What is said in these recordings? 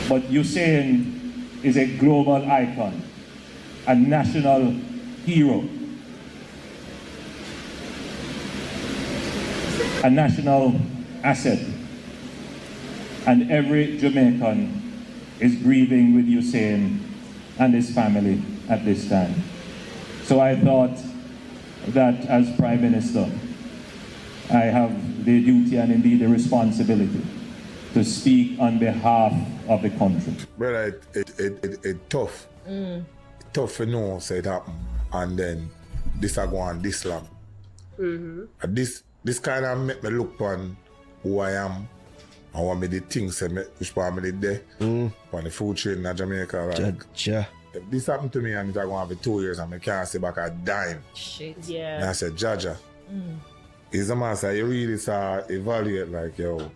But Hussein is a global icon, a national hero, a national asset, and every Jamaican is grieving with Hussein and his family at this time. So I thought that as Prime Minister, I have the duty and indeed the responsibility to speak on behalf of the country. Brother, it's tough. It's tough to know say it happen, and then this I go on this long. This kind of make me look on who I am and what me the things say me which part me did there on the food chain in Jamaica. Like, if this happened to me and it's going to have 2 years and I can't see back a dime. Shit. Yeah. And I said, Jaja, is a man say you really evaluate like yo.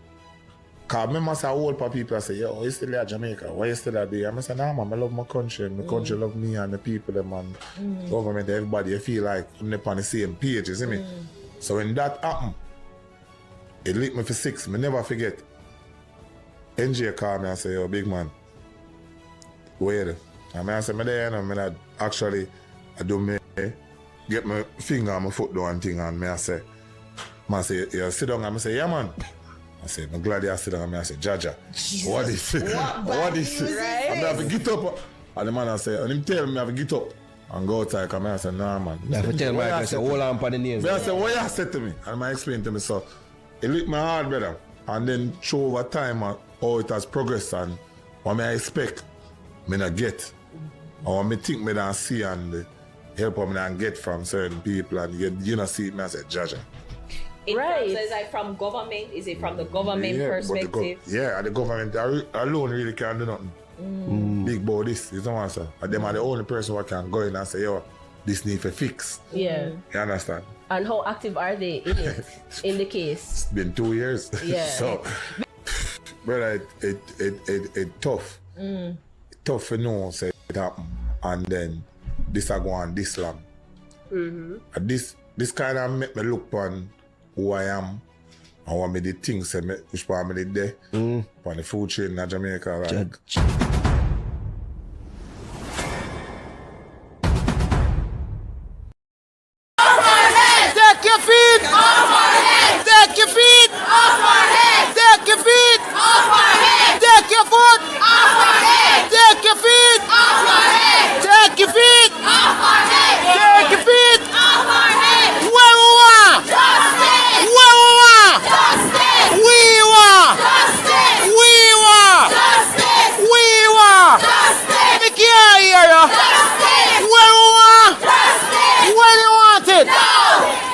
Cause me must have old people say, yo, you still at Jamaica? Why you still there? I say, nah man, I love my country and my country love me and the people them and government, everybody. I feel like I'm on the same page, you see me? So when that happened, it lit me for 6. Me never forget. NJ called me and say, yo, big man, where? And I say, me there, and I actually I do me get my finger on my foot down and thing, and me I say, man say, you sit down, and I say, yeah man. I say, I'm glad you sit down, and I say, Jaja, what is it? What is it? Right? And I have to get up. And the man I say, and him tell me I have to get up and go outside, and I say, nah man. I have to tell Mike, I say, hold on for the names. I say, what you said to me? And I explained to me, so it lit my heart, brother. And then show over time how it has progressed and what I expect me not get. Or what I think me don't see and help me not get from certain people and you know see it, me I say, Jaja. Is it from government? Is it from the government perspective? The government alone really can't do nothing. Big boy this, you know what I'm saying? And them are the only person who can go in and say, yo, this need to fix. Yeah. You understand? And how active are they in it, in the case? It's been 2 years. Yeah. So, brother, it's tough. It's tough to know say it happen, and then this I go on this long. And this kind of make me look on who I am and what me the things say me which part me did there on the food chain in Jamaica. Like, Take your feet off our head. Take your feet off our head. Take your feet off our head. Take your foot off our head. Take your feet off our head. Take your feet off our head. Take your feet off our head. Where we want justice. Where we want justice. We want justice. We want justice. We want justice. Me can't hear you. Justice. Where we want justice. When you want it. No.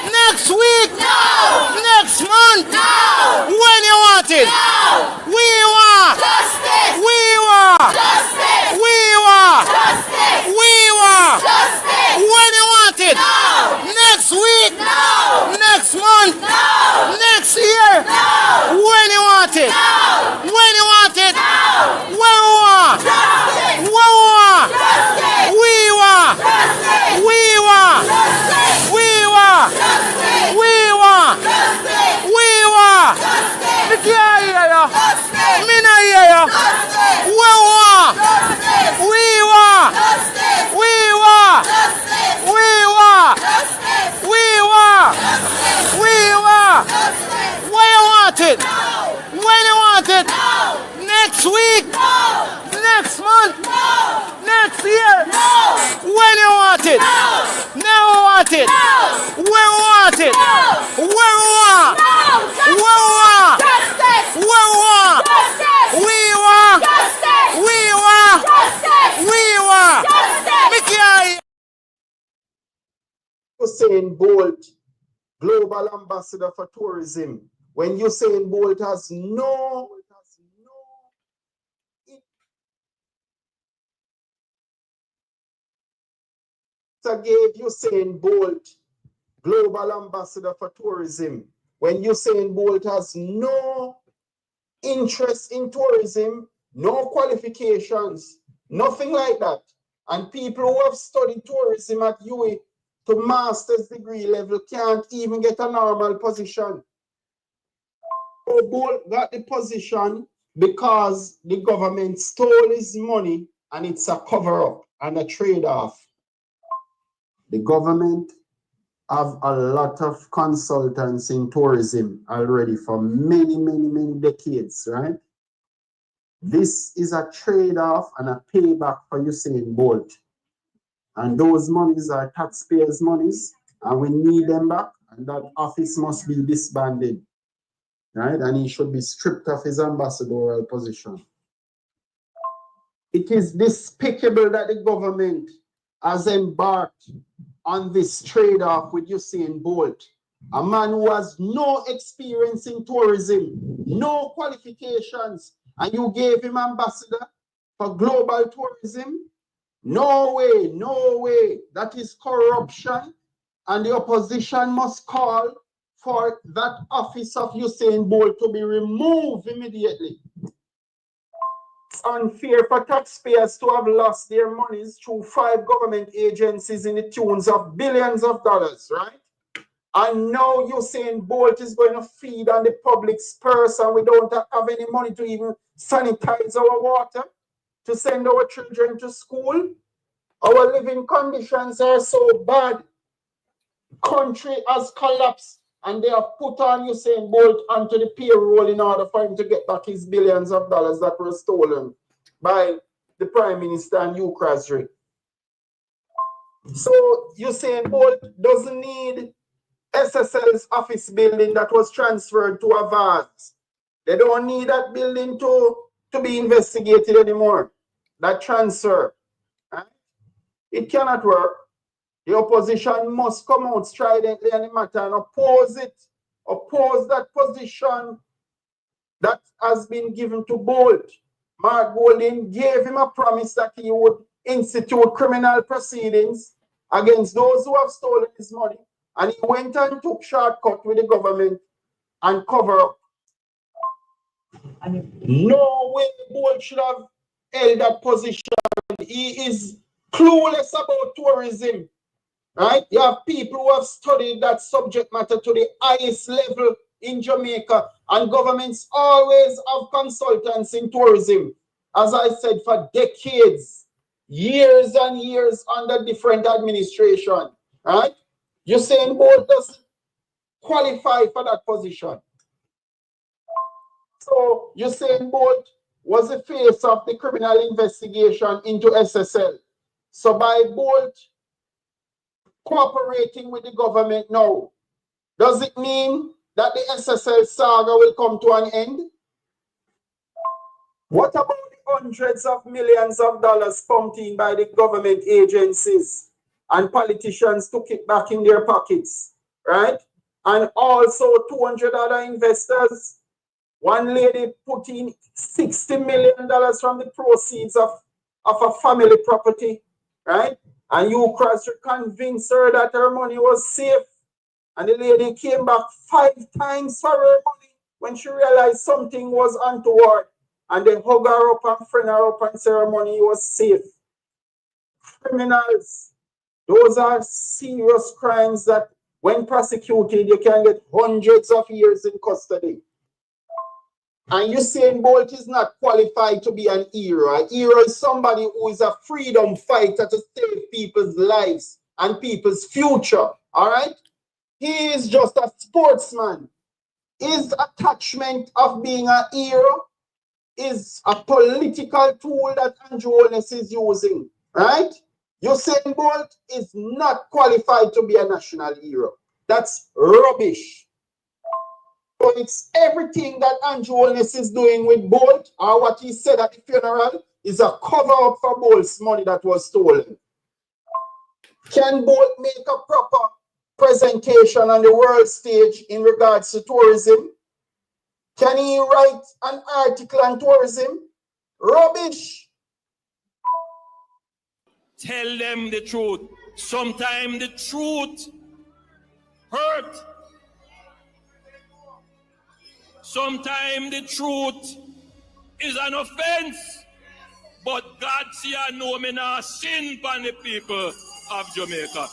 Next week? No. Next month? No. When you want it? No. We want justice. We want justice. We want justice. We want justice. When you want it? No. Next week? No. Next month? No. Next year? No. When you want it? No. When you want it? No. When we want justice. When we want justice. We want justice. We want justice. We want justice. We want justice. We want justice. Me can't hear you. Justice. Me not hear you. Justice. We want justice. We want justice. We want justice. We want justice. We want justice. We want justice. When you want it? No. When you want it? No. Next week? No. Next month? No. Next year? No. When you want it? No. Now we want it? No. Where we want it? No. Where we want? No. Justice. Where we want? Justice. Where we want? Justice. We want justice. We want justice. We want justice. Me can't. Usain Bolt, global ambassador for tourism. When Usain Bolt has no gave Usain Bolt global ambassador for tourism. When Usain Bolt has no interest in tourism, no qualifications, nothing like that. And people who have studied tourism at UWI to master's degree level can't even get a normal position. So Bolt got the position because the government stole his money and it's a cover-up and a trade-off. The government have a lot of consultants in tourism already for many, many, many decades, right? This is a trade-off and a payback for Usain Bolt. And those monies are taxpayers' monies, and we need them back, and that office must be disbanded, right? And he should be stripped of his ambassadorial position. It is despicable that the government has embarked on this trade-off with Usain Bolt, a man who has no experience in tourism, no qualifications, and you gave him ambassador for global tourism? No way, no way. That is corruption, and the opposition must call for that office of Usain Bolt to be removed immediately. It's unfair for taxpayers to have lost their monies through 5 government agencies in the tunes of billions of dollars, right? And now Usain Bolt is going to feed on the public's purse, and we don't have any money to even sanitize our water, to send our children to school. Our living conditions are so bad. Country has collapsed, and they have put on Usain Bolt onto the payroll in order for him to get back his billions of dollars that were stolen by the Prime Minister and Ukraine. So Usain Bolt doesn't need SSL's office building that was transferred to Avaz. They don't need that building to be investigated anymore. That transfer. Right? It cannot work. The opposition must come out stridently on the matter and oppose it. Oppose that position that has been given to Bolt. Mark Golding gave him a promise that he would institute criminal proceedings against those who have stolen his money. And he went and took shortcut with the government and cover up. No way Bolt should have held that position. He is clueless about tourism. Right? You have people who have studied that subject matter to the highest level in Jamaica, and governments always have consultants in tourism. As I said, for decades, years and years under different administration. Right? Usain Bolt doesn't qualify for that position. So Usain Bolt was the face of the criminal investigation into SSL. So by Bolt cooperating with the government now, does it mean that the SSL saga will come to an end? What about the hundreds of millions of dollars pumped in by the government agencies and politicians took it back in their pockets, right? And also 200 other investors. One lady put in $60 million from the proceeds of a family property, right? And Ukraine convinced her that her money was safe. And the lady came back 5 times for her money when she realized something was untoward. And they hug her up and friend her up and say her money was safe. Criminals. Those are serious crimes that when prosecuted, you can get hundreds of years in custody. And Usain Bolt is not qualified to be an hero. A hero is somebody who is a freedom fighter to save people's lives and people's future. All right? He is just a sportsman. His attachment of being a hero is a political tool that Andrew Holness is using. Right? Usain Bolt is not qualified to be a national hero. That's rubbish. So it's everything that Andrew Holness is doing with Bolt, or what he said at the funeral, is a cover-up for Bolt's money that was stolen. Can Bolt make a proper presentation on the world stage in regards to tourism? Can he write an article on tourism? Rubbish. Tell them the truth. Sometimes the truth hurt. Sometimes the truth is an offense. But God see I know me now sin upon the people of Jamaica.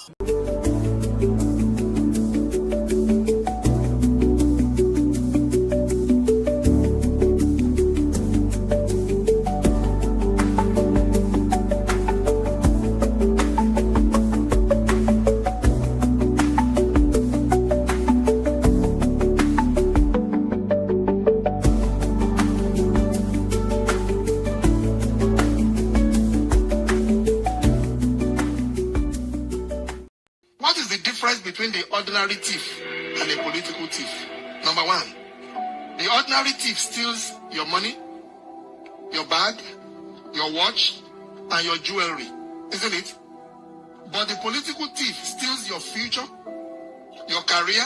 ordinary thief and a political thief. Number one, the ordinary thief steals your money, your bag, your watch, and your jewelry, isn't it? But the political thief steals your future, your career,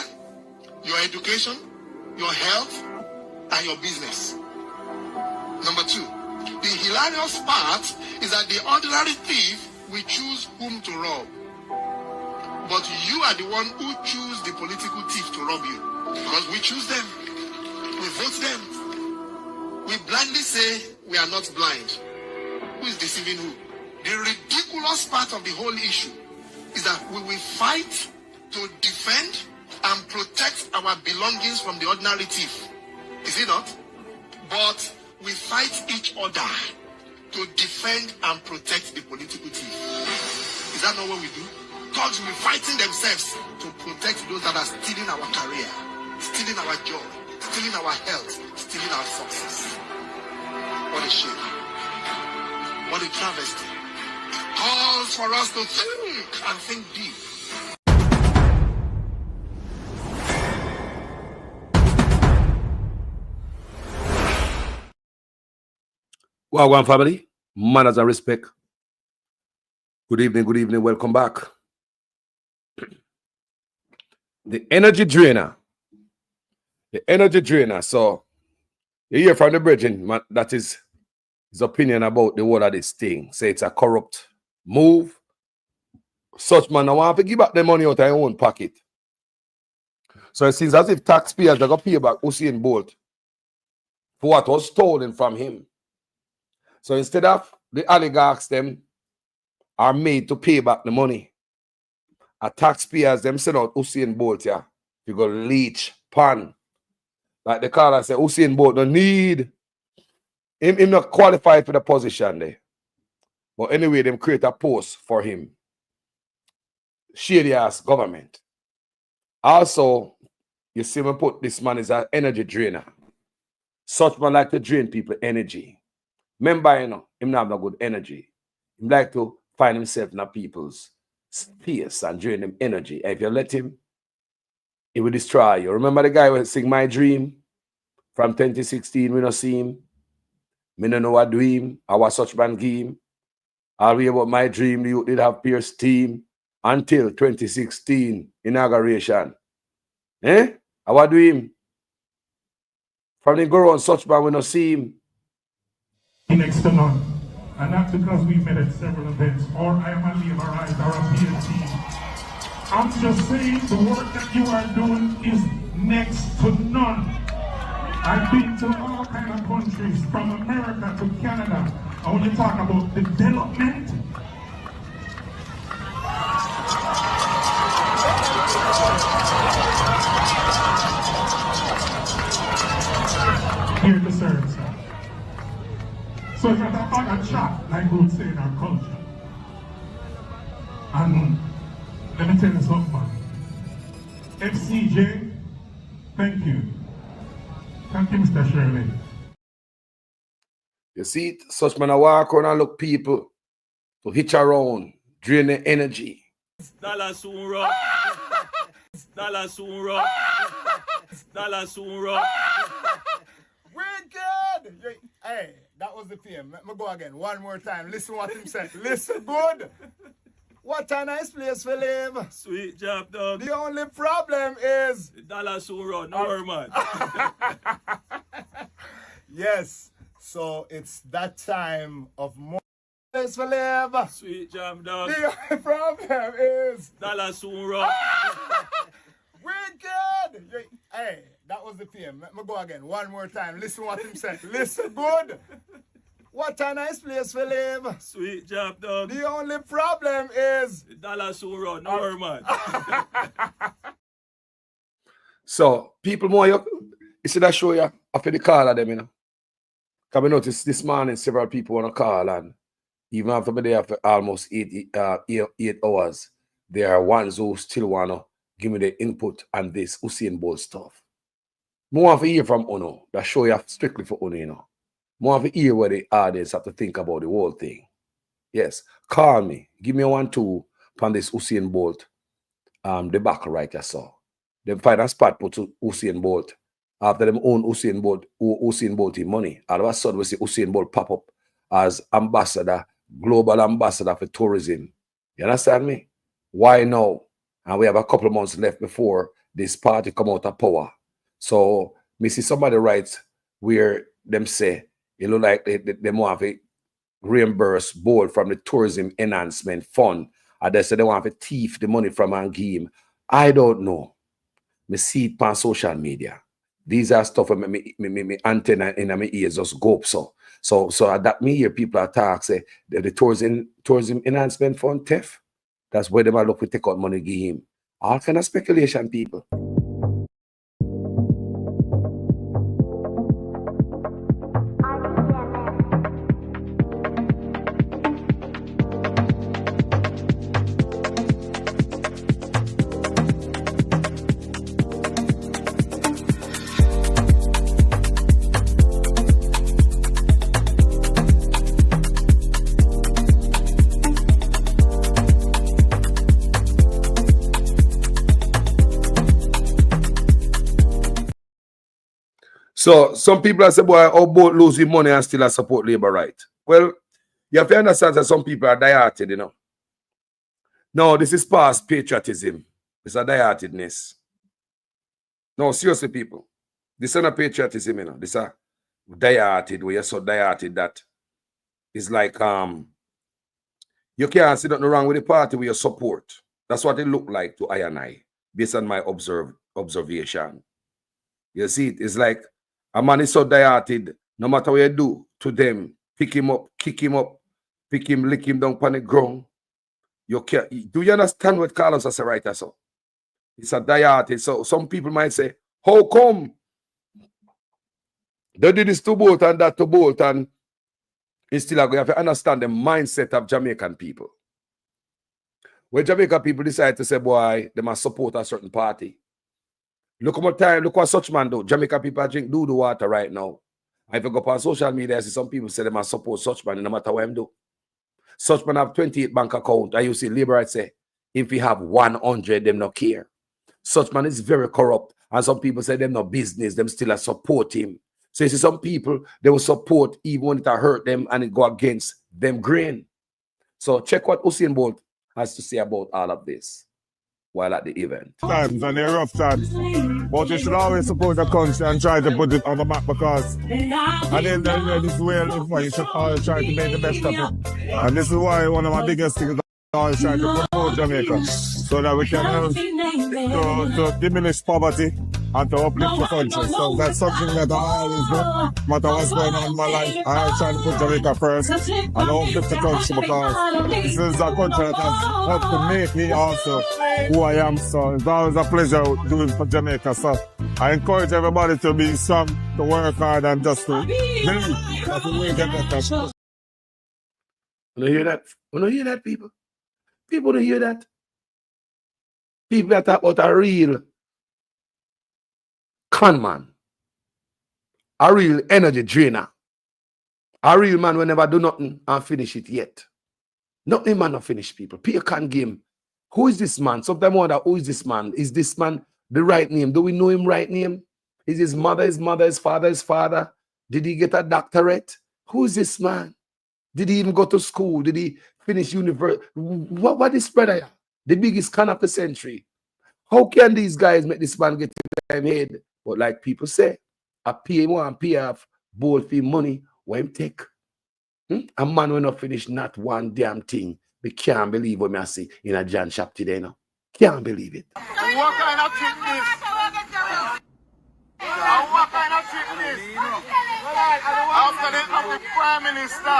your education, your health, and your business. Number two, the hilarious part is that the ordinary thief will choose whom to rob. But you are the one who choose the political thief to rob you. Because we choose them. We vote them. We blindly say we are not blind. Who is deceiving who? The ridiculous part of the whole issue is that we will fight to defend and protect our belongings from the ordinary thief. Is it not? But we fight each other to defend and protect the political thief. Is that not what we do? Thugs will be fighting themselves to protect those that are stealing our career, stealing our joy, stealing our health, stealing our success. What a shame. What a travesty. It calls for us to think and think deep. Well, family, manners and respect. Good evening, welcome back. The energy drainer. So, you hear from the brethren, that is his opinion about the whole of this thing. Say it's a corrupt move. Such man, I want to give back the money out of their own pocket. So it seems as if taxpayers are going to pay back Usain Bolt for what was stolen from him. So instead of the oligarchs, them are made to pay back the money. Taxpayers, them send out Usain Bolt, yeah. You go leech, pan. Like the caller said, Usain Bolt don't need him not qualified for the position there. But anyway, them create a post for him. Shady ass government. Also, you see me put this man is an energy drainer. Such man like to drain people energy. Remember, you know, him not have no good energy. He like to find himself in a people's space and drain them energy. And if you let him, he will destroy you. Remember the guy who sing My Dream from 2016? We don't see him. Me don't know what do him. Our such man game. All we about My Dream, you did have Pierce team until 2016 inauguration. Eh? How do him? From the go on such man, we don't see him. Next to none. And not because we met at several events, or I am a Leverite or a PhD. I'm just saying the work that you are doing is next to none. I've been to all kinds of countries, from America to Canada. And when you talk about development, here to serve, sir. So it's not a chat, like we would say in our culture. And let me tell you something, man. FCJ, thank you. Thank you, Mr. Shirley. You see, such man a walk around and look people to hitch around, drain the energy. Dollar soon rock. Dollar soon rock. Dollar soon rock. Wicked! Hey, that was the theme. Let me go again. One more time. Listen what him said. Listen good. What a nice place we live. Sweet job, dog. The only problem is... Dollar soon run, no worry, man. Yes. So it's that time of more place we live. Sweet job, dog. The only problem is... Dollar soon run. Wicked! Hey, that was the theme. Let me go again. One more time. Listen what him said. Listen good. What a nice place we live. Sweet job, dog. The only problem is... Dollar soon run, no worry, man. So, people more, you see that show you after the call of them, you know. Because I noticed this morning several people want to call, and even after my day after almost 8 hours, there are ones who still want to give me the input on this Usain Bolt stuff. More of a hear from Uno. That show you strictly for Uno, you know. More of a hear what the audience have to think about the whole thing. Yes, call me. Give me 1-2 on this Usain Bolt debacle right I saw. them find a spot put to Usain Bolt. After them own Usain Bolt in money. All of a sudden we see Usain Bolt pop up as ambassador, global ambassador for tourism. You understand me? Why now? And we have a couple of months left before this party come out of power. So me see somebody write where them say it look like they want to reimburse Bolt from the tourism enhancement fund. And they say they want to thief the money from and give him. I don't know. Me see it on social media. These are stuff me antenna in my ears just go up so that me hear people attack say the tourism enhancement fund theft. That's where they might look to take out money give him. All kind of speculation, people. So some people are saying, boy, how Bolt losing money and still support labor right? Well, you have to understand that some people are die-hearted, you know. No, this is past patriotism. It's a die-heartedness. No, seriously, people. This is not patriotism, you know. This is a die-hearted, where you're so die-hearted that it's like you can't see nothing wrong with the party with your support. That's what it look like to I and I, based on my observation. You see, it's like a man is so die-hearted, no matter what you do to them, pick him up, kick him up, pick him, lick him down on the ground. You can't, do you understand what Carlos has said right there? So it's a die-hearted. So some people might say, how come they did this to Bolt and that to Bolt? And it's still like, you have to understand the mindset of Jamaican people. When Jamaican people decide to say, boy, they must support a certain party. Look how much time, look what such man do. Jamaican people drink do the water right now. If you go on social media, I see some people say they must support such man no matter what them do. Such man have 28 bank account. And you see Labour right say, if you have 100, them not care. Such man is very corrupt. And some people say them no business, them still support him. So you see some people, they will support even when it hurt them and it go against them grain. So check what Usain Bolt has to say about all of this while at the event. Times and they're rough times. But you should always support the country and try to put it on the map because at the end of the day, this is where you live for. You should always try to make the best of it. And this is why one of my biggest things is always trying to promote Jamaica so that we can help to diminish poverty and to uplift the country. So that's something that I always do. No matter what's going on in my life, I try to put Jamaica first and uplift the country because this is a country that has helped to make me also who I am. So it's always a pleasure doing for Jamaica. So I encourage everybody to be strong, to work hard and just to believe that we will get better. When you hear that? When you hear that, people? People don't hear that. People that talk about a real con man, a real energy drainer, a real man will never do nothing and finish it yet. Nothing man not finish people. People can't game. Who is this man? Sometimes I wonder, who is this man? Is this man the right name? Do we know him right name? Is his mother, his father, his father? Did he get a doctorate? Who is this man? Did he even go to school? Did he finish university? What is brother? The biggest con of the century. How can these guys make this man get to their head? But like people say, a PA1, PF, bold fee money, what him take? A man will not finish not one damn thing. We can't believe what I see in a John shop today now. Can't believe it. What kind of trick this? What kind of trick this? After the Prime Minister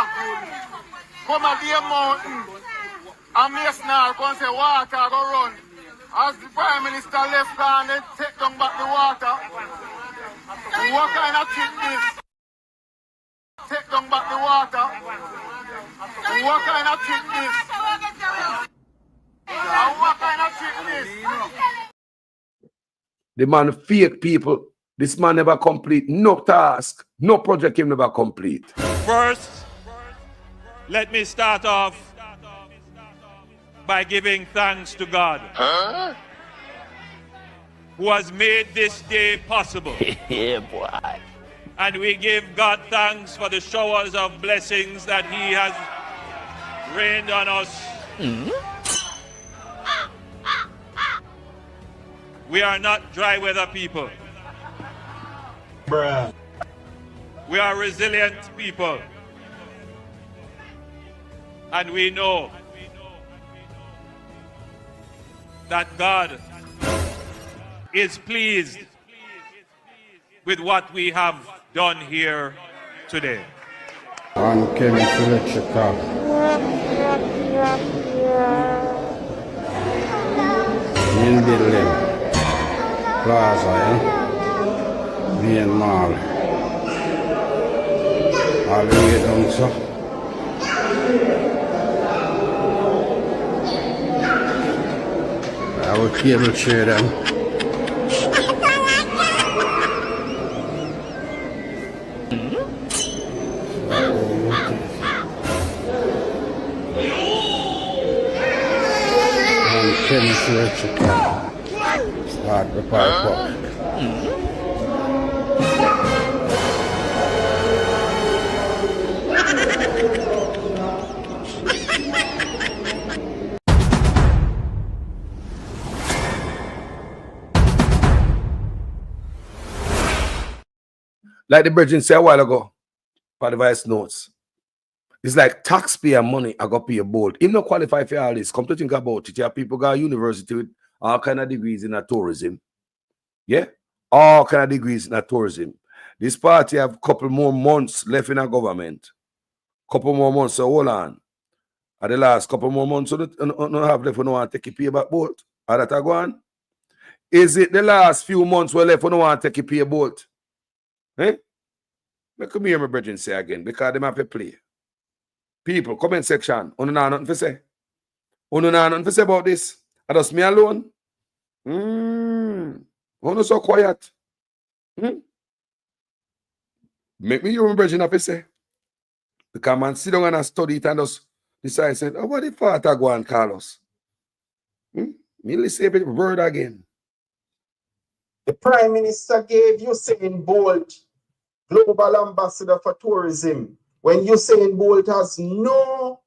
come at the mountain and Mason come say water go run. As the Prime Minister left and they take down back the water. What kind of trick this? Take down back the water. What kind of trick this? What kind of trick this? The man fake people. This man never complete no task. No project him never complete. First, let me start off by giving thanks to God. who has made this day possible. Yeah, boy. And we give God thanks for the showers of blessings that He has rained on us. We are not dry weather people. Bruh. We are resilient people. And we know that God is pleased with what we have done here today. On chemistry electrical. Main building. Plaza, yeah? Main mall. All the way down, so. Our cable tray then. Chemistry electrical. Start the park. Like the Virgin said a while ago, for the vice notes. It's like taxpayer money I got pay a board. If not qualify for all this, come to think about it. You have people got university with all kind of degrees in tourism. Yeah? All kind of degrees in tourism. This party have a couple more months left in our government. Couple more months, so hold on. At the last couple more months, so don't have left for no one to take a pay back boat. Are that a go on? Is it the last few months we left for no one to take a pay boat? Eh? Let me hear my brethren say again, because they have to play. People, comment section. Uno know nothing to say. Uno know nothing to say about this. And just me alone. Uno so quiet. Make me hear my brethren have to say. Because man sit down and study it and just decide, say, oh, what the father go and call us? Me listen a bit word again. The Prime Minister gave Usain Bolt Global Ambassador for Tourism when Usain Bolt has no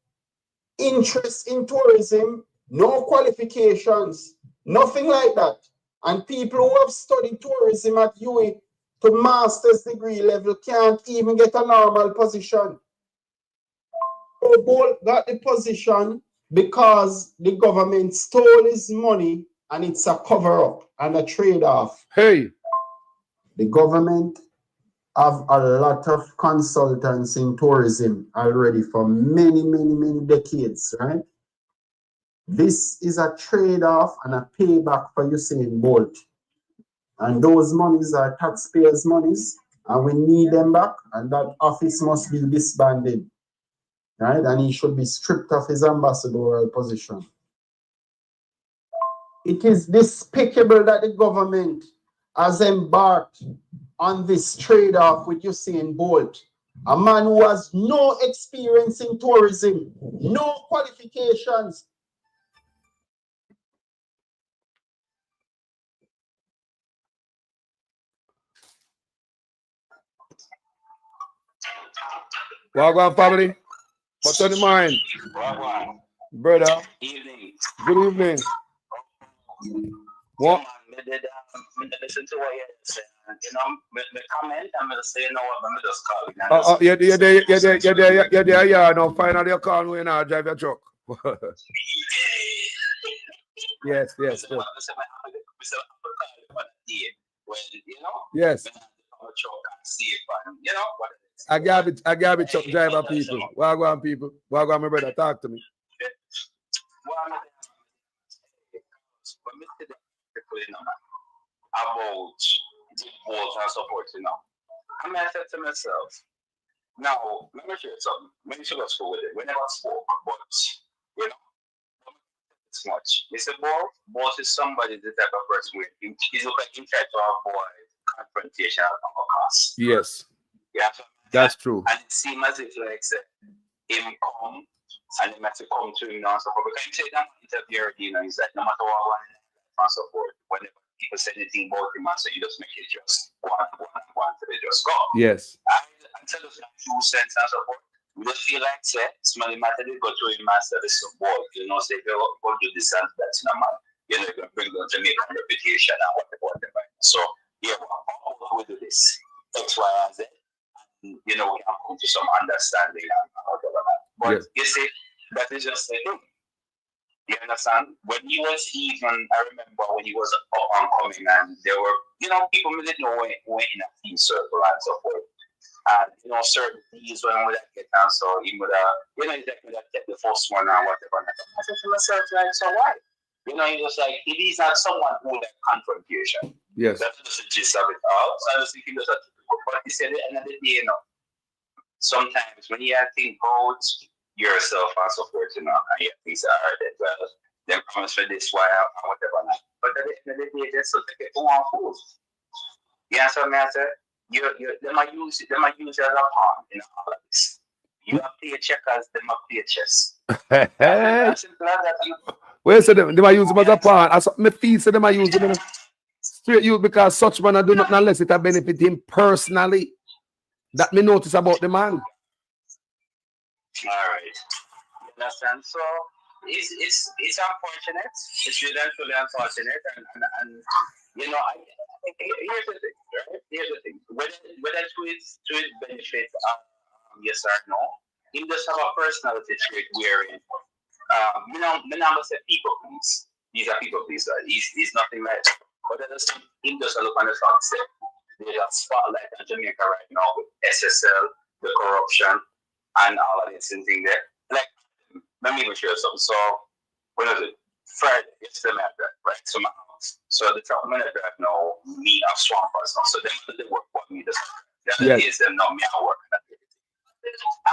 interest in tourism, no qualifications, nothing like that. And people who have studied tourism at UWI to master's degree level can't even get a normal position. So Bolt got the position because the government stole his money and it's a cover-up and a trade-off. Hey! The government have a lot of consultants in tourism already for many, many, many decades, right? This is a trade-off and a payback for Usain Bolt. And those monies are taxpayers' monies, and we need them back, and that office must be disbanded, right? And he should be stripped of his ambassadorial position. It is despicable that the government has embarked on this trade-off with Usain Bolt, a man who has no experience in tourism, no qualifications. Wagwan family, what's on the mind? Wagwan. Brother. Evening. Good evening. What? Me listen to what you say. You know, me comment and me say no what me just call. Yeah. No, finally you call me and I drive your truck. Yes. Yes. I got it, truck driver people. Wagwan people. Wagwan, my brother, talk to me. About votes and support, you know. And I said to myself, now, let me share something. Maybe you should go school with it. We never spoke, but, you know, it's much. It's a boss is somebody, the type of person where he's looking try to avoid confrontation at all costs. Yes. Yeah. That's true. And it seems as if, like, him come and he has to come to him now and support. Because you say that interview, you know, he's like, no matter what, and support, whenever people say anything about him, and so you just make it just one till they just go. Yes. And tell us 2 cents and so forth. We just feel like, say, smelly matter, they go to him and say, listen, boy, you know, say, go do this and that, you know, man. You know, you're going to bring down Jamaican reputation and whatever. So, yeah, how we do this? X, Y, and Z. And, you know, we can come to some understanding and whatever. But you see, that is just the thing. You understand? When he was even, I remember when he was up and coming, and there were, you know, people didn't know when in a team circle and so forth. And, you know, certain things when we get down, so he would, you know, he's like, get the first one or whatever. And I said to myself, like, so why? You know, he was like, if he's not someone who like confrontation, yes, that's just the gist of it all. So I was thinking, but he said at the end of the day, you know, sometimes when you think about yourself and so forth, you know, and your things are hard as well, then promise for this, why, or whatever. But at the end of the day, just to take it to one fool. You understand what I said? They might use it as a pawn in all of this. You have play checkers, they might play chess. That's simple as that. Where say them? They might use them as a pawn. As my feet say they might use them straight use because such man I do not unless it benefit him personally. That me notice about the man. All right. You understand? So it's unfortunate. It's really unfortunate, and you know, here's the thing, right? Here's the thing. Whether to its benefit, yes or no, he does have a personality trait wherein, me not say people please. These are people please. He's nothing like that. But at the same time, he does look on the fact that there's a spotlight in Jamaica right now with SSL, the corruption, and all of this and thing there. Like, let me even share something. So, when was it? Friday, yesterday night, right? So my house. So the top minute right now, me and Swamp person. So they work for me this. The other days them now me I work.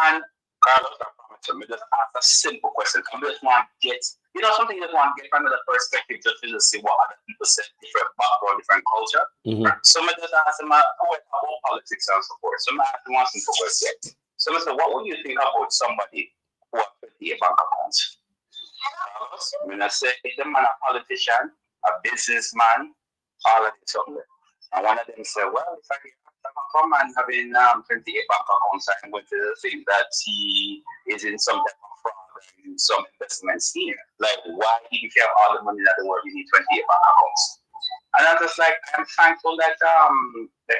And Carlos, I promise you, me just ask a simple question. I just want to get, you know, something you just want to get from another perspective, just to see what other people say, different background, different culture. So I just ask them about politics and so forth. So I ask them one simple question. So I said, what would you think about somebody who has 28 bank accounts? When I say if the man a politician, a businessman, all of this something. And one of them said, well, if I come and having 28 bank accounts, I'm going to think that he is in some type of fraud in some investment scheme. Like, why if you have all the money in the world, you need 28 bank accounts? And I'm just like, I'm thankful that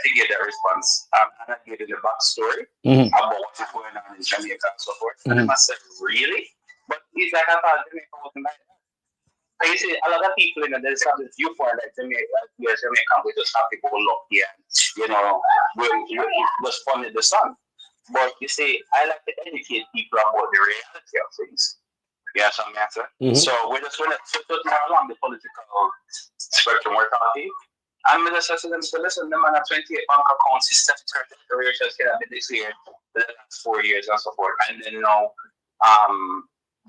he gave that response. And I gave him the backstory about what is going on in Jamaica and so forth. And I said, really? But he's like, I thought Jamaica wasn't like that. And you see, a lot of people, you know, there's some viewpoint like Jamaica, we just have to go lucky and, you know, we just funded the sun. But you see, I like to educate people about the reality of things. You have some answer? So we're just going to more along the political spectrum we're talking. And we just said to them, so listen, the man at 28 bank accounts, his statutory declarations cannot be declared for the last 4 years and so forth. And then, you know,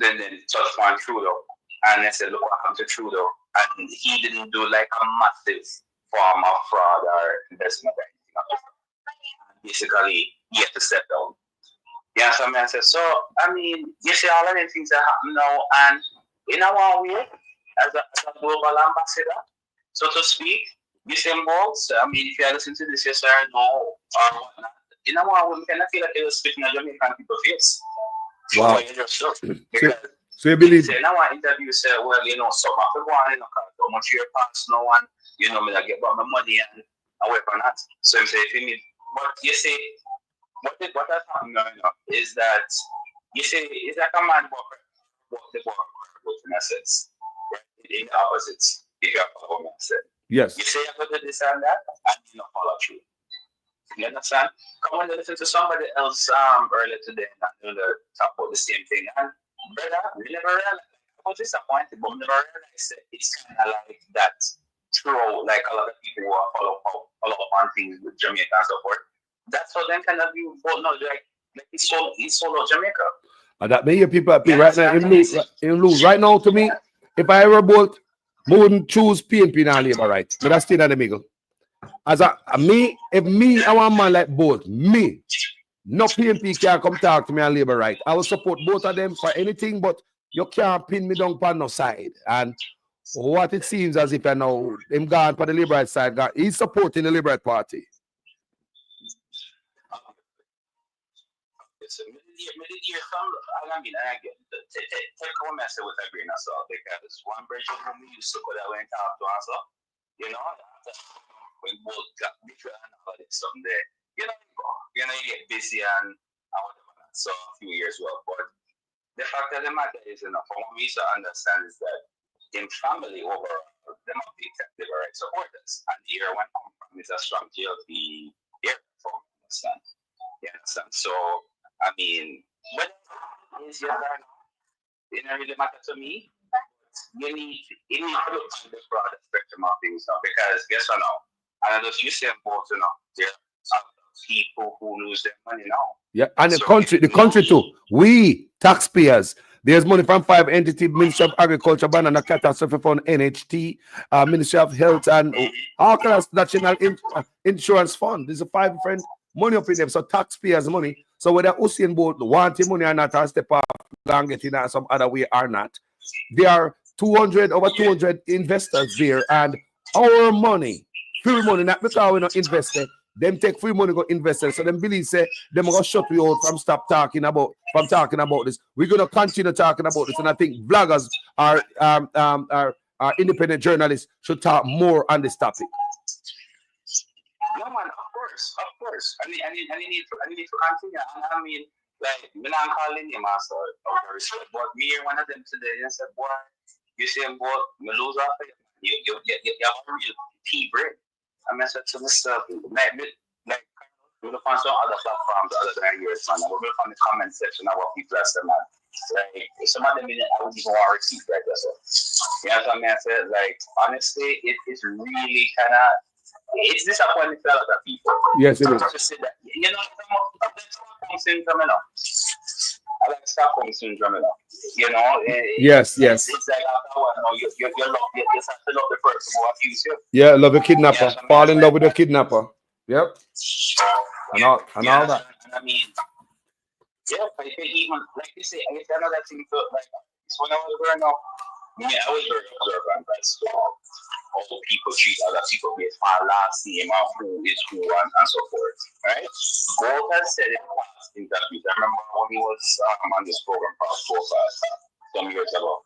then touch on Trudeau. And they said, look what happened to Trudeau. And he didn't do like a massive form of fraud or investment or anything like that. Basically, he had to step down. Yeah, so I said, so, I mean, you see all of the things that happen now, and in our way, as a global ambassador, so to speak, this involves, I mean, if you listen to this, yes or no, or whatnot, in our way, we cannot feel like you're speaking of Jamaican people's face. Wow. So you believe? In our interview, say, well, you know, some of the one, you know, how much your pass, no one, you know, me, I get about my money and work on that. So you say, if you need, but you say, what has happened now, you know, is that you say it's like a man walk the ball in a sense, right? In the opposites, if you have a woman said. Yes. You say you're going to do this and that, and you don't follow through. You understand? Come on, listen to somebody else earlier today, and they'll talk about the same thing. And brother, we never realized. I was disappointed, but we never realized that it's kind of like that. True, like a lot of people who follow up on things with Jamaica and so forth. That's how them kind of view, but no, like it's solo Jamaica. And that may hear people happy right now. In lose right now to me. If I ever vote, I wouldn't choose PNP and Labour, right? But that's still in the middle. As if me, I want man like both. Me, no PNP can come talk to me and Labour, right? I will support both of them for anything, but you can't pin me down on no side. And what it seems as if I know him gone for the liberal side, he's supporting the Liberal Party. So, I mean, again, take one message with a grain of salt because one version of me used to go that way and talk to us, you know, when both got bigger and all this someday, you know, you get busy and whatever. So a few years well, but the fact of the matter is, you know, for me to understand is that in family overall, them are big liberal supporters, and here when I'm from is a strong GLP here for understand. You understand? So I mean, but is your learn, it doesn't really matter to me. You need to look at the broader spectrum of things now because guess what now? And as you say both, you know, there are people who lose their money now. Yeah, and the country too. We taxpayers. There's money from 5 entities: Ministry of Agriculture, Banana Catastrophe Fund, NHT, Ministry of Health, and all kinds of National Insurance Fund. There's a 5 different money up in them. So taxpayers' money. So whether Usain Bolt wanting money or not, or step up and get in some other way or not, there are over 200 investors there, and our money, free money, not because we're not invested. Them take free money go invest it. So them believe say them gonna shut you out from talking about this. We're gonna continue talking about this, and I think bloggers are independent journalists should talk more on this topic. No man, of course. I need to continue. And I mean, like me not calling him master of respect, but me hear one of them today and said, boy, you see him boy, me lose off it. You have a real tea break. I mean, I said to myself, like, we're going to find some other platforms other than yours, man. We're going to find the comment section of what people are saying, man. Like, some of them, I wouldn't even want to receive that, that's all. You know what I mean? I said, like, honestly, it's really kind of, it's disappointing to a lot of people. Yes, it is. To say that, you know, Stockholm syndrome, you know. I like Stockholm syndrome, you know. You know, yes. It's like after a while, you have to love the person who abused you. Yeah, love the kidnapper. Yeah, fall in love with the kidnapper. Yep. And all that. And I mean, yeah, but even like you say, I guess another thing too, like when I was growing up, I was very observant as how people treat other people based on last name and who is who and so forth. Right? Gold has said in past interviews. I remember when he was on this program some years ago.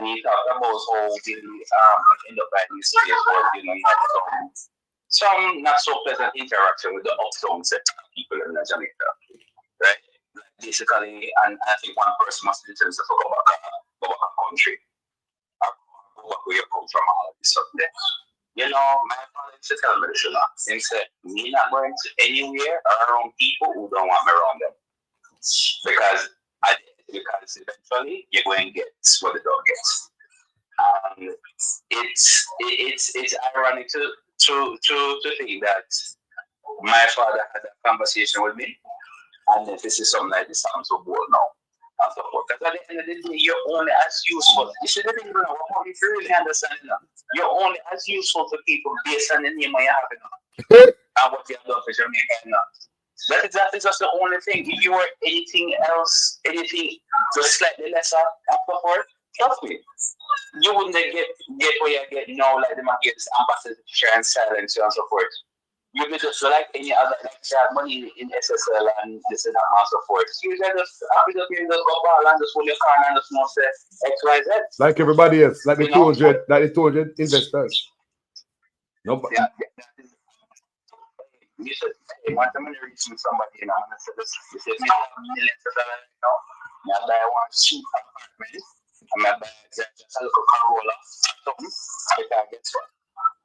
And he talked about how he end up at this place where you know he had some not so pleasant interaction with the uptown set of people in Jamaica. Right? Basically, and I think one person must be telling us to go back a country. Go back where you come from, all of this stuff there. You know, my father used to tell me this, he said, me not going to anywhere around people who don't want me around them. Because eventually you're going to get what the dog gets. And it's ironic to think that my father had a conversation with me, and then this is something like this happens to both now. Because at the end of the day, you're only as useful. You should even know if you really understand it. You're only as useful to people based on the name you have and what you have done for Jamaica. That is just the only thing. If you were anything else, anything just slightly lesser afterward, trust me, you wouldn't get where you get now, like the market is ambassador and silence and so forth. You would just like any other, like you have money in SSL and this and that and so forth. You just happy to just go ball and just hold your car and just not say XYZ. Like everybody else, like the 200 investors. Nope. Yeah. You said, hey, once I'm going to reach somebody, you know, and I said, you said, me have millions of dollars, you know, I buy one cheap apartment, and I buy just a little Corolla, something, because guess what?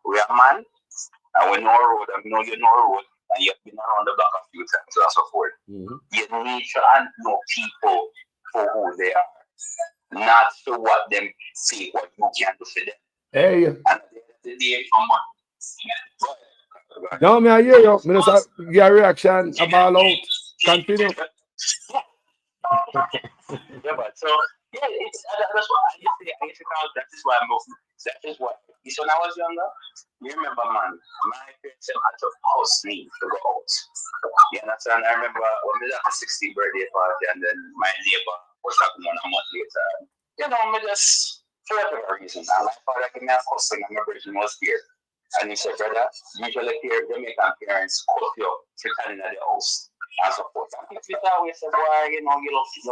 We are man, and we know a road, and we know you know a road, and you've been around the block a few times, and so forth. You need to know people for who they are, not for what them say, what you can do for them. Hey. And at the end of the day, come on. No, I hear you. I just get a reaction about out. Continue. Yeah, but so yeah, that's what I used to call. That is why I'm moving. That is why. So when I was younger, you remember, man, my parents had to house me to go out. You understand? I remember when we had a 16th birthday party, and then my neighbor was talking 1 month later. You know, me just for whatever reason. And my father gave me a cousin and my brother was here. And he said, brother, usually here Jamaican parents cut you for standing at the house and so forth. And people always say, why, you know, you love keep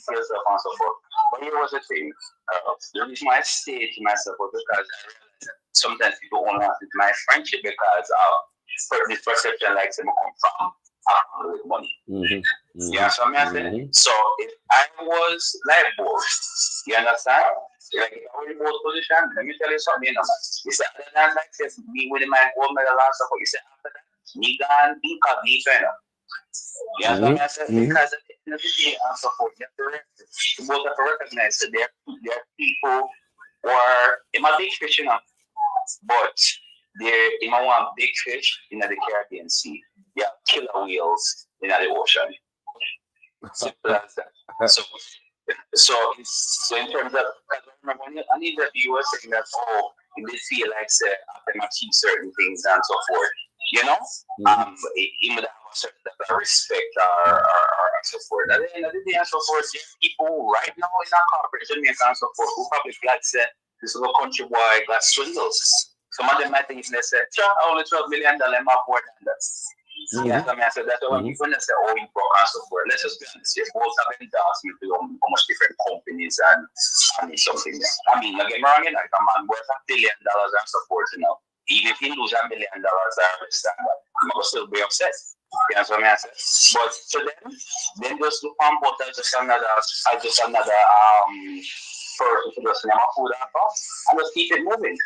for yourself and so forth. But here was the thing. The reason why I stayed to myself was because I realized that sometimes people only want my friendship because of this perception like say, come from with money. Yeah, so I mean, so if I was like both, you understand? Like if I was in both position, let me tell you something, you know, you say other than like say me winning my gold medal and stuff, you say after that, me gone incognito, you know. Yeah, so I said because at the end of the day and so forth, you both have to recognize that there are people who are in my big fish, you know, but they're in my one big fish in the Caribbean Sea. They have killer whales in the ocean. Simple as that. So in terms of, I remember when I need that you were saying that, oh, they feel like say after achieve certain things and so forth, you know, even with a certain level of respect or so forth. At the end of the day and so forth, there are people right now in our corporate Jamaica and so forth who probably glad say this little country boy got swindles. Some of them might think they say, sure, only $12 million more than that. Yeah, I mean, I said that's why when people say, oh, you broke and so forth. Let's just be honest here. Both have endorsement to how much different companies and something. I mean, don't get me wrong, you know, if a man worth $1 billion and so forth, you know, even if he lose $1 million, I understand that. I'm going to still be upset. You know what I mean? But to them, then just look on both as just another person to just name a food and stuff and just keep it moving.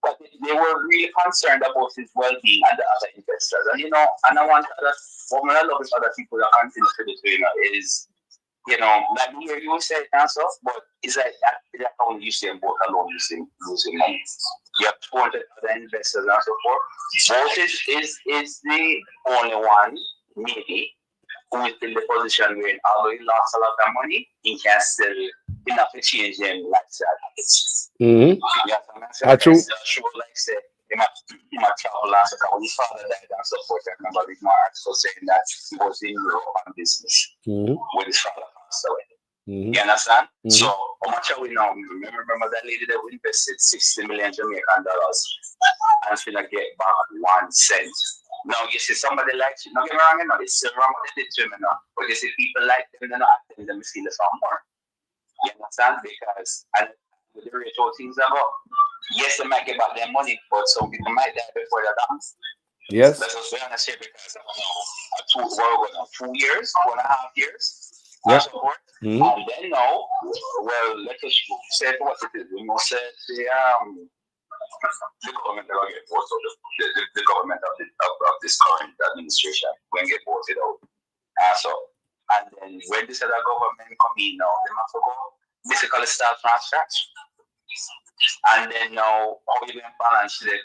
But they were really concerned about his well-being and the other investors. And, you know, and I want that what I love is other people that continue to do, you know, is, you know, like here you say it and stuff, but it's like how you see them both alone losing money. You have 200 other investors and so forth. Both is the only one, maybe, who is in the position where although he lost a lot of money, he can still enough to change them lifestyle habits. Yeah, true. Sure, like say, he might travel and so when his father died and so forth, I remember reading my article saying that he was in Europe on business when his father passed away. You understand? So how much are we now? Remember that lady that invested $60 million Jamaican and she's gonna get back 1 cent. Now you see somebody likes it. Don't get me wrong, you know, it's still wrong what they did to him, you know. But you see people like them, they're not acting them to see the song more. You understand? Because and with the rate of things about, yes, they might get back their money, but some people might die before they're done. Yes. Let's just be honest here because I know 2 years, 2.5 years. Yeah. And then now, well, let's just say what it is. We must say the government will get voted out. The government of this current administration will get voted out. And then when this other government come in now, they must go basically start from scratch. And then now, how you going to balance it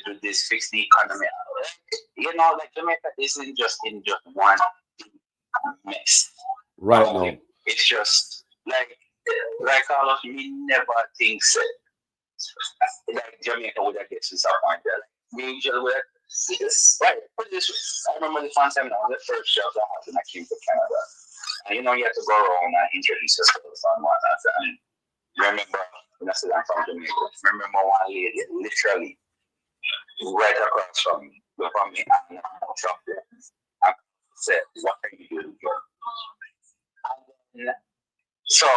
to this fix the economy? You know, like Jamaica isn't just in just one mess. Right now. It's just like all of me never think like Jamaica would have get disappointed. Like, we usually would right. Put it this way. I remember the first time I was the first job I had when I came to Canada. And you know, you have to go around and introduce yourself and whatnot. And remember when I said I'm from Jamaica, remember one lady literally right across from me and Tuffton and said, what are you doing here? And so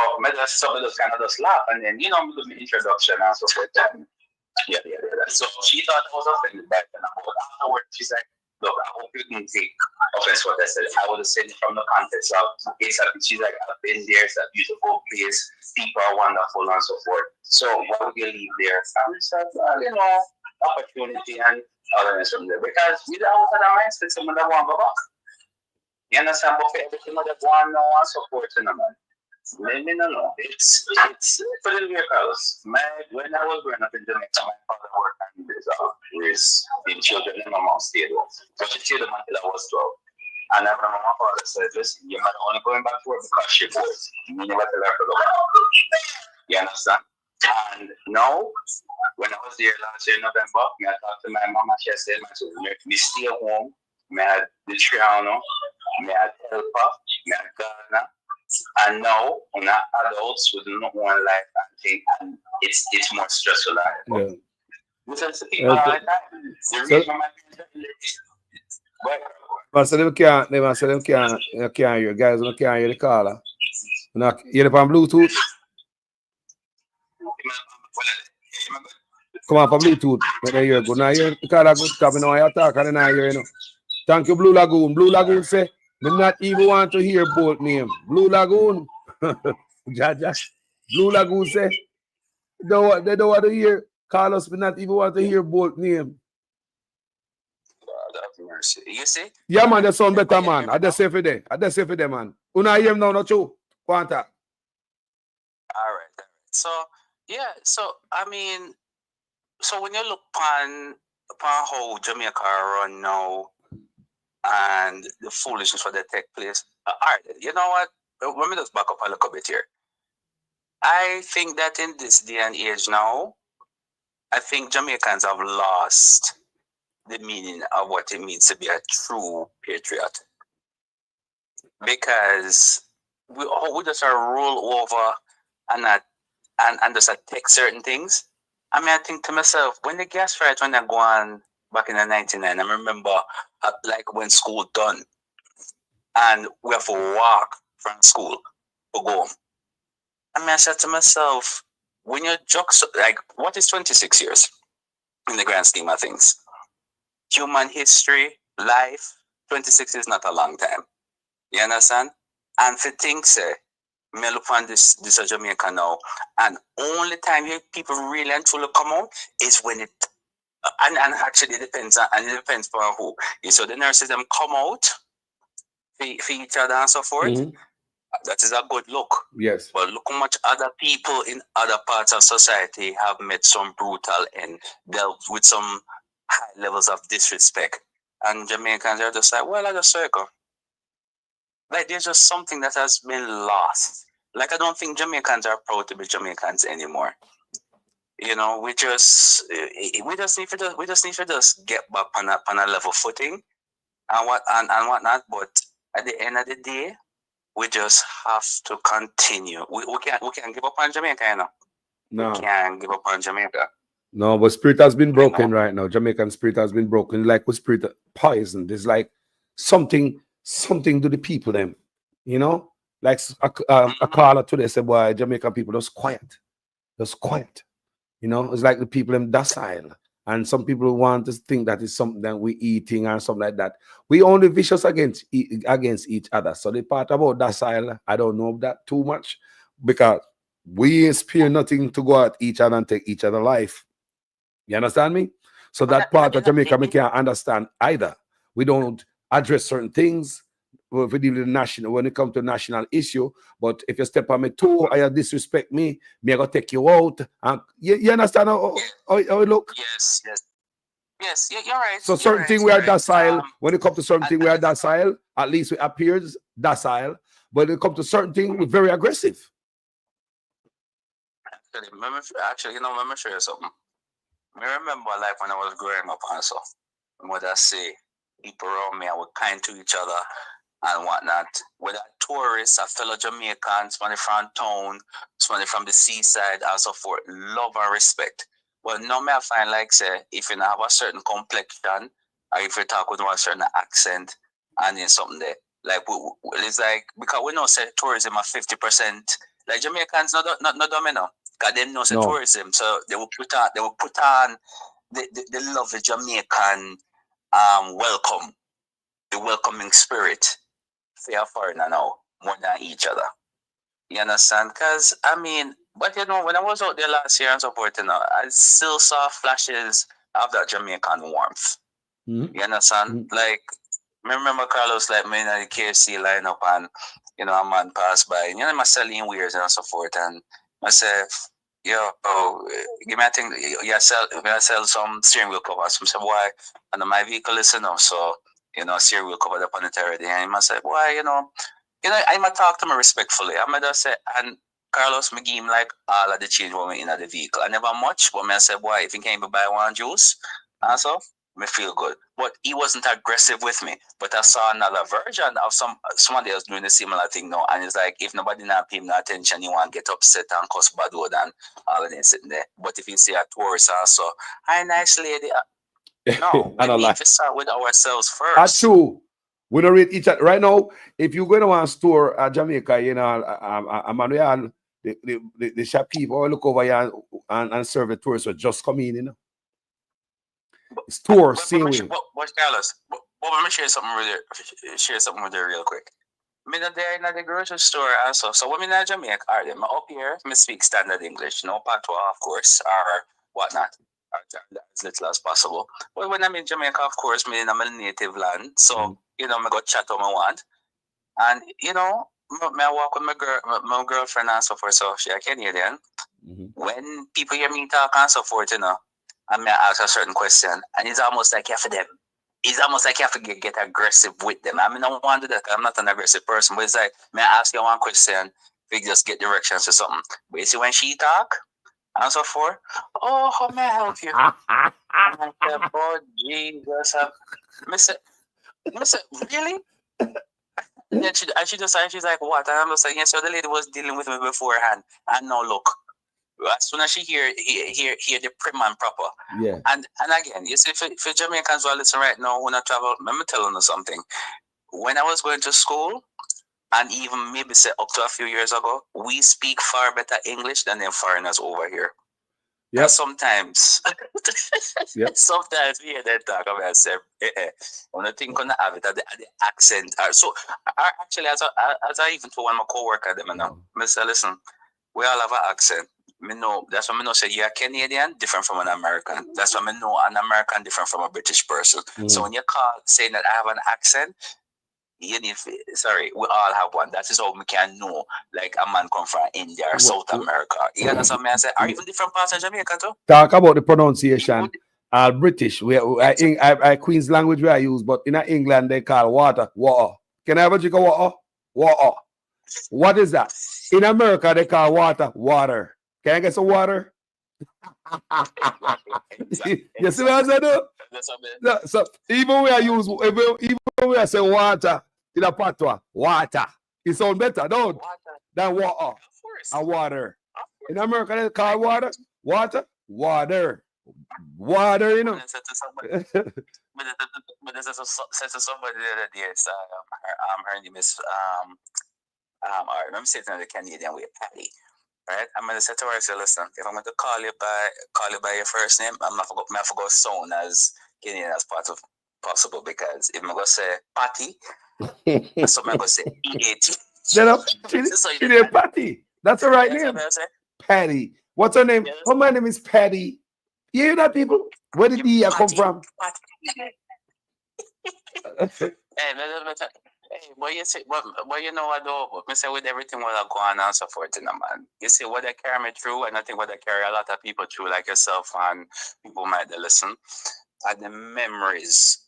some of those kind of just laugh and then, you know, do the introduction and so forth. Yeah. So she thought I was offended by it and afterwards she's like, look, I hope you can take offense what I said. I would have said it from the context of she's like, I've been there, it's a beautiful place, people are wonderful and so forth. So why would you leave there? And it's like, you know, opportunity and otherness from there. Because we don't have that mindset, someone that want to go back. You understand? But for everything that want no one support in a man. No. It's put it in your colors. When I was growing up in Jamaica, my father worked on with the children in my mom's stable. So she stayed them until I was 12. And I remember my father said, listen, you're not only going back to work because she was. You never tell her to go back. You understand? And now, when I was there last year in November, I talked to my mom and she said, me stay home. I had the Triano, I had Helper, I had Ghana, And now, on adults with no one life and thing, and it's more stressful. Yeah. Because the people all the time, the So- reason But so them can't hear. Guys, don't can't hear the caller. Not hear it on Bluetooth. Come on for Bluetooth. When they hear good. Now hear the caller good stop. You know I talk and then I hear, you know. Thank you, Blue Lagoon. Blue Lagoon say, me not even want to hear both name. Blue Lagoon. Jaja. Blue Lagoon say, they don't want to hear Carlos, me not even want to hear both name. God have mercy. You see? Yeah, man, that sound better, man. I just say for them. Man. Una hear him now, not true. Quanta. All right. So, yeah. So, I mean, so when you look upon how Jamaica run now and the foolishness for that take place, all right, you know what? Let me just back up a little bit here. I think that in this day and age now, I think Jamaicans have lost the meaning of what it means to be a true patriot. Because we just roll over and just take certain things. I mean, I think to myself, when the gas fight when I go on back in the 99, I remember like when school done and we have to walk from school to go home. I mean, I said to myself, when you're like, what is 26 years in the grand scheme of things? Human history, life, 26 is not a long time. You understand? And for things, me look on this Jamaica now, and only time people really and truly come out is when it, and actually it depends on who. So the nurses them come out for each other and so forth. Mm-hmm. That is a good look. Yes. But look how much other people in other parts of society have met some brutal and dealt with some high levels of disrespect. And Jamaicans are just like, well, I just circle. Like, there's just something that has been lost. Like, I don't think Jamaicans are proud to be Jamaicans anymore. You know, we just need to just get back on a level footing and whatnot. But at the end of the day, we just have to continue. We can't give up on Jamaica, you know. No. We can't give up on Jamaica. No, but spirit has been broken right now. Jamaican spirit has been broken. Like with spirit poison. There's like something to the people them. You know? Like a caller today said, boy, Jamaican people just quiet. Just quiet. You know, it's like the people them docile. And some people want to think that it's something that we eating or something like that. We only vicious against each other. So the part about docile, I don't know that too much because we ain't spare nothing to go at each other and take each other life. You understand me? So that part of Jamaica, we can't understand either. We don't address certain things if we deal with national when it comes to national issue. But if you step on me toe or you disrespect me, I gonna take you out. And you understand how it look? Yes, you're right. So certain thing we are docile. When it comes to certain thing we are docile. At least we appears docile. But when it comes to certain thing, we're very aggressive. Actually, you know, let me show you something. I remember like when I was growing up and so, what I say, people around me were kind to each other and whatnot. Whether tourists, a fellow Jamaicans, somebody from town, somebody from the seaside, and so forth, love and respect. But now I find like say, if you have a certain complexion, or if you talk with a certain accent, and then something there, like it's like because we know say tourism are 50%. Like Jamaicans not domino. Because they know say tourism, so they will put on the lovely Jamaican welcome, the welcoming spirit for a foreigner now more than each other. You understand? Because I mean, but you know, when I was out there last year and so forth, you know, I still saw flashes of that Jamaican warmth. Mm-hmm. You understand? Mm-hmm. Like, I remember Carlos like me in the KFC lineup and you know a man passed by, and you know, I'm selling wares and so forth, and I said, yo, give me a thing, you sell some steering wheel covers. I said, why? And my vehicle is enough, so, you know, steering wheel covered up on it already. And I said, why, you know, I'm going to talk to him respectfully. I'm going to say, and Carlos, me give him like all of the change when we in the vehicle. I never much, but I said, why, if you can't buy one juice, and so, me feel good. But he wasn't aggressive with me. But I saw another version of somebody else doing the similar thing now. And it's like, if nobody not pay no attention, you want to get upset and cuss bad word and all of them sitting there. But if you see a tourist also, hi, nice lady. No, we need to start with ourselves first. That's true. We don't read each other. Right now, if you go to one store at Jamaica, you know, Manuel, the shop people look over here and serve the tourists who just come in, you know. Store, same way. But Carlos, let me share something with you real quick. I'm there in the grocery store also. So when I'm in Jamaica, I'm up here, I speak standard English, no patois, of course, or whatnot, as little as possible. But when I'm in Jamaica, of course, I'm in my native land, so you know, I go chat what I want, and you know, I walk with my girlfriend and so forth. So she's a Canadian. When people hear me talk and so forth, you know, and I ask a certain question, and it's almost like you have to them. It's almost like you have to get aggressive with them. I mean, I don't want to do that. I'm not an aggressive person, but it's like, may I ask you one question? We just get directions or something. But you see, when she talk and so forth, oh, how may I help you? And I said, oh, Jesus. I said, really? And she's like, what? And I'm just like, yes, so the lady was dealing with me beforehand. And now look. As soon as she hear the prim and proper. Yeah. And again, you see, for Jamaicans who are listening right now, when I travel, let me tell you something. When I was going to school, and even maybe say up to a few years ago, we speak far better English than them foreigners over here. Yeah. Sometimes, sometimes we hear them talk about say, when I think on the have it, the accent. So actually, as I even told one of my co-worker, them, I say, listen, we all have an accent. Me know that's what I know. Say you're Canadian, different from an American. That's what I know. An American different from a British person. So when you call saying that I have an accent, you need. Sorry, we all have one. That is how we can know. Like a man come from India or South America. You understand me? I say, are even different parts of Jamaica too? Talk about the pronunciation. British. I Queen's language where I use, but in England they call water. Can I have a drink of water? Water. What is that? In America they call water. Can I get some water? You see what I said? So even when I say water in a patois, water, it sounds better, don't? Than water. And water. In America they call water, water, you know. But there's said to somebody the other day, her name is let me say it in the Canadian way, Patty. Right? I'm gonna say to her, I say, listen, if I'm going to call you by your first name, I'm not going to go sound as Canadian as possible, because if I'm going to say Patty, so I'm going to say EAT. She named Patty. That's the right name. Patty. What's her name? Oh, my name is Patty. You hear that, people? Where did the come from? Hey, but you see, but you know what though? But say with everything what I go on and so forth, you know, man. You see what they carry me through, and I think what they carry a lot of people through, like yourself, and people might listen, are the memories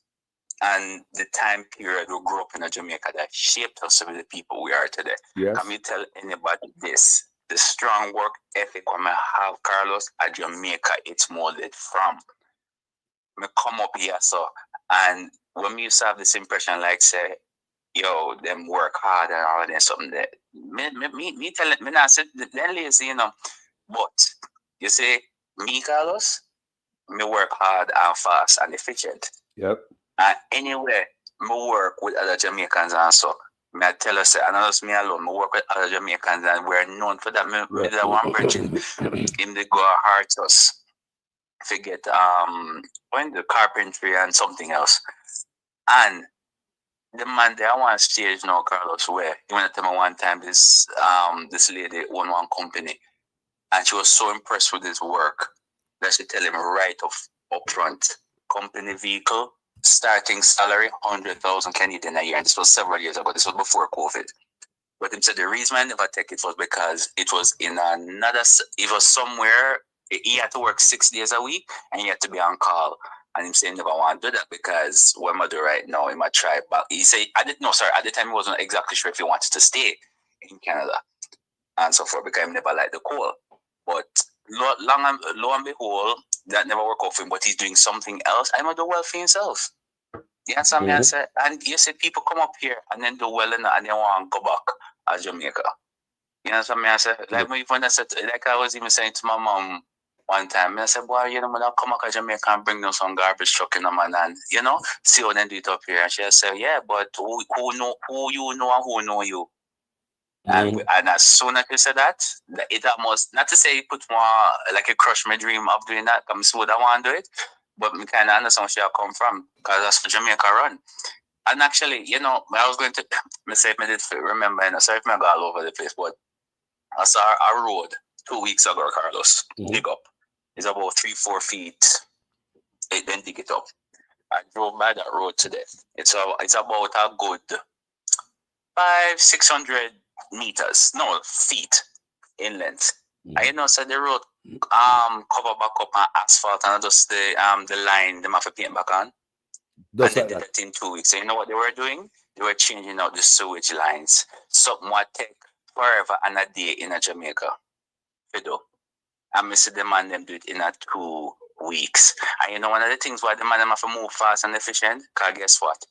and the time period we grew up in Jamaica that shaped us to be the people we are today. Yes. Can you tell anybody this? The strong work ethic when I have, Carlos, at Jamaica, it's molded from. Me come up here, so, and when we used to have this impression, like, say, yo, them work hard and all of that, something that me tell it, me not say then lazy, you know. But you say, me, Carlos, me work hard and fast and efficient. Yep. And anyway, me work with other Jamaicans and so. Me I tell us, and not just me alone, me work with other Jamaicans and we're known for that. Me the one bridging in the go hard to us. Forget when the carpentry and something else. And the man there on stage now, Carlos, where he went to tell me one time this lady owned one company, and she was so impressed with his work that she tell him right up front, company vehicle, starting salary 100,000 Canadian a year. And this was several years ago. This was before COVID. But he said the reason I never take it was because it was it was somewhere. He had to work 6 days a week and he had to be on call. And him saying never want to do that because what am I doing right now in my tribe? But he said, at the time he wasn't exactly sure if he wanted to stay in Canada and so forth because he never liked the cold. But lo and behold, that never work out for him, but he's doing something else, I'm gonna do well for himself. You understand me? I said, and you see people come up here and then do well and they want to go back as Jamaica. You know what I said? Like when I said, like I was even saying to my mom one time, I said, boy, you know, when I come back to Jamaica and bring them some garbage truck in them and you know, see how they do it up here. And she said, yeah, but who know who you know and who know you? And as soon as you said that, it almost, not to say it put more like a crush my dream of doing that, I'm so I want to do it, but I kind of understand where she come from, because that's what Jamaica run. And actually, you know, I was going to, I say I did remember, and sorry if I go all over the place, but I saw a road 2 weeks ago, Carlos, dig up. It's about 3-4 feet. It then dig it up. I drove by that road today. It's about a good 500-600 meters, no, feet in length. And you know, so the road cover back up on asphalt and just the line them have to paint back on. And they did it in 2 weeks. So you know what they were doing? They were changing out the sewage lines. Something would take forever and a day in a Jamaica. You know. And I see the man them do it in 2 weeks. And you know one of the things why the man them have to move fast and efficient? Because guess what?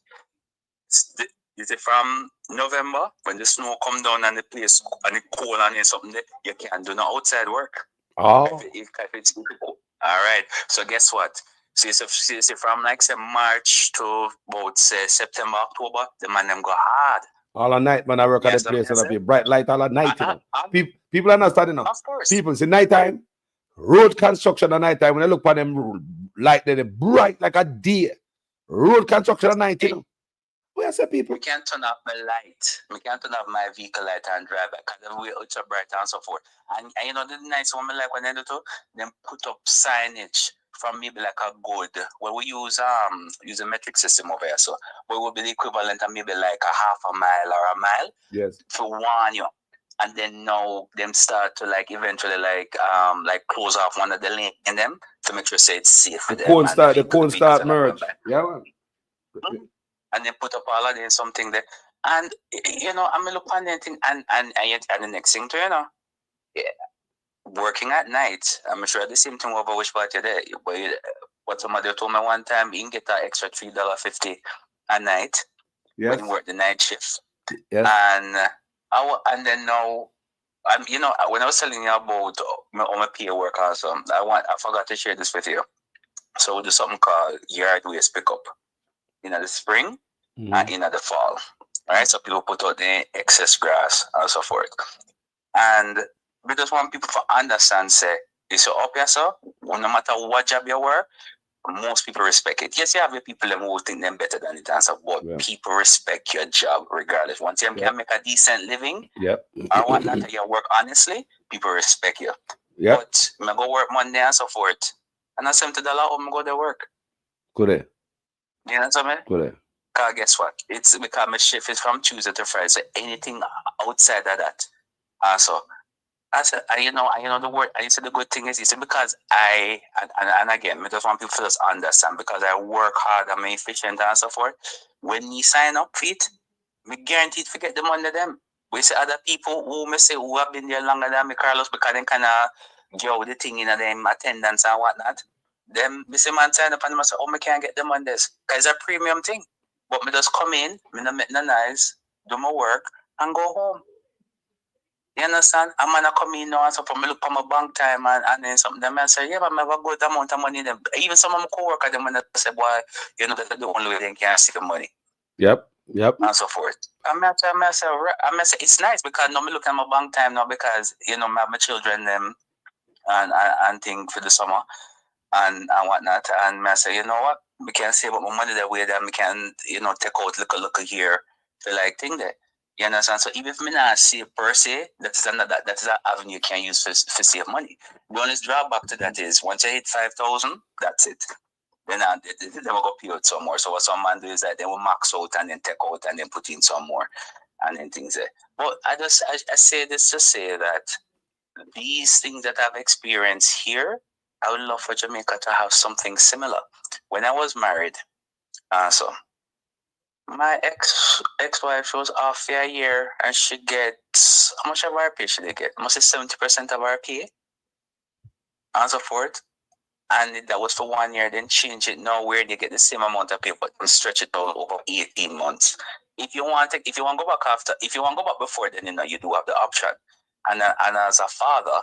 Is it from November when the snow come down and the place and it cold and something there, you can't do no outside work. If it's all right. So guess what? So from like say March to about say September, October, the man them go hard. All the night, man, I work at the place and I be bright light all the night. People are not studying now. Of course. People say nighttime, road construction at nighttime, when I look at them light, they're bright like a deer. Road construction at night, you know. Where say people? We can't turn off my light. We can't turn off my vehicle light and drive back because the way it's so bright and so forth. And you know the nice one like when they do too, then put up signage from maybe like a good where we use a metric system over here. So we will be the equivalent of maybe like a half a mile or a mile. Yes. To warn you. And then now them start to like eventually like close off one of the lane in them to make sure say it's safe for them. The cone start merge. Yeah, man. And then put up all of them something there. And you know, I mean look on anything and the next thing too, you know. Yeah, working at night, I'm sure the same thing over which part you're there. What somebody told me one time, you can get that extra $3.50 a night when you work the night shift. Yes. And then now, you know, when I was telling you about my peer work also, I forgot to share this with you. So we do something called yard waste pickup in the spring and in the fall. All right, so people put out the excess grass and so forth. And we just want people to understand, say, it's up here, so no matter what job you work, most people respect it. Yes, you have your people who think them better than it, and so, but people respect your job regardless. Once you can make a decent living, or whatnot, and you work honestly, people respect you. But I go work Monday and so forth, and I $70 I go to work. Good. You know what I mean? Good. Because guess what? It's because my shift is from Tuesday to Friday, so anything outside of that. Also, I said, you know the word. I said the good thing is, because I and again, I just want people to just understand because I work hard, I'm efficient and so forth. When you sign up for it, me guaranteed to get the money to them. We see other people who have been there longer than me, Carlos, because they kind of go the thing in them attendance and whatnot. Them, me say man sign up and I say, me can't get them on this. Because it's a premium thing. But me just come in, me not make no noise, do my work, and go home. You understand? I'm gonna come in now and so me look for my bank time and then something. Them and say, yeah, but I have a good amount of money in them. Even some of my co-workers, them when they say, boy, you know that's the only way they can save money. Yep. And so forth. I say it's nice because now me look at my bank time now because you know I have my children them and things for the summer and whatnot. And I say, you know what? We can save up my money that way that we can, you know, take out look here to like thing there. You understand? So even if me not save per se, that is an avenue you can use for save money. The only drawback to that is once you hit 5,000, that's it. Then they will go pay out some more. So what some man do is that they will max out and then take out and then put in some more and then things there. But I say this to say that these things that I've experienced here, I would love for Jamaica to have something similar. When I was married, so my ex-wife, she was off for a year and she gets, how much of our pay should they get? Must say 70% of our pay and so forth. And that was for 1 year, then change it now where they get the same amount of pay, but stretch it out over 18 months. If you want to go back after, if you want to go back before, then you do have the option. And as a father,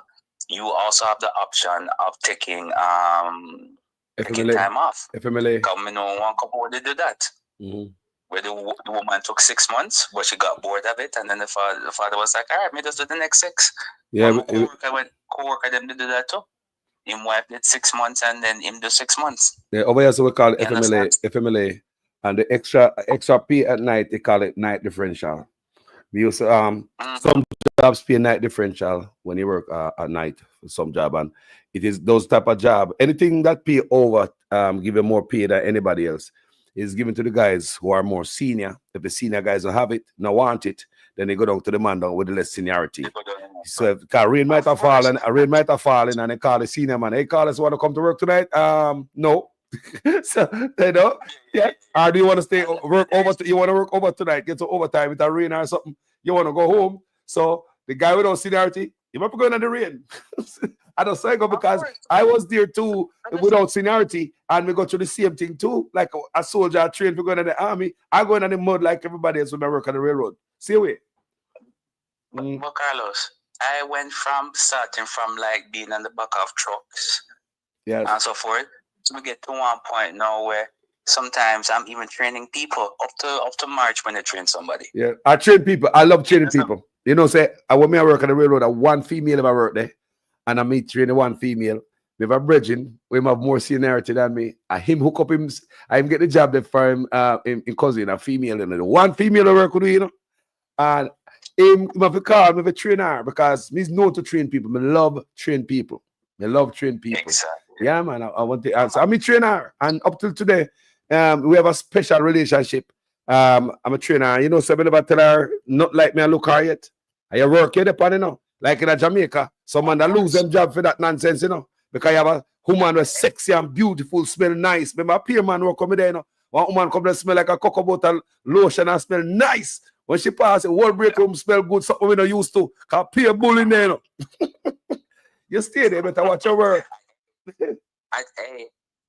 you also have the option of taking time off. FMLA. Come, one couple would do that. Mm-hmm. Where the woman took 6 months, but she got bored of it, and then the father was like, all right, me just do the next 6. Yeah, my co-worker them to do that too. Him wife did 6 months and then him do 6 months. Yeah, over here so we call it FMLA, and the extra pay at night, they call it night differential. We used to, some jobs pay night differential when you work at night for some job, and it is those type of job. Anything that pay over, give you more pay than anybody else, is given to the guys who are more senior. If the senior guys don't have it, don't want it, then they go down to the man down with the less seniority. So if rain might have fallen, and they call the senior man, hey Carlos, want to come to work tonight? No. So you know, yeah. Or do you want to stay work over? You want to work over tonight? Get to overtime with a rain or something. You want to go home? So the guy without seniority, you might be going in the rain. I don't say go because I was there too without seniority, and we go through the same thing too. Like a soldier trained for going in the army, I go in the mud like everybody else when I work on the railroad. See away. But Carlos, I went from starting from like being on the back of trucks, yes, and so forth. So we get to one point now where sometimes I'm even training people up to March when I train somebody. Yeah, I train people. I love training people. You know, say I want me to work on the railroad. I one female if I work there, and I meet training one female. We have a bridging. We have more seniority than me. I him hook up him. I him get the job there for him in cousin, a female. And the one female I work with, you know, and him have to call me a trainer because me's known to train people. I love train people. I love train people. Exactly. Yeah, man. I want to answer. I'm a trainer, and up till today, we have a special relationship. I'm a trainer. You know, so I never tell her not like me. I look her yet. I work here, you know, like in Jamaica. Someone that lose them job for that nonsense, you know, because you have a woman who's sexy and beautiful, smell nice. But my peer man work come there, you know. One woman come there smell like a cocoa butter lotion and smell nice. When she pass, the whole break room smell good. Something we not used to. Cause peer bull in there, you know. You stay there, better watch your work.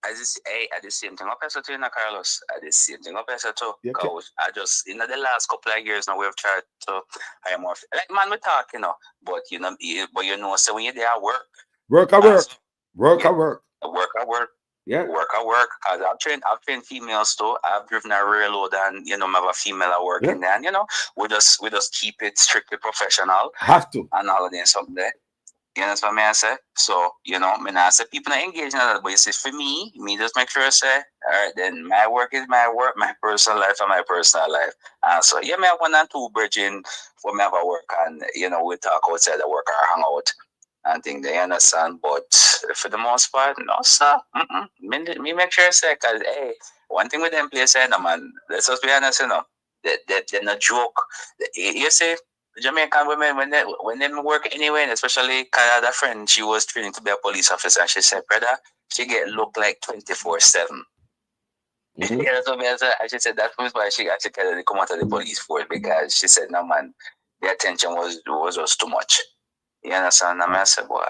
I the same thing up here too, Carlos. I the same thing up here too. Because I just in the last couple of years now we've tried to hire more like man we talk, you know, but you know, so when you're there at work. Work. Yeah. Work. Cause I've trained females too. I've driven a railroad and you know, I have a female at work in there, and you know, we just keep it strictly professional. Have to. And all of them someday. You know what I say? So, you know, I say people are engaged in that, but you see, for me just make sure I say, all right, then my work is my work, my personal life and my personal life. So, yeah, I have 1 and 2 bridging for me have a work, and, you know, we talk outside the work or hang out and things, they understand. But for the most part, no, sir. Me make sure I say, because, hey, one thing with them players, man, let's just be honest, you know, they're not joke. You see, Jamaican women, when they work anyway, especially Canada friend, she was training to be a police officer. She said, brother, she get look like 24/7. Mm-hmm. Yeah, so she said that was why she actually kind of come out of the police force, because she said, no man, the attention was just too much. You understand? I said, boy,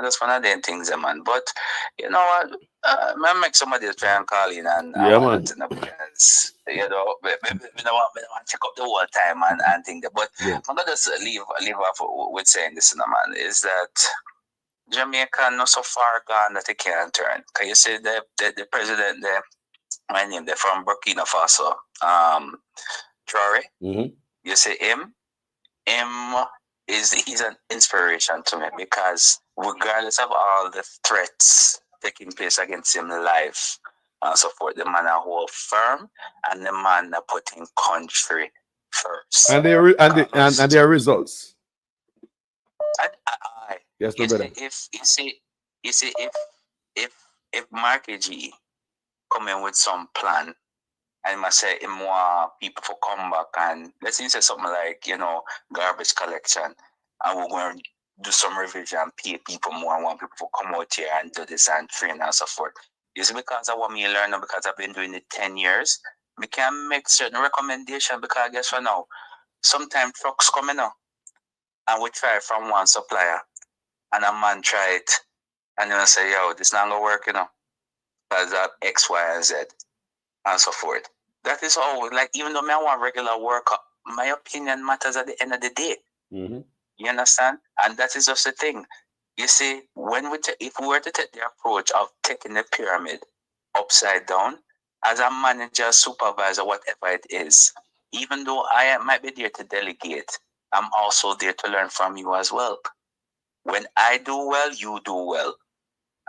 that's one of them things, man. But you know what? I make somebody try and call in and man. Because you know, we don't want to check up the whole time and think that. But I'm gonna just leave off with saying this, man, is that Jamaica not so far gone that they can't turn. Can you see the president there? My name, they're from Burkina Faso. Traore. Mm-hmm. You see him. He's an inspiration to me, because regardless of all the threats taking place against him live and so forth, the man hold firm, and the man putting country first. And their results. Yes, no better. If Mark G come in with some plan, and I say him want people to come back, and let's say something like, you know, garbage collection, and we're going to do some revision, pay people more, and want people to come out here and do this and train and so forth. It's because I want me to learn, because I've been doing it 10 years. We can make certain recommendation, because guess what now? Sometimes trucks come in now, and we try from one supplier, and a man try it And you say, yo, this not gonna work, because of X, Y, and Z, and so forth. That is all. Like, even though I want regular work, my opinion matters at the end of the day. Mm-hmm. You understand? And that is just the thing. You see, when if we were to take the approach of taking the pyramid upside down, as a manager, supervisor, whatever it is, even though I might be there to delegate, I'm also there to learn from you as well. When I do well, you do well,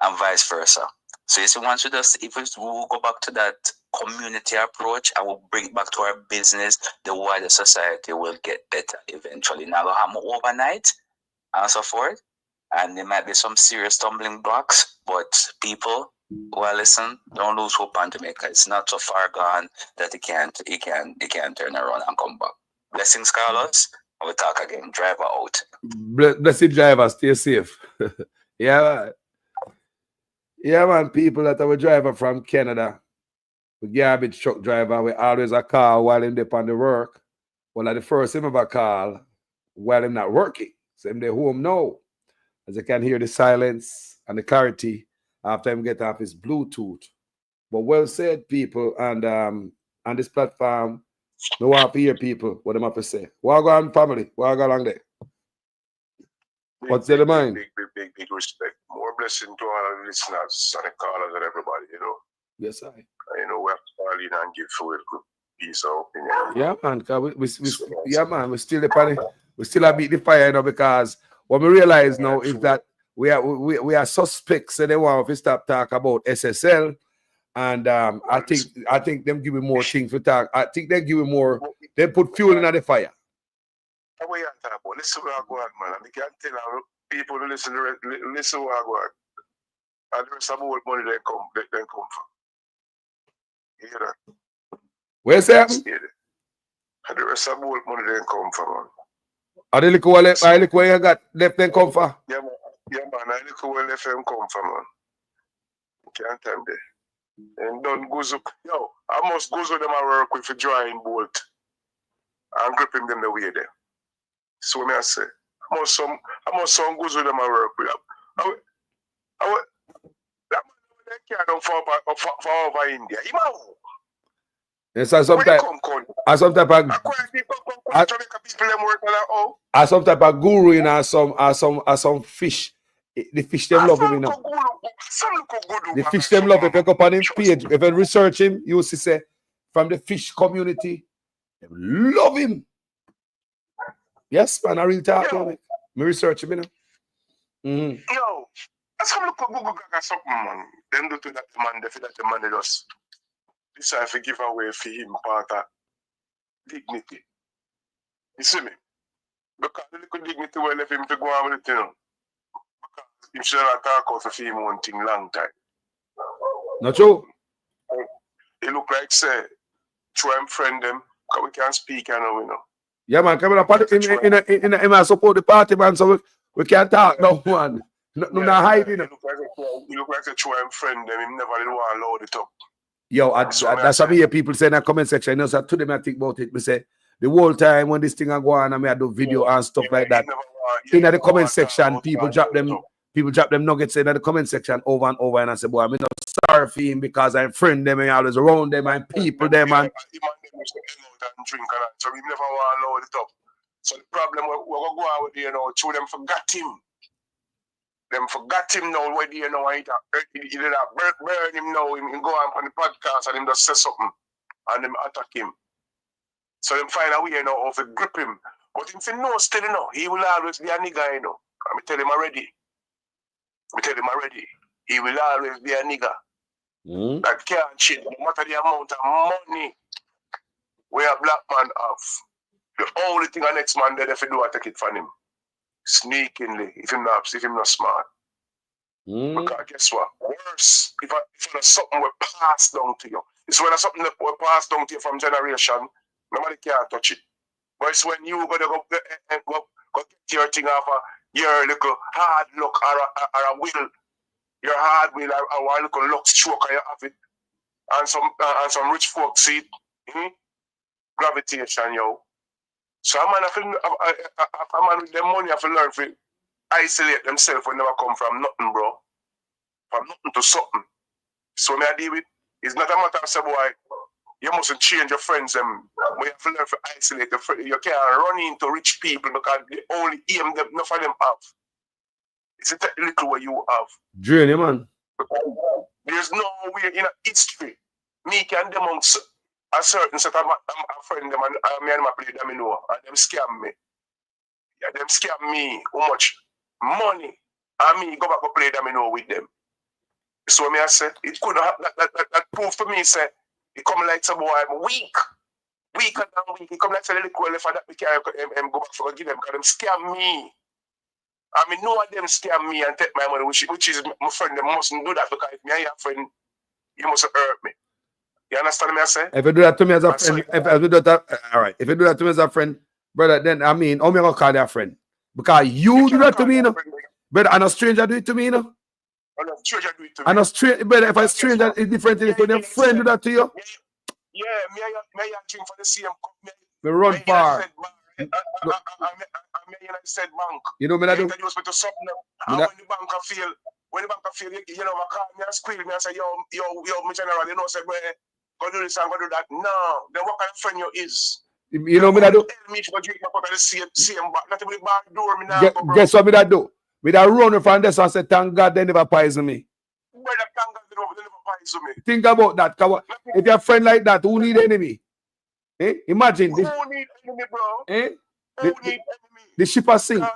and vice versa. So you see, once if we go back to that community approach, I will bring it back to our business, the wider society will get better eventually. Now, we'll have overnight and so forth, and there might be some serious stumbling blocks, but people, well, listen, don't lose hope on Jamaica. It's not so far gone that it can't turn around and come back. Blessings, Carlos. We'll talk again. Driver out. Blessed driver, stay safe. Yeah, man. Yeah, man. People that are a driver from Canada, the garbage truck driver, we always a call while him on the work. Well, at the first him ever call while him not working. So him they home now. As you can hear the silence and the clarity after him get off his Bluetooth. But well said, people, and on this platform, no want to hear people what them have to say. What go on, family? What go along there? What's in the mind? Big respect. More blessing to all the listeners and the callers and everybody, Yes, I. We have to call in and give forward good piece of opinion. Yeah, man. We still we still beat the fire, because what we realize now is that we are suspects, and they want to stop talking about SSL. And I think them give me more things to talk. I think they give me more. They put fuel in the fire. What you talk about? Listen what I go on, man. I can't tell people to listen what I go on. And the rest of the money they come from. You hear that? Where's that? And the rest of the money they come from, man. Are they look where you got left them come from? Yeah, man. I look where left them come from, man. Can't tell them. And don't go so, I must go so them I work with a drawing bolt and gripping them the way there. So what I say, I must some go so them I work with. That man they can't for over India. Yes, as some type of guru in some fish. The fish them love him, The fish them love him. If you go up on his page, if you research him, you will see say from the fish community, they love him. Yes, man, I really talk to him. Me research him, Yo, that's how look Google got something, man. Them do to that man, they feel that the man they just decide to give away for him part of dignity. You see me? Because the little dignity will left him to go on with it, Because he should have talked out for him one thing long time. Not true. It look like say, try and friend them, because we can't speak, Yeah, man, come in I support the party, man, so we can't talk no man. No hiding. It look like a try and friend them, him never did want to load it up. Yo, that's what I hear people say in the comment section. So to them I think about it. We say the whole time when this thing I go on and I do video and stuff like that. In the comment section, people drop them nuggets in the comment section over and over, and I say, boy, I'm not sorry for him because I'm friend them and I always around them and people them and drink and so we never want to load it up. So the problem we're going to go out with, through them forgot him. Them forgot him now, where either burn him now, him go on the podcast and him just say something and them attack him. So them find a way how to grip him. But if he knows still, he will always be a nigga, I tell him already. He will always be a nigga. That can't change, no matter the amount of money where a black man have. The only thing a next man there if he do I take it from him. Sneakingly, if him not smart. Because guess what? Worse, if something will pass down to you. It's when something that will pass down to you from generation, nobody can touch it. But it's when you go get your thing off your little hard luck or a will, your hard will or one little luck stroke you have it, and some rich folks see it. Gravitation, yo. So a man with them money have to learn to isolate themselves when they never come from nothing, bro. from nothing to something. So me I deal with, it's not a matter of say, boy, you mustn't change your friends. We have to learn to isolate your friends. You can't run into rich people because the only aim them, enough of them have. It's a little what you have. Journey, man. There's no way in history me can amongst a certain set of a friend them and me and my play domino and them scam me. Yeah, them scam me how much money and me go back and play domino with them. So me I say it could have that proof to me say it come like some boy I'm weaker than weak. It come like say the little for that we can go back for give them because them scam me. I mean, no of them scam me and take my money, which is my friend. They mustn't do that because if me and your friend, you must hurt me. You understand me? I say. If you do that to me as a friend, if you do that, all right. If you do that to me as a friend, brother, then I mean, how me gonna call that friend? Because you do that to me, you know. Brother, and a stranger do it to me, you know. And a stranger do it to me. And a stranger, brother, if a stranger is different, if your friend do that to you. Yeah, me and drink for the same cup. Me run far. I said bank. You know me that do? Introduce me to something. And when the banker feel, you know, I call me and squeal me and say, yo, my general, you know, say, go do this and go do that. No, then what kind of friend you is? You know me that do? Me to go drink my cup at the same bar. Not even the bar door, me now. Guess what me that do? Me that run from this and say, thank God they never poison me. Brother, thank God they never poison me. Think about that. If you're a friend like that, who need enemy? Eh? Imagine this. Who need enemy, bro? Eh? Who need enemy? The shipper sing. Thank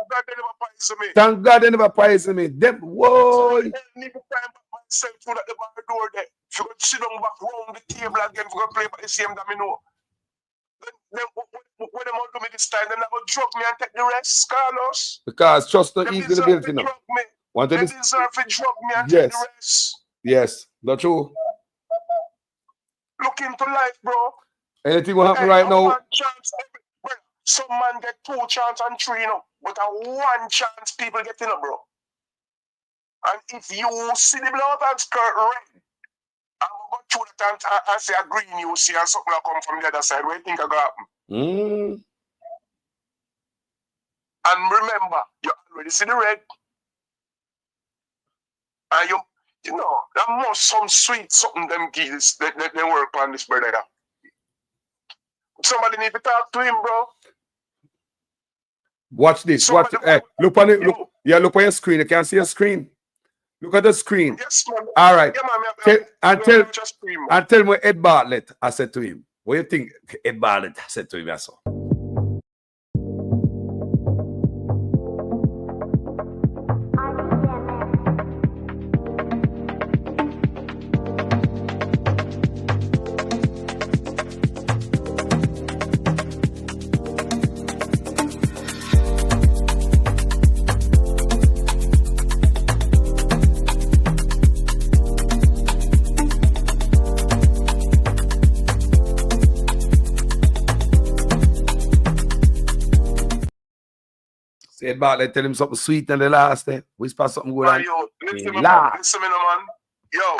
God they never poison me. Thank God they never poison me. Them, whoa. I need to find myself through at the back door there. If you go sit down back round the table again, if you go play by the same domino. Then when them out to me this time, then they go drug me and take the rest, Carlos. Because trust not easily built, you know. They deserve to drug me and take the rest. Yes, that's true. Look into life, bro. Anything will happen right now. Some man get 2 chances and 3, you know, but a 1 chance people get in, bro. And if you see the blood and skirt red, and go through the time and say a green, you see and something will come from the other side. What do you think will happen? And remember, you already see the red. And you know, there must some sweet something them kids they work on this brother. Somebody need to talk to him, bro. Watch this. Watch. Look on it. Look. Yeah, look on your screen. You can see your screen. Look at the screen. Yes, man. All right. Yeah, man, tell me Ed Bartlett. I said to him. What do you think Ed Bartlett said to him? I saw. Ed Bartlett tell him something sweet in the last day. Whisper something good on. Listen, man. Yo,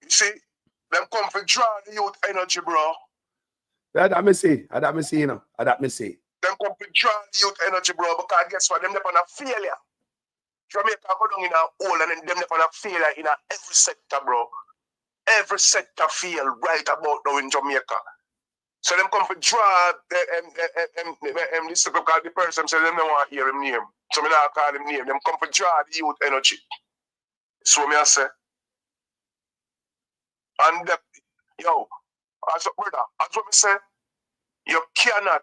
you see, them come for draw the youth energy, bro. That me see, you know. That me see. Them come for draw the youth energy, bro, because guess what? Them depend on failure. Jamaica go down in a hole and then them depend on failure in every sector, bro. Every sector fail right about now in Jamaica. So them come for draw this stuff called the person, so them don't want to hear him name. So me not call him name. Them come for draw the youth energy. So me I say. And yo, as a brother, as what me say, you cannot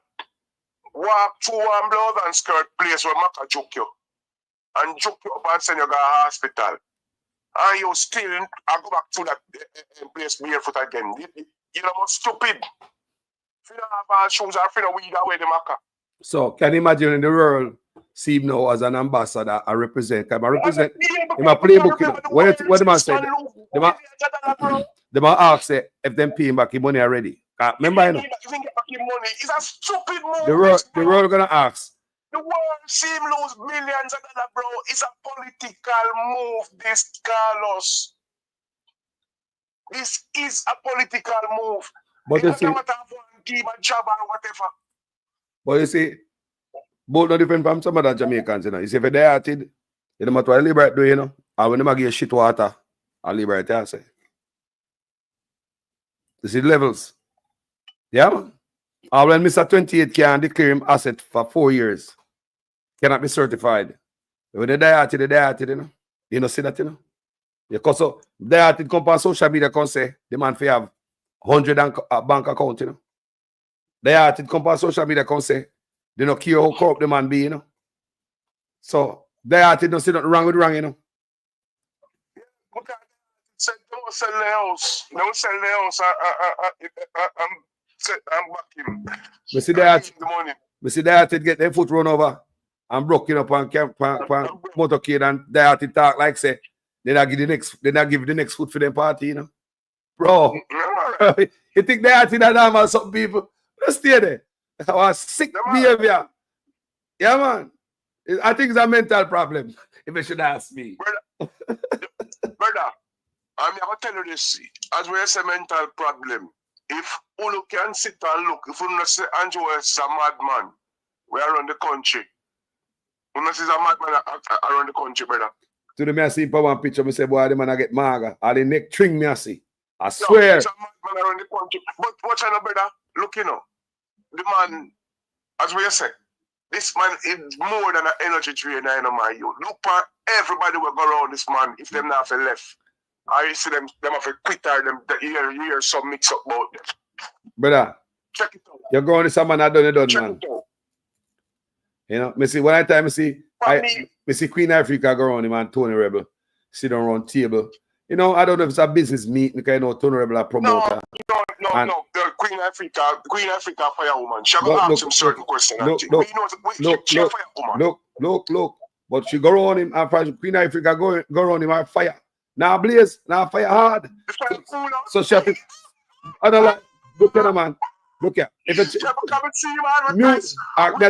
walk through one blood and skirt place where Maka joke you. And joke you up and send you to the hospital. And you still go back to that place barefoot again. You know more stupid. If you don't have shoes or if you don't weed away the Maka. So can you imagine in the world, see him now as an ambassador, I represent. Can I represent in my playbook? You know, what the man said? The man asked if them paying back his money already. Remember, you know? It's a stupid move. The world gonna ask. The world see him lose millions of dollars, bro. It's a political move, this, Carlos. This is a political move. But you see, give a job or whatever. But you see, both not different from some other Jamaicans, you know. You see, if they're hearted, you know what liberate do, you know. I will never give you shit water. I'll leave right there, say. You see the levels. Yeah, man. Or when Mr. 28 can declare him asset for 4 years, cannot be certified. When they die, you know. You know, see that, you know. Because so they come on social media can say the man for have 100 bank account, you know. They come on social media can say they don't care how corrupt the man be, you know. So they don't see nothing wrong with wrong, you know. Don't sell the house. Don't sell the house. I'm back him. We see that. We see that get their foot run over and broken up on motorcade and they talk like say they not give the next foot for them party, you know. Bro, you think they are that some people just stay there. Our sick behavior. Yeah, man. I think it's a mental problem, if you should ask me. Brother, I'm going to tell you this. As we say mental problem, if Ulu can sit and look, if you say Andrew is a madman, we are around the country. You is a madman around the country, brother. To the me I see one picture, I say, boy, the man I get maga. Or the neck string me I see. I swear. He's a madman around the country. But watch out, brother. Look, you know, the man, as we say, this man is more than an energy drainer, you know, my youth. Look for everybody will go around this man if them not have left. I see them have to quit or them hear some mix up about them. Brother, check it out. You're going to someone that done it done, man. You know, me see one time I see Queen Africa go around him and Tony Rebel sit down around table. You know, I don't know if it's a business meeting, because you know Tony Rebel a promoter. No. The Queen Africa firewoman. She go ask him certain questions. Look. But she go around him and Queen Africa go around him and fire. Now blaze, now fire hard. So she have to, look at the man. Look at if it's that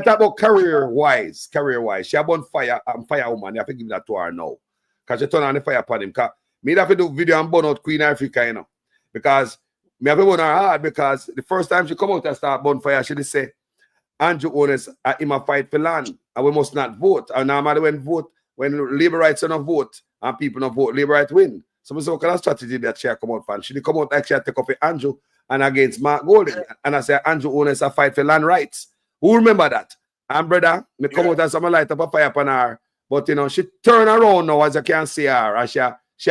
about career wise. She have on fire and firewoman. You have to give that to her now. Because she turn on the fire upon him. Cause me have to do video and burn out Queen Africa, you know. Because me have to burn her hard because the first time she come out and start bonfire, she just say, Andrew owners are in a fight for land and we must not vote. And normally when labor rights are not vote and people not vote, labor rights win. So what kind of strategy that she come out from? She come out like she take up for Andrew and against Mark Golden. And I say Andrew owners are fight for land rights. Who remember that? And brother, me come out and some light up a fire upon her. But you know, she turn around now as you can see her and she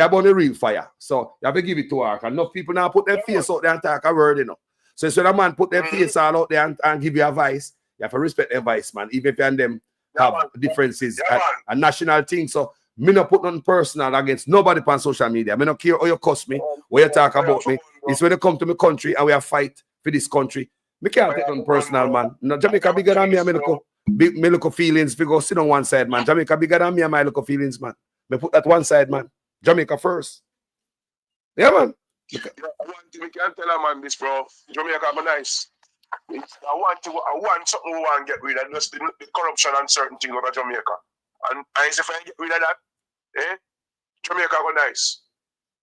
have on the real fire. So you have to give it to her. Enough people now put their face out there and talk a word, you know. So when a man put their face all out there and give you advice, you have to respect their advice, man. Even if you and them have differences and national things. So me not put nothing personal against nobody on social media. Me not care how you cuss me, what you talk about me. It's when you come to my country and we have fight for this country. Me can't take nothing personal, man. No, Jamaica bigger than me. Me look feelings. We go sit on one side, man. Jamaica bigger than me and my look feelings, man. Me put that one side, man. Jamaica first. Yeah, man. I can't tell a man this, bro. Jamaica be nice. I want something we want to get rid of, just the corruption and certain things about Jamaica. And if I get rid of that, Jamaica go nice.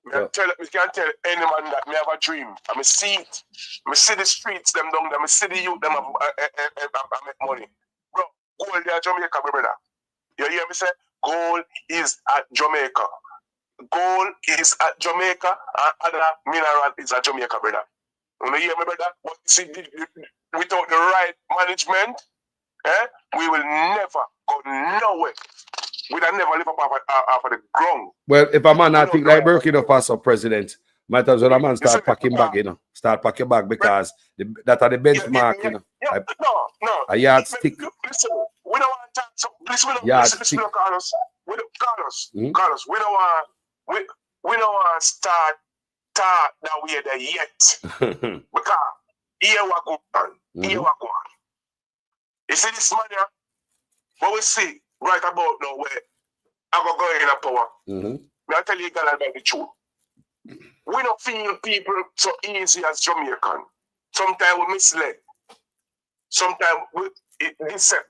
We can't tell any man that me have a dream. I see it. I see the streets them down there. I see the youth them have make money. Bro, gold there Jamaica, brother. You hear me say? Gold is at Jamaica. Gold is at Jamaica and other mineral is at Jamaica, brother. You hear me, brother? But see, without the right management, we will never go nowhere. We will never live up off of the ground. Well, if a man not think like Burkina Faso president, might as well a man start packing bag, you know. Start packing bag because that are the benchmark, you know. No. A yardstick. Listen, we don't want to talk. So, listen, Carlos. Carlos, we don't want to start that way there yet. Because here we go on. You see this man here? What we see right about now where I go in a power. I tell you guys about the truth. We don't feel people so easy as Jamaican. Sometimes we misled. Sometimes we deceive.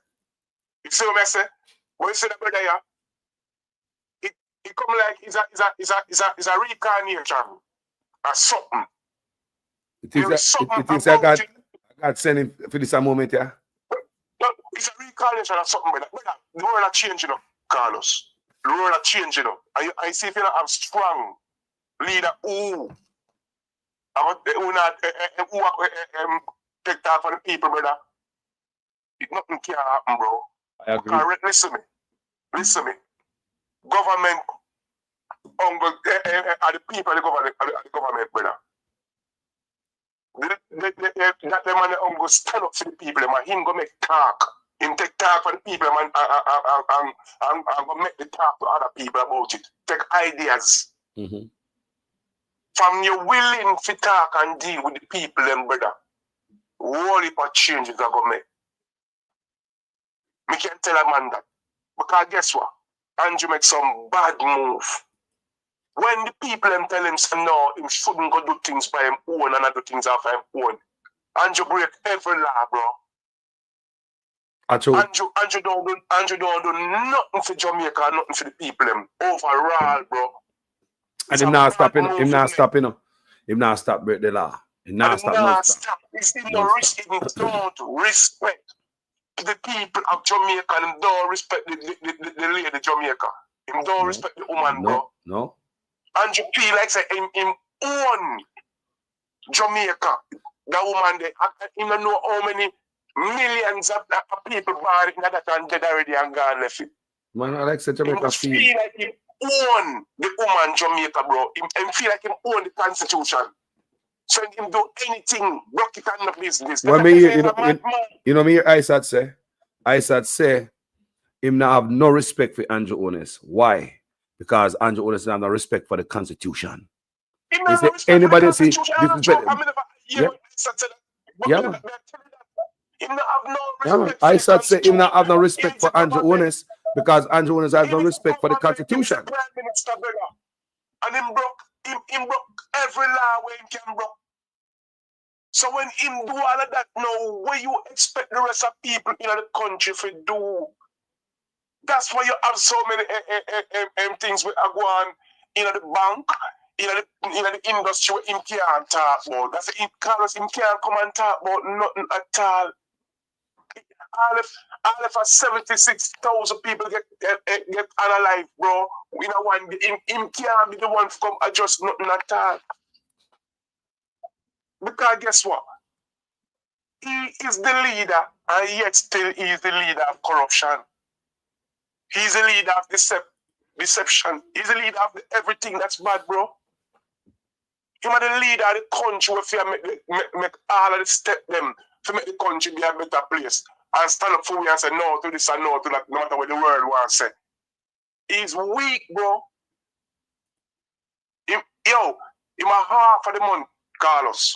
You see what I say? When you see the brother here, it come like it's a reincarnation or something. It is I got sent him for this moment, yeah. No, it's a reincarnation or something, brother. The world are changing up, Carlos. the world are changing. I see if you don't have strong leader who take that for the people, brother. Nothing can happen, bro. I agree. Listen me. Government are the people of the government, brother. That man go stand up for the people, man. Him go make talk. Him take talk for the people, man, and go make the talk to other people about it. Take ideas. Mm-hmm. From you willing to talk and deal with the people, them, brother. Whole heap of changes are going to make. Me can tell a man that. Because guess what? Andrew make some bad move. When the people them tell him, say, no, him shouldn't go do things by him own and not do things after him own. Andrew break every law, bro. Andrew don't do nothing for Jamaica, nothing for the people them. Overall, bro. And him not stopping. Him not stopping. Him not stop break the law. Him not stop. Him don't respect the people of Jamaica and him don't respect the lady Jamaica. Him don't respect the woman, bro. No. And you feel like say him own Jamaica. That woman there, he don't know how many millions of people born in that and dead already and gone left it. Man, I like say Jamaica feel like him own the woman Jamaica, bro. Him feel like him own the constitution. So him do anything, broke it on the business. Well, you know me, I say him not have no respect for Andrew Onis. Why? Because Andrew Onis have no respect for the Constitution. Is there anybody see disrespect? Yeah, man. I say him not have no respect for Andrew Onis because Andrew Onis has no respect for the Constitution. And him broke every law where he can broke. So when him do all of that now, what you expect the rest of people in the country to do? That's why you have so many things with Aguan in the bank, in the industry where him can't talk about. That's it, Carlos, him can't come and talk about nothing at all. All of 76,000 people get unalive, bro. You know, him can't be the one to come adjust nothing at all. Because guess what? He is the leader, and yet still he is the leader of corruption. He's the leader of deception. He's the leader of everything that's bad, bro. He's the leader of the country where make all of the steps them to make the country be a better place. And stand up for me and say no to this and no to that, no matter what the world wants to say. He's weak, bro. Him a half of the month, Carlos.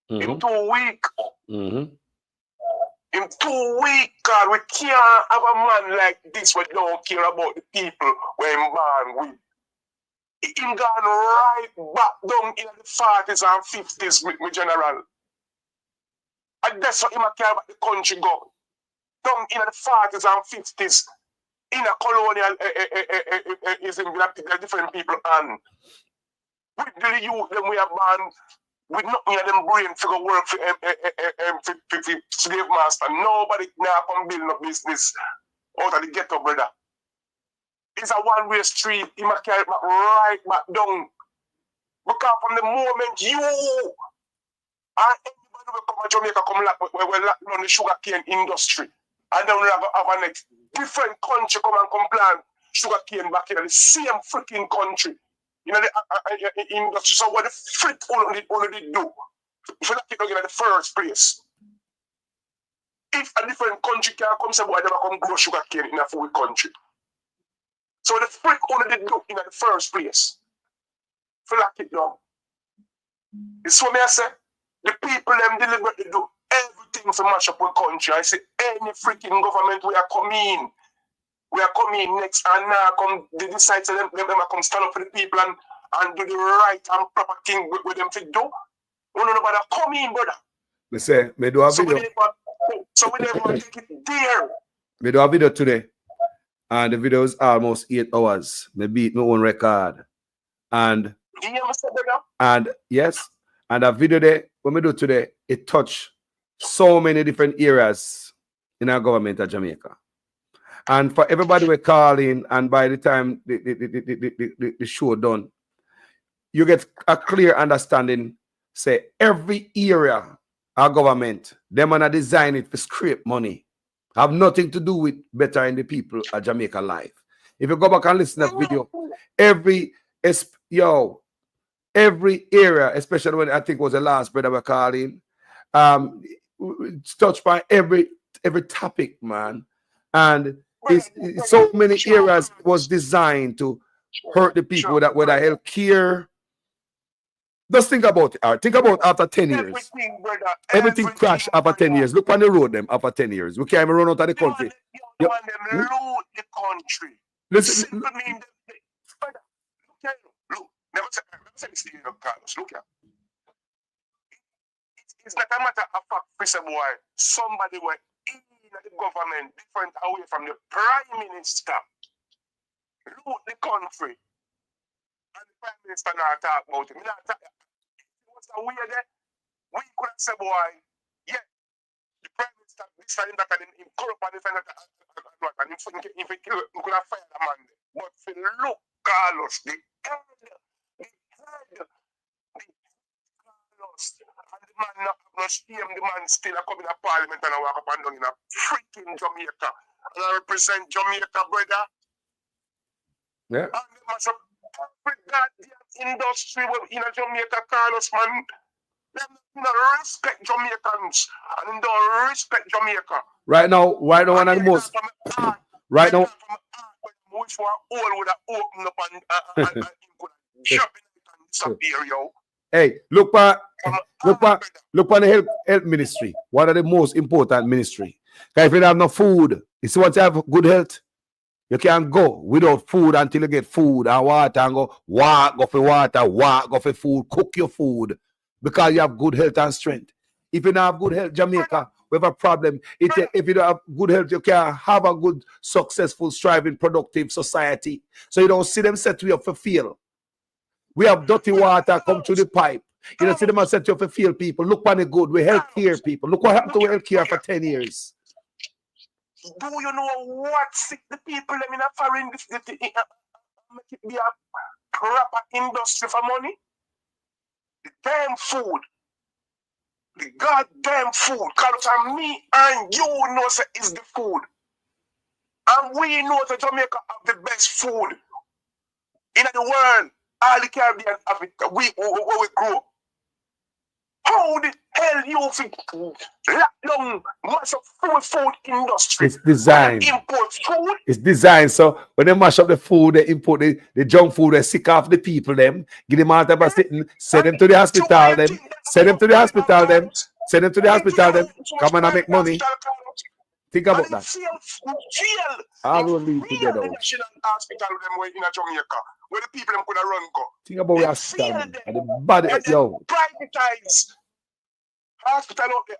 Him too weak. Him too weak, God. We can't have a man like this who don't care about the people where him born with. Him gone right back down in the 40s and 50s with me general. And that's what him care about the country go. Down in the 40s and 50s. In a colonial is in different people and with the youth them we are born with nothing in them brain to go work for slave master. Nobody now come build no business out of the ghetto, brother. It's a one-way street. He must carry it back right back down. Because from the moment you and anybody will come to Jamaica come lock down the sugar cane industry. And then we have a next different country come and plant sugar cane back in the same freaking country. You know, the industry. So what the freak only do? If you not keep looking at the first place. If a different country can come say, boy, never come grow sugar cane in a full country. So the freak only do in the first place. Feel like it down. It's what I say. The people them deliberately do everything to mash up one country. I say any freaking government we are coming. We are coming next and now come they decide to them come stand up for the people and do the right and proper thing with them to do. No, but come in, brother. Me say, me do a video. So we never take it there. Me do a video today. And the video is almost 8 hours. Me beat my own record. And yes, and that video there, when we do today, it touched so many different areas in our government of Jamaica. And for everybody we're calling, and by the time the show done, you get a clear understanding. Say every area our government, them and design it for scrape money. Have nothing to do with bettering the people of Jamaica life. If you go back and listen to that video, every area, especially when I think was the last brother we're calling, it's touched by every topic, man. And it's so many areas was designed to hurt the people that whether health care. Just think about it. All right. Think about after 10 years. Everything crashed after 10 years. Look on the road them after 10 years. We can't even run out of the country. Loot the country. Listen. Look, never say this to you, Carlos. Look here. It's not a matter of fact, Mr. Boy. Somebody were in the government different away from the Prime Minister. Loot the country. And the Prime Minister not talk about it. What's the way there? We could have said, boy, yeah, the Prime Minister, this time that and him corrupt and this and that, and if he kill, he could have fired a man. But for look, Carlos, the head, Carlos, and the man not no shame, the man still coming to Parliament and I walk up and down in a freaking Jamaica. And I represent Jamaica, brother. Yeah. And they must have every goddamn industry in Jamaica, Carlos, man. They don't respect Jamaicans and they don't respect Jamaica. Right now, one of the most. Right now. Which one all would have opened up and jump in and disappear, yo. Hey, look on the health ministry. One of the most important ministry. Because if you don't have no food, you see what you have good health. You can't go without food until you get food and water and go for water, go for food, cook your food because you have good health and strength. If you don't have good health, Jamaica, we have a problem. If you don't have good health, you can't have a good, successful, striving, productive society. So you don't see them set you up for fail. We have dirty water come through the pipe. You don't see them set you up for fail, people. Look on the good. We help care people. Look what happened to health care for 10 years. Do you know what sick the people them in a foreign make it be a proper industry for money? The damn food. The goddamn food. Because me and you know say is the food. And we know that Jamaica have the best food in the world. All the Caribbean Africa. We grow. How the hell you think lock down mash up food industry? It's designed. Import food? It's designed. So when they mash up the food, they import the junk food, they sick off the people, them, give them out of sitting, send them to the hospital, them, send them to the hospital, them, send them to the hospital, them, come on and make money. Think about that. I will leave together. The national hospital them in Jamaica, where the people could have run go. Think about your hospital and the body, yo. Privatize hospital out there,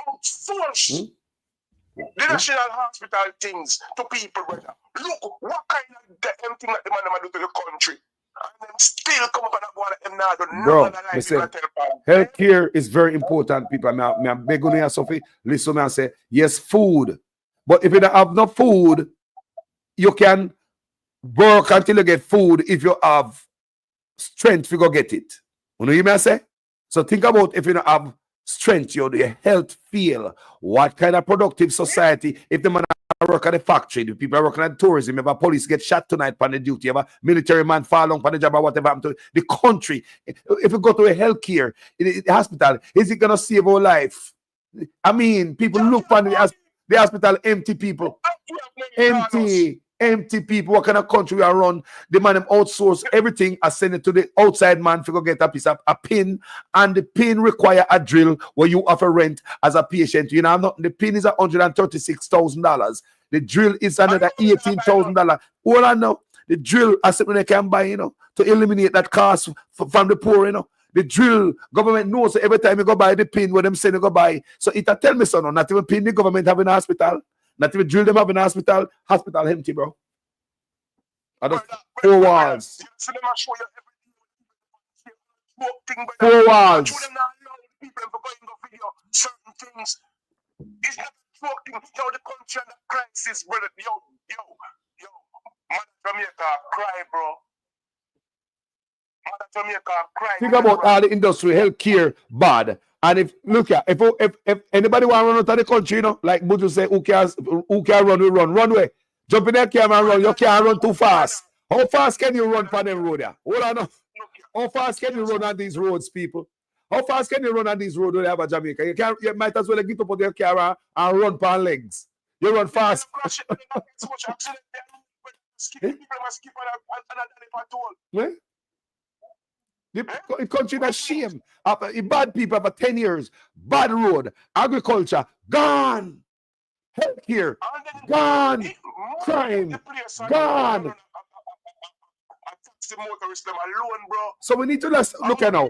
outsource the national hospital things to people, brother. Look, what kind of damn thing that the man do to the country? And them still come up and go at them now. Bro, listen, healthcare is very important, people. I'm begging you, Sophie, listen to me and say, yes, food. But if you don't have no food, you can work until you get food if you have strength to go get it. You know what I say? So think about if you don't have strength, your health feel. What kind of productive society, if the man work at the factory, the people are working at tourism, if a police get shot tonight on the duty, if a military man fall on the job or whatever happened to the country, if you go to a healthcare, the hospital, is it going to save our life? I mean, people look on the hospital, empty people. Empty people. What kind of country we are run? The man them outsource everything. I send it to the outside man to go get a piece of a pin, and the pin require a drill where you offer rent as a patient. You know, the pin is $136,000. The drill is another $18,000. All I know, the drill I said when they can buy, you know, to eliminate that cost from the poor, you know. The drill, government knows so every time you go buy the pin, what them say you go buy. So it tell me so, no, not even pin the government have in a hospital. Not even drill them up in hospital empty, bro. I just 4 walls. 4 walls. Certain things. It's not a fucking, yo, the country and the crisis, brother. Yo, Mother Jamaica cry, bro. Mother Jamaica cry. Think about all the industry, healthcare, bad. And if anybody want to run out of the country, you know, like Buju say, who can run, we run way. Jump in that camera and run. You can't run too fast. How fast can you run on them road there? Hold on. How fast can you run on these roads, people? How fast can you run on these roads when you have a Jamaica? You might as well get up on your car and run on legs. You run fast. The country is shame. Bad people for 10 years. Bad road. Agriculture. Gone. Healthcare. Gone. Crime. Gone. So we need to look at now.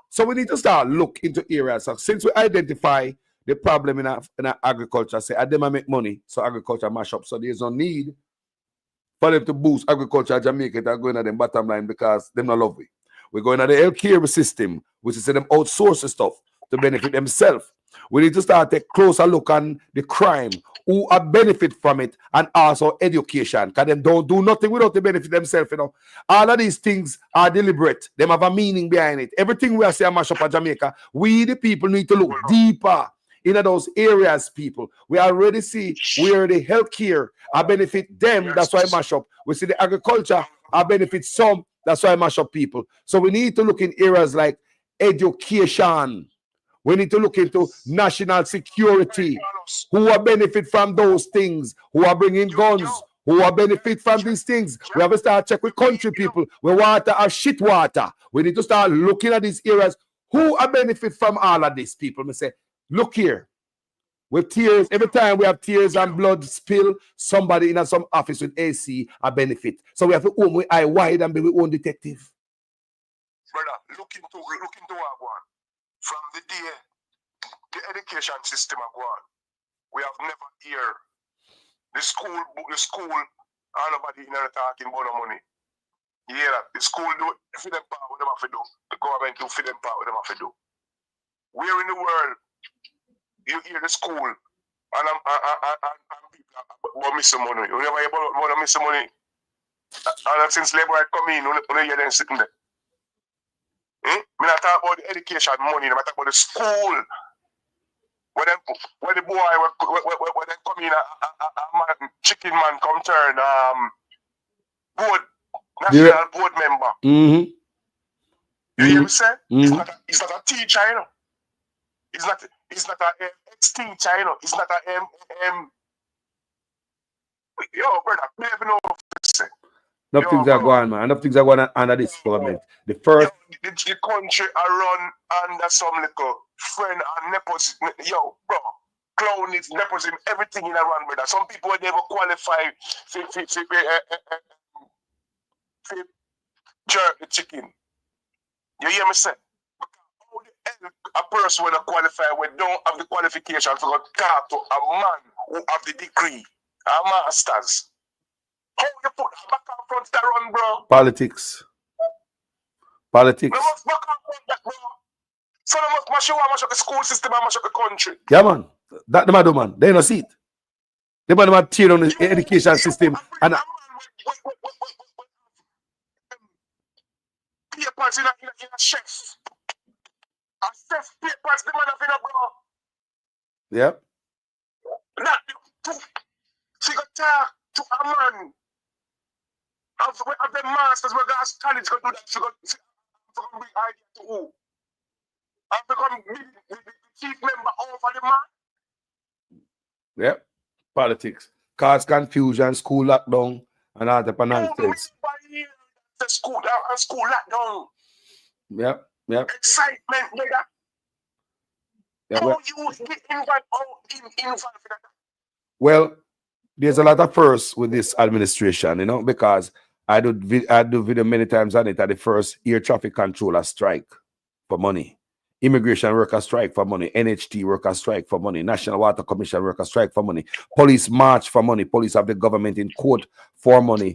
So we need to start look into areas. So since we identify the problem in our agriculture, say, I them make money, so agriculture mash up. So there's no need for them to boost agriculture Jamaica that are going at them bottom line because them not love it. We're going at the healthcare system, which is them outsource the stuff to benefit themselves. We need to start take closer look on the crime, who are benefit from it, and also education. Because them don't do nothing without the benefit themselves, you know. All of these things are deliberate. Them have a meaning behind it. Everything we are saying mash up at Jamaica, we the people need to look deeper into those areas, people. We already see where the healthcare are benefit them, that's why mash up. We see the agriculture are benefit some, that's why mash up people. So we need to look in areas like education. We need to look into national security. Who are benefit from those things? Who are bringing guns? Who are benefit from these things? We have to start check with country people. We water or shit water. We need to start looking at these areas. Who are benefit from all of these people? We say, look here. With tears, every time we have tears and blood spill, somebody in some office with AC a benefit. So we have to own with eye wide and be with own detective. Brother, look into our one. From the day the education system are gone, we have never heard the school, and nobody in there talking about no money. You hear that? The school do it for them part what them have to do. The government do for them part what them have to do. Where in the world you hear the school and people about missing money? You never hear about missing money. And since labor come in, you hear them sitting there. I not talk about the education money, I talk about the school. When the boy when they come in, a chicken man come turn board national board member. You hear me say? He's not a teacher, you know. He's not a ex-teacher, you know. He's not a yo brother, me even know what to say. Enough things are going, man. Enough things are going under this government. The first the country are run under some little friend and nepotism. Yo, bro, clown is nepotism, everything in a run, brother. Some people would never qualify for jerk the chicken. You hear me say? How the hell a person when qualify when don't have the qualification to go talk to a man who have the degree, a master's? How you put back and front that run, bro? politics. We must back and front that, bro. So they must mash up the school system and mash up the country. Yeah, man. That the man, man. They don't see it. They man tear on the education system. And papers in a chef. A chef papers, the man have in a bro. Yep. Not she got talk to a man. Of the masters, we got college go do that. She got bring idea to who? And become the chief member over the man. Yep. Politics. Cause confusion, school lockdown, and all the nonsense. The school lockdown. Yep. Yep. Excitement, nigga. Yeah, how you get involved in that? Well, there's a lot of firsts with this administration, you know, because I do video many times on it. At the first air traffic controller strike for money, immigration worker strike for money, NHT worker strike for money, National Water Commission worker strike for money, police march for money, police have the government in court for money,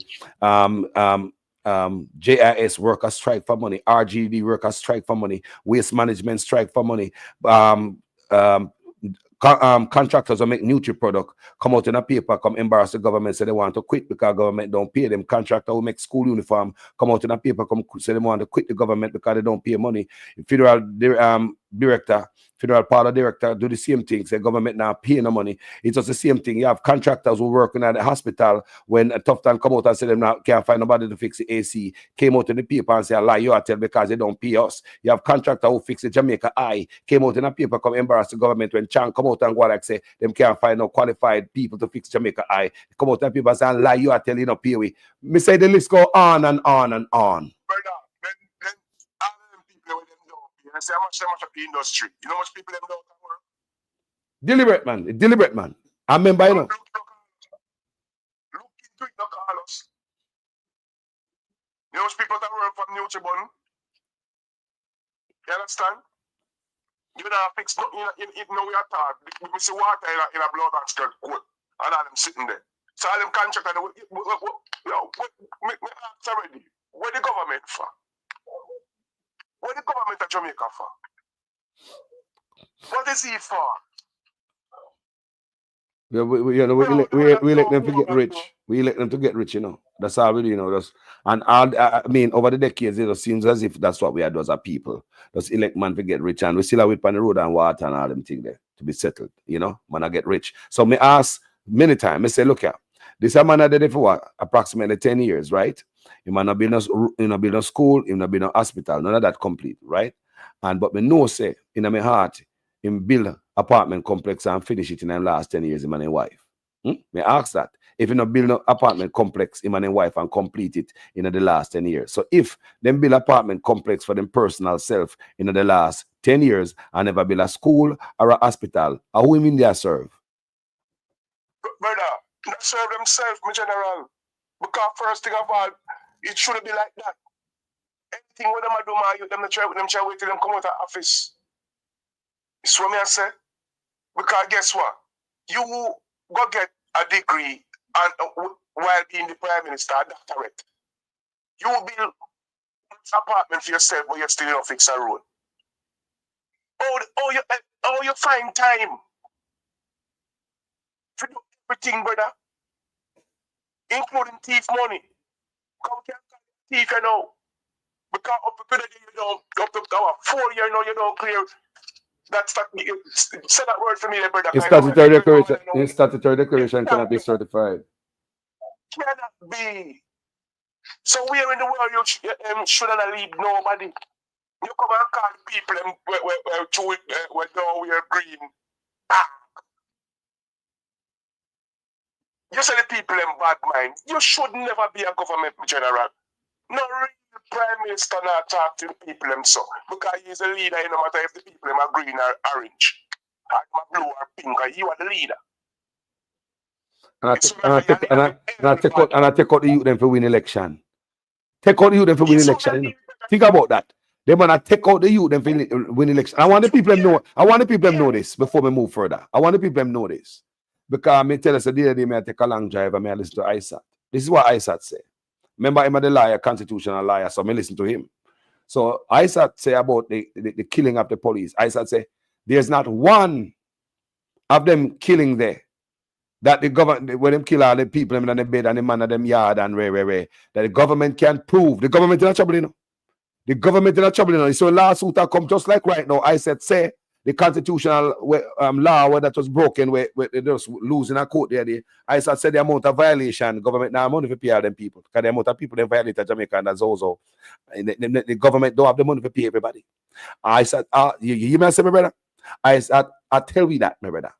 JIS worker strike for money, RGD worker strike for money, waste management strike for money, Contractors who make Nutri product come out in a paper, come embarrass the government, say they want to quit because government don't pay them. Contractor who make school uniform come out in a paper, come say they want to quit the government because they don't pay money. Federal director, federal power director do the same thing. Say government now pay no money. It's just the same thing. You have contractors who working at the hospital when a Tuffton come out and say them now can't find nobody to fix the AC. Came out in the paper and say, lie, you are tell because they don't pay us. You have contractor who fix the Jamaica Eye. Came out in a paper, come embarrass the government when Chan come out and go like say them can't find no qualified people to fix Jamaica Eye. Come out and people and say, lie, you are telling no pay we. Me say the list go on and on and on. Brother, then all of them people with them don't pay. And say how much of the industry. You know how much people them don't work? Deliberate man. I remember, you know. Look into it, no Carlos. You know how much people that work from Nutri-Bun? You understand? You know, fix nothing in no we are taught. We see water in a blood and skirt coat. And all them sitting there. So all them contractors, me ask already, what the government for? What the government of Jamaica for? What is he for? Yeah, we let them to get rich. We let them to get rich, you know. That's all we do, you know. And all, I mean, over the decades, it just seems as if that's what we had as a people. Just elect man to get rich, and we still have it on the road and water and all them things there to be settled, you know. Man, I get rich. So me ask many times, I say, look here, this a man that did it for what? Approximately 10 years, right? He might not build a school, he might not build a hospital, none of that complete, right? And but me know say in my heart, him build apartment complex and finish it in the last 10 years, him and his wife. Me ask that. If you not build an apartment complex, him and his wife and complete it in the last 10 years. So if them build apartment complex for them personal self in the last 10 years and never build a school or a hospital, who him in there serve? Brother, they serve themselves, my general. Because first thing of all, it shouldn't be like that. Anything what them do, my youth, them try wait till them come out of office. It's what me I say. Because guess what? You go get a degree and while being the prime minister, a doctorate. You will build an apartment for yourself, but you still don't fix a road. Oh, you find time to do everything, brother, including thief money. Come thief, you know. Because up to today, you don't, up to our 4 years now, you don't clear. That's that. Say that word for me, brother. In statutory declaration cannot be certified. Cannot be. So where in the world you shouldn't lead nobody? You come and call people where we're green. You say the people in bad mind. You should never be a government general. No real prime minister not talk to the people so because he's a leader, no matter if the people are green or orange, or blue or pink, or you are the leader. And I take out the youth them for win election. Take out the youth them for win election. You know? Think about that. They wanna take out the youth them for win election. I want the people them know. I want the people them know this before we move further. I want the people them know this because I may tell us the other day, I take a long drive and I listen to ISAT. This is what ISAT say. Remember, I'm the liar, constitutional liar, so I listen to him. So ISAT say about the killing of the police. ISAT say there's not one of them killing there that the government, when them kill all the people in the bed and the man of them yard and that the government can't prove. The government is not trouble, you know. The government is not trouble, you know. So lawsuit have come just like right now. ISAT say the constitutional law where that was broken, where they just losing a court there. I said the amount of violation, government now money for pay them people. Because the amount of people they violate in Jamaica and that's also. The government don't have the money to pay everybody. I said, you may say, my brother? I said, I tell you that, my brother.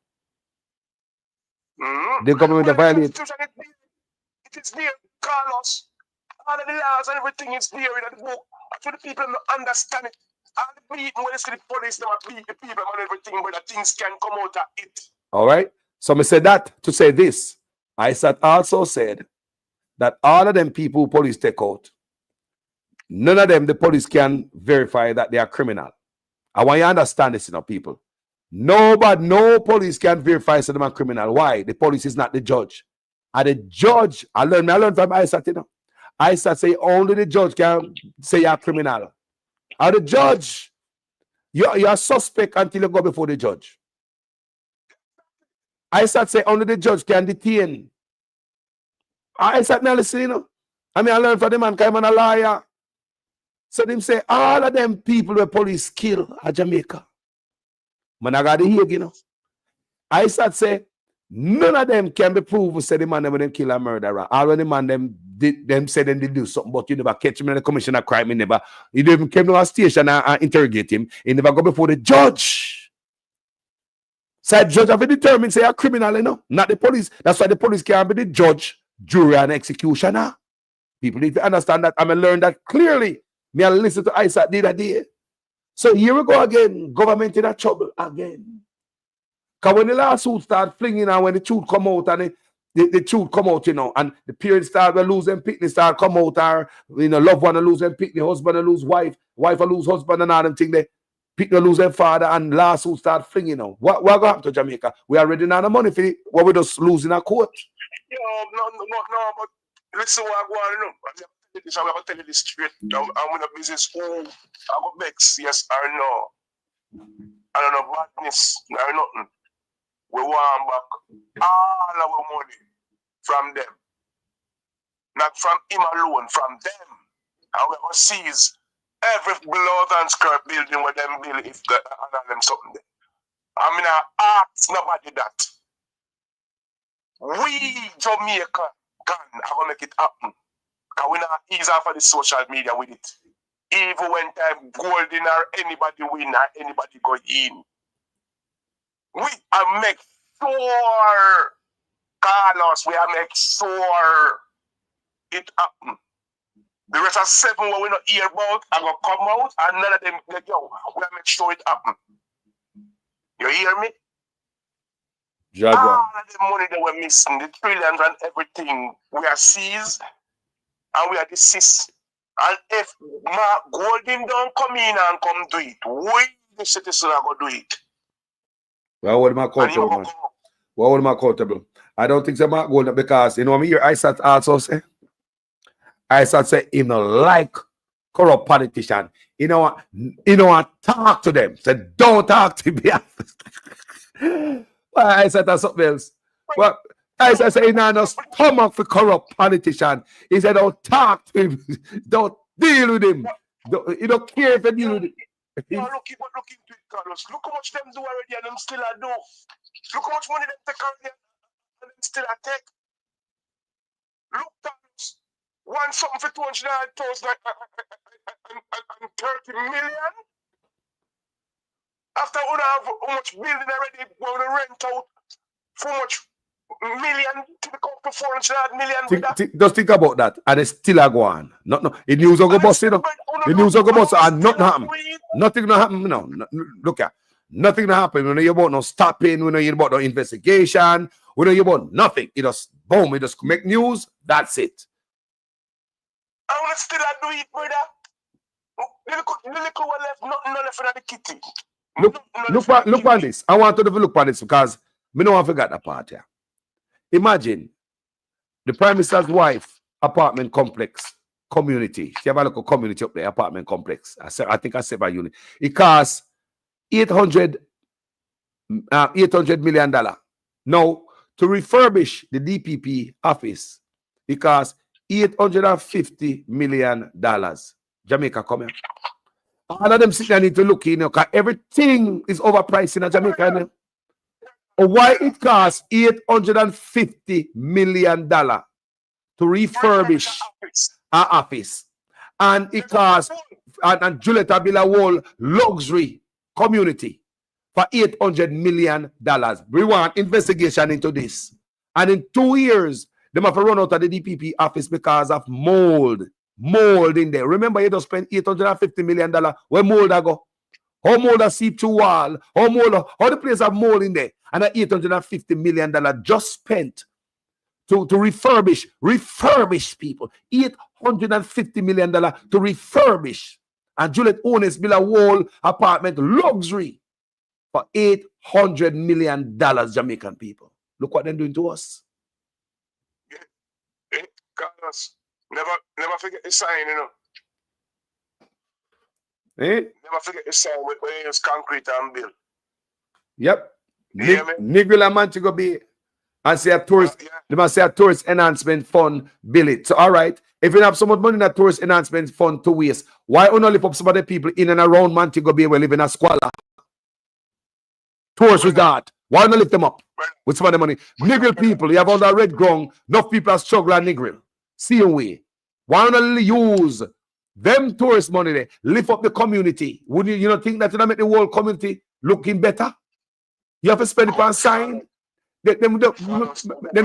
The government violate. It is there, Carlos. All of the laws and everything is there in the book. So the people don't understand it. All the people, when they see the police, they beat the people and everything, but the things can come out of it. All right. So I said that to say this. I also said that all of them people who police take out, none of them the police can verify that they are criminal. I want you to understand this, you know, people. No police can verify that them are criminal. Why? The police is not the judge. And the judge, I learned from ISAT, you know. ISAT say only the judge can say you're criminal. And the judge, you're a suspect until you go before the judge. I start say only the judge can detain. I start now listen, you know. I mean, I learned from the man, because I'm a lawyer. So them say all of them people where police kill at Jamaica. Man, I got to hear, you know. I start say none of them can be proved say the man when them kill a murderer. All when the man them say them did do something, but you never catch him in the commission of crime. You never came to a station and interrogate him. He never go before the judge. So the judge have to determine say a criminal, you know, not the police. That's why the police can't be the judge, jury, and executioner. People need to understand that. I mean, learn that clearly. Me, I listen to Isaac the other day. So here we go again. Government in a trouble again. Because when the lawsuit start flinging and when the truth come out and the truth come out, you know, and the period start where losing picnic start come out, or, you know, loved one will lose them picnic, husband will lose wife, wife will lose husband and all them things, they picnic will lose their father and lawsuit start flinging out. What going to happen to Jamaica? We already not the money for it. What we just losing a court? Yo, no, but listen what I want to know. I'm going to tell you this straight. I'm in a business who I go vex, yes or no. I don't know badness or nothing. We want back all our money from them. Not from him alone, from them. And we're going to seize every blood and skirt building where them build if they honor them something there. I mean, I ask nobody that. We, Jamaica, can make it happen. Because we not ease off of the social media with it. Even when time golden or anybody win or anybody go in. We are make sure, Carlos, we are make sure it happen. The rest of 7 what we not hear about are going to come out and none of them, yo, we are make sure it happen. You hear me? Jaguar. All of the money that we're missing, the trillions and everything, we are seized and we are deceased. And if Mark Golden don't come in and come do it, we, the citizens, are going to do it. Well, what am I accountable, man? Well, what am I accountable? I don't think so, Mark Golden, because, you know, me here, I start also say, you know, like corrupt politician, you know, talk to them. Say, don't talk to me. Well, I said that's something else. Well, I said, you know, no stomach for corrupt politician. He said, don't talk to him. Don't deal with him. You don't care if you deal with him. No, look into it, Carlos. Look how much them do already and them still are do. Look how much money them take already and them still are take. Look, Carlos. Want something for 230 million? After we have how much building already, we will rent out for much million to become to 400 million. Just think about that, and it's still a go on. No, it news will go bust, you know. The news will go bust, and nothing happen. Nothing will happen. No, look at nothing will happen. We know you about no stopping. We know you about no investigation. We know you about nothing. It just boom. It just make news. That's it. I want to still do it, brother. The little one left, nothing left in the kitty. Look on this. I want to look on this because me don't want to forget that part here. Imagine the Prime Minister's wife apartment complex community. She have a local community up there, apartment complex. I think I said by unit. It costs $800 million. Now, to refurbish the DPP office, it costs $850 million. Jamaica, come here. All of them sitting there need to look in, because everything is overpriced in Jamaica. You know? Why it costs $850 million to refurbish our office, and it costs and Juliet build a whole luxury community for $800 million. We want investigation into this, and in 2 years they have to run out of the DPP office because of mold in there. Remember, you just spent $850 million. Where mold I go? How mold a seep through wall? How the place have mold in there? And that $850 million just spent to refurbish people. $850 million to refurbish. And Juliet Owens built a whole apartment luxury for $800 million, Jamaican people. Look what they're doing to us. Carlos, never forget the sign, you know. Eh? Never forget the sign when you use concrete and build. Yep. Negril and Montego Bay. And say a tourist, they must say a tourist enhancement fund bill it. So all right, if you have so much money in a tourist enhancement fund to waste, why only lift up some of the people in and around Montego Bay who live in a squalor? Tourist resort. Why not lift them up with some of the money? Negril people, you have all that red ground, enough people are struggling Negril. See a way. Why not use them tourist money there, lift up the community? Wouldn't you not think that it'll make the whole community looking better? You have to spend it on sign. Them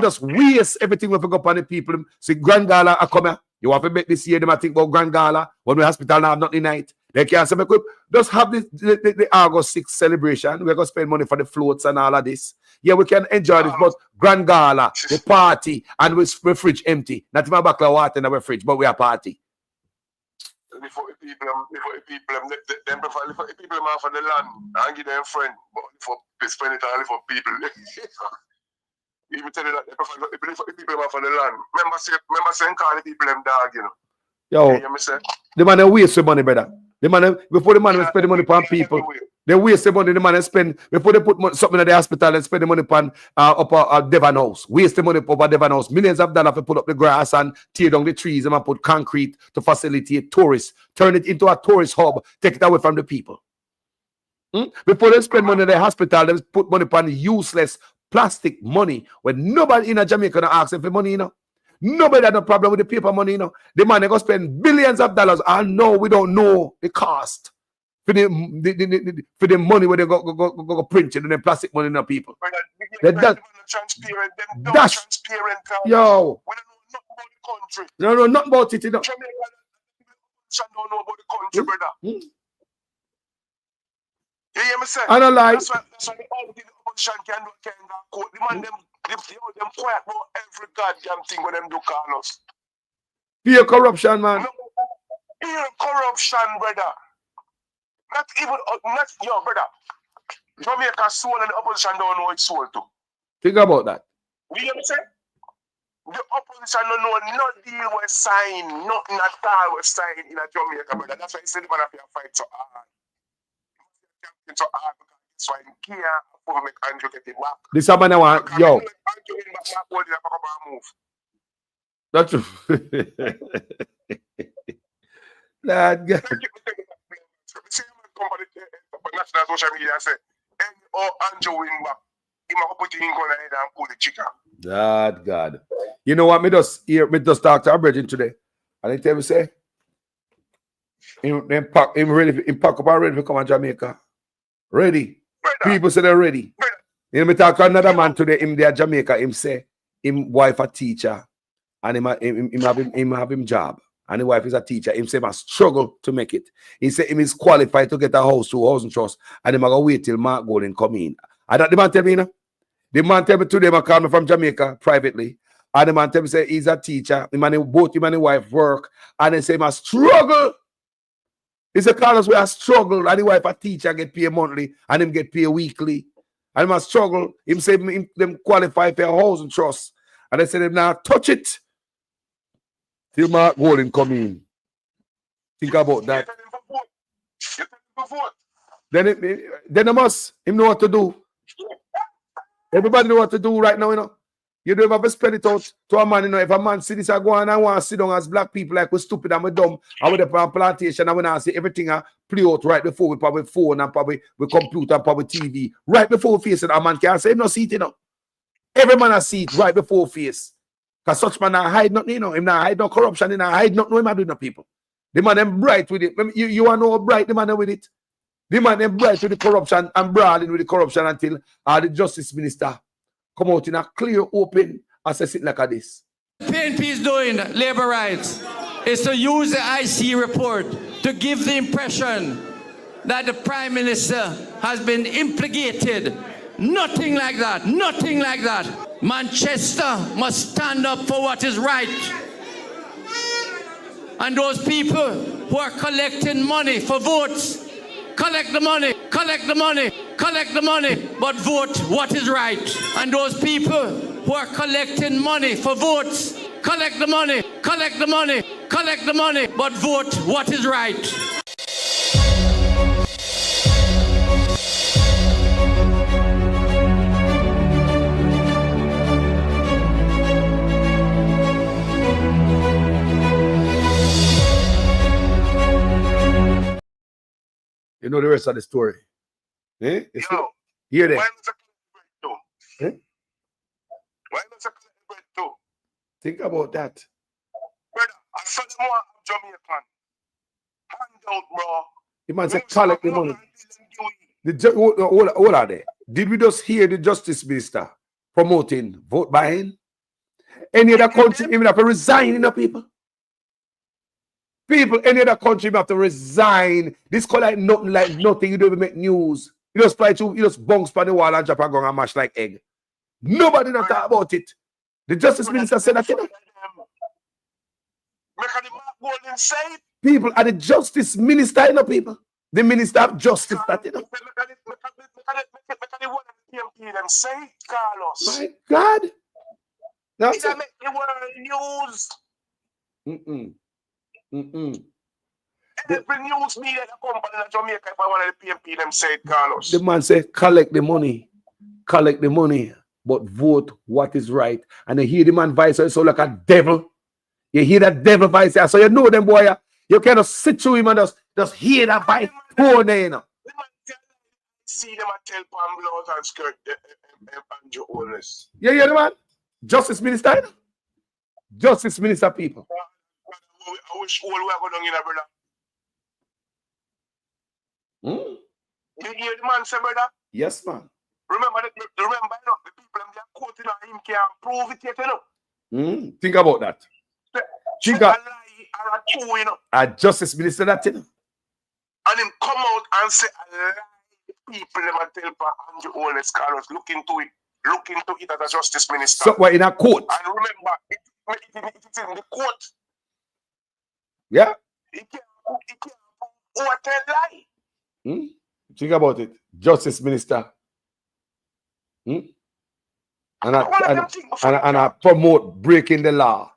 just waste everything we forgot upon the people. See, Grand Gala are coming. You have to make this year, them I think about Grand Gala. When we hospital now have nothing night. They can't say, just have the August 6th celebration. We're going to spend money for the floats and all of this. Yeah, we can enjoy this, but Grand Gala, the party, and we fridge empty. Not even a bottle of water in our fridge, but we are party. Before people off of the land and give them friend, but for spend it all for people. Even tell you that people off of the land. Remember saying call the people them dog, you know. Yo, the man waste the money, brother. The man before the man spend the money upon people. They waste the money. The man spend before they put something at the hospital and spend the money upon up Devon House. Waste the money up Devon House. Millions of dollars to put up the grass and tear down the trees and put concrete to facilitate tourists. Turn it into a tourist hub. Take it away from the people. Before they spend money at the hospital, they put money upon useless plastic money when nobody in a Jamaica asks them for money, you know. Nobody had no problem with the paper money, you know. The man they go spend billions of dollars and no, we don't know the cost for the money where they go print it and the plastic money in the people. That's yo. No, not about it, you know. Don't know about the country, brother. You hear me say? I don't like. That's why the opposition can do court. The man them quiet about every goddamn thing when them do call us. Pure corruption, man. No, pure corruption, brother. Not even yo, brother. Jamaica soul and the opposition don't know its soul too. Think about that. You hear me say? The opposition don't know no deal was signed, nothing at all was signed in a Jamaica, brother. That's why you see the man have to fight so hard. So hard because that's why he can't afford to make Andrew get it back. This is man I want, yo. That's true. Lad, God. National social media say, Andrew win back. He might put it in gun ahead and pull the chicken. God. You know what? Me just talk to our brethren today. And they tell me say, him pack up and ready to come to Jamaica. Ready. Brother. People say they're ready. Brother. You know, me talk to another man today, him there Jamaica, him say, him wife a teacher, and him have him job. And the wife is a teacher. Him say he must struggle to make it. He say him is qualified to get a house through housing trust, and him gonna wait till Mark Golden come in. And that the man tell me, you know? The man tell me today, I call me from Jamaica privately. And the man tell me say he's a teacher. Both him and the wife work. And they say he must struggle. He said, Carlos, we are struggle. And the wife a teacher get paid monthly and him get paid weekly. And he must struggle. Him say them qualify for a housing trust. And they say them now touch it till Mark Golden come in. Think about that. Then him know what to do. Everybody know what to do right now, you know. You don't have to spend it out to a man, you know. If a man see this I go on and want to sit down as black people like we're stupid and we're dumb and we're on plantation and we now see everything play out right before we probably phone and probably with computer and probably TV. Right before we face it, a man can't say him no see it, you know. Every man has see it right before we face. Because such man not hide nothing, you know. Him not hide no corruption, he not hide nothing, him not do no people. The man them bright with it. You want to know how bright the man with it? The man them bright with the corruption and brawling with the corruption until the justice minister come out in a clear, open, assessment like this. PNP is doing labor rights is to use the IC report to give the impression that the Prime Minister has been implicated. Nothing like that. Nothing like that. Manchester must stand up for what is right. And those people who are collecting money for votes, collect the money, collect the money, collect the money, but vote what is right. And those people who are collecting money for votes, collect the money, collect the money, collect the money, but vote what is right. You know the rest of the story. Eh? Yo, hear that? why not a bread too? Why not a bread too? Think about that. Brother, I saw them want Jamaican. Hand out, bro. The man said, collect the money. What are they? Did we just hear the justice minister promoting vote buying? Any other country even have to resign, you know, people? People, any other country have to resign. This call like nothing, You don't even make news. You just fly through, you just bounce by the wall and drop a gun and mash like egg. Nobody not talk about it. The justice minister said that, you know. People are the justice minister, you know, people. The minister of justice, that, you know. My God. Now, make the world news. Every news media that company in Jamaica, if I want the PMP, them say Carlos. The man said, collect the money, but vote what is right. And you hear the man voice, so like a devil. You hear that devil voice, so you know them boy. You cannot sit through him and just hear that voice. Poor you know. See them and tell Pam blouse and skirt and your owners. You hear the man? Justice minister, you know? Justice minister people. I wish all we are going in a brother. You hear the man say, brother? Yes, man. Remember, you know, the people in their court, you know, him can't prove it yet, you know. Think about that. Think a lie or a true, you know. A justice minister that, you know. And him come out and say a lie. People them and tell Andrew Owens Carlos, look into it as a justice minister. So we're in a court. And remember, it's in the court. Yeah. He can't tell lie. Think about it. Justice minister. And I promote breaking the law.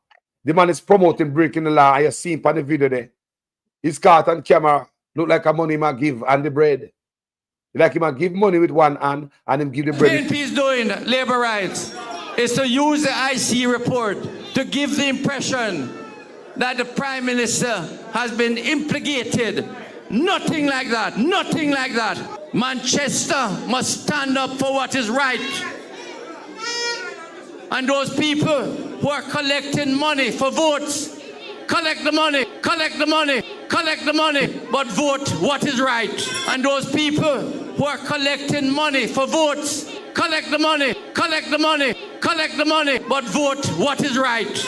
The man is promoting breaking the law. I have seen on the video there. His cart and camera look like a money man give and the bread. Like him give money with one hand and him give the bread. PNP is doing labor rights is to use the IC report to give the impression that the Prime Minister has been implicated. Nothing like that. Nothing like that. Manchester must stand up for what is right. And those people who are collecting money for votes, collect the money, collect the money, collect the money, but vote what is right. And those people who are collecting money for votes, collect the money, collect the money, collect the money, but vote what is right.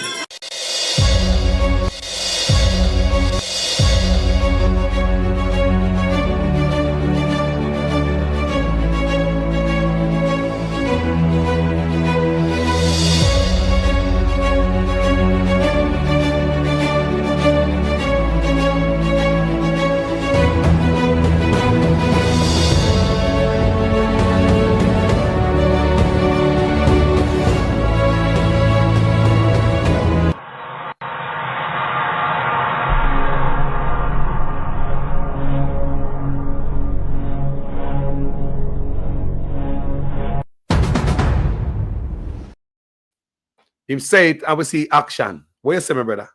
Him say it and we see action. What you say, my brother?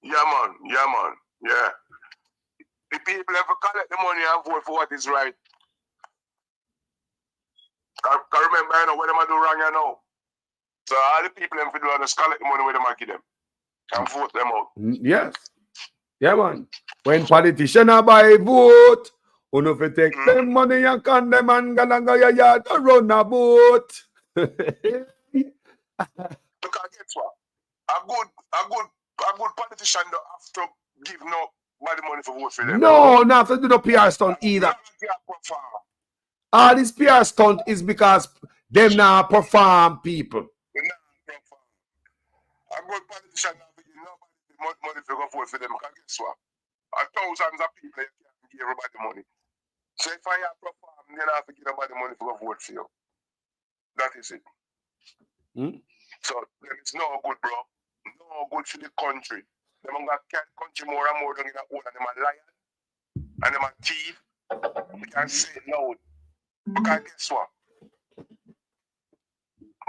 Yeah, man. Yeah, man. Yeah. The people ever collect the money and vote for what is right. Can remember, you know, what them do wrong, you know. So all the people them do just collect the money where them give them and vote them out. Yes. Yeah, man. When politicians buy vote, you know, if you take them money and can them and go your yard and run a boat. Because guess what? A good politician don't have to give nobody money for vote for them. No, not to do the PR stunt either. All this PR stunt is because them now perform people. A good politician don't have to give nobody money for vote for them. Because guess what? Thousands of people can't give everybody money. So if I perform, then I have to give nobody money for vote for you. That is it. So it's no good, bro. No good for the country. Them are going to carry the country more and more than in the own, and them are liars and them are thief. You can say it loud. Because guess what?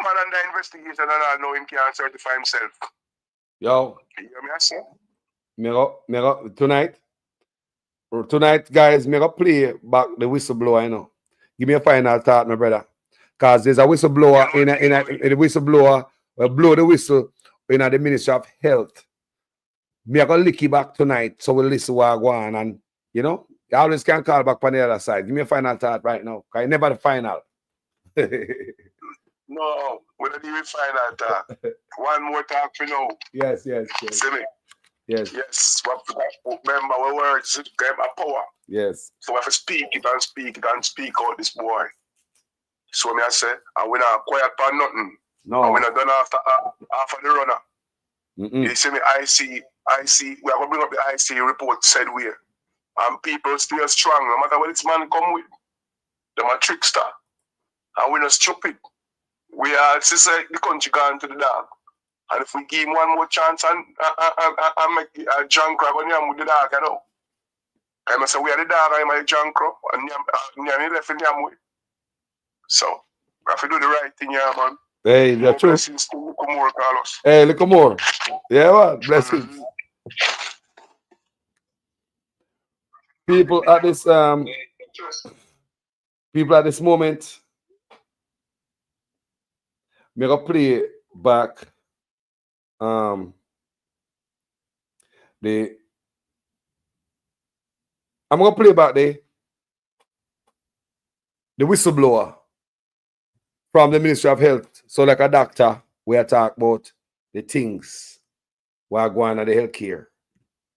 Man under investigation and I know him can't certify himself. Yo. You hear me I say? Miro, tonight, tonight, guys, me gonna play back the whistleblower, you know. Give me a final thought, my brother. Because there's a whistleblower in the whistleblower will blow the whistle in the Ministry of Health. Me gonna lick it back tonight, so we'll listen what I go on, and you know, you always can call back on the other side. Give me a final thought right now. Because never the final. No, we don't even final talk. One more talk for now. Yes. See me? Yes. Yes. Remember our words give a power. Yes. So we have to speak it and speak it and speak out this boy. So me I say, and we not quiet for nothing. No. And we not done after the runner. You see me, I see, we are going to bring up the IC report said where. And people still strong, no matter what this man come with. Them a trickster. And we're not stupid. We are, say, the country gone to the dog. And if we give him one more chance and make a John Crab on him with the dog, you know. I say, we are the dog, I'm a John Crab, and you left in him with. So, we have to do the right thing here, man. Hey, that's true. Blessings to look more, Carlos. Hey, look more. Yeah, man. Blessings. People at this moment, me gonna play back I'm gonna play back the whistleblower from the Ministry of Health. So like a doctor, we are talking about the things we are going on the healthcare.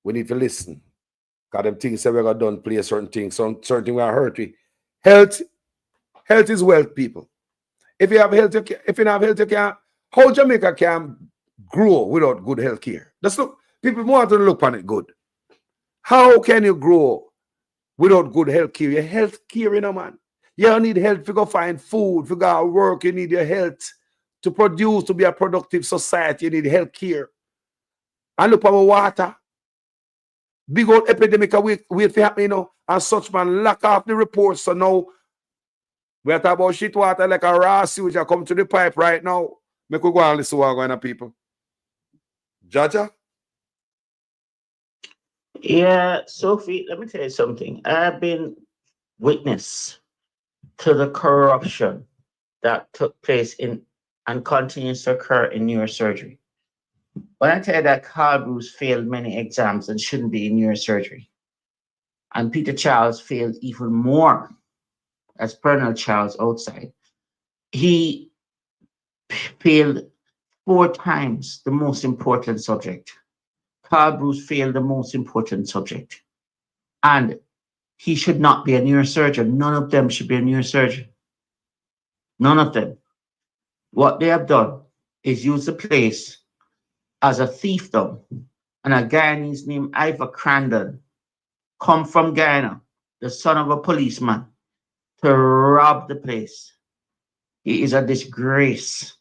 We need to listen. Because them things say we're gonna done play certain things. Certain things we are hurt with. Health is wealth, people. If you have health, if you don't have health, you can't. How Jamaica can grow without good health care? That's look, people want to look on it good. How can you grow without good health care? Your health care, you know, man. You need health to go find food, to go work. You need your health to produce, to be a productive society. You need health care. And look at our water. Big old epidemic wait for happen, you know, and such man lock off the reports. So now we're talking about shit water like a raw sewage that come to the pipe right now. Make we go and listen to what going on, people. Jaja? Yeah, Sophie, let me tell you something. I've been witness to the corruption that took place in and continues to occur in neurosurgery. When I tell you that Carl Bruce failed many exams and shouldn't be in neurosurgery, and Peter Charles failed even more as Pernell Charles outside, he failed 4 times the most important subject. Carl Bruce failed the most important subject. And he should not be a neurosurgeon. None of them should be a neurosurgeon. None of them. What they have done is use the place as a thiefdom. And a Guyanese named Ivor Crandon come from Guyana, the son of a policeman, to rob the place. He is a disgrace,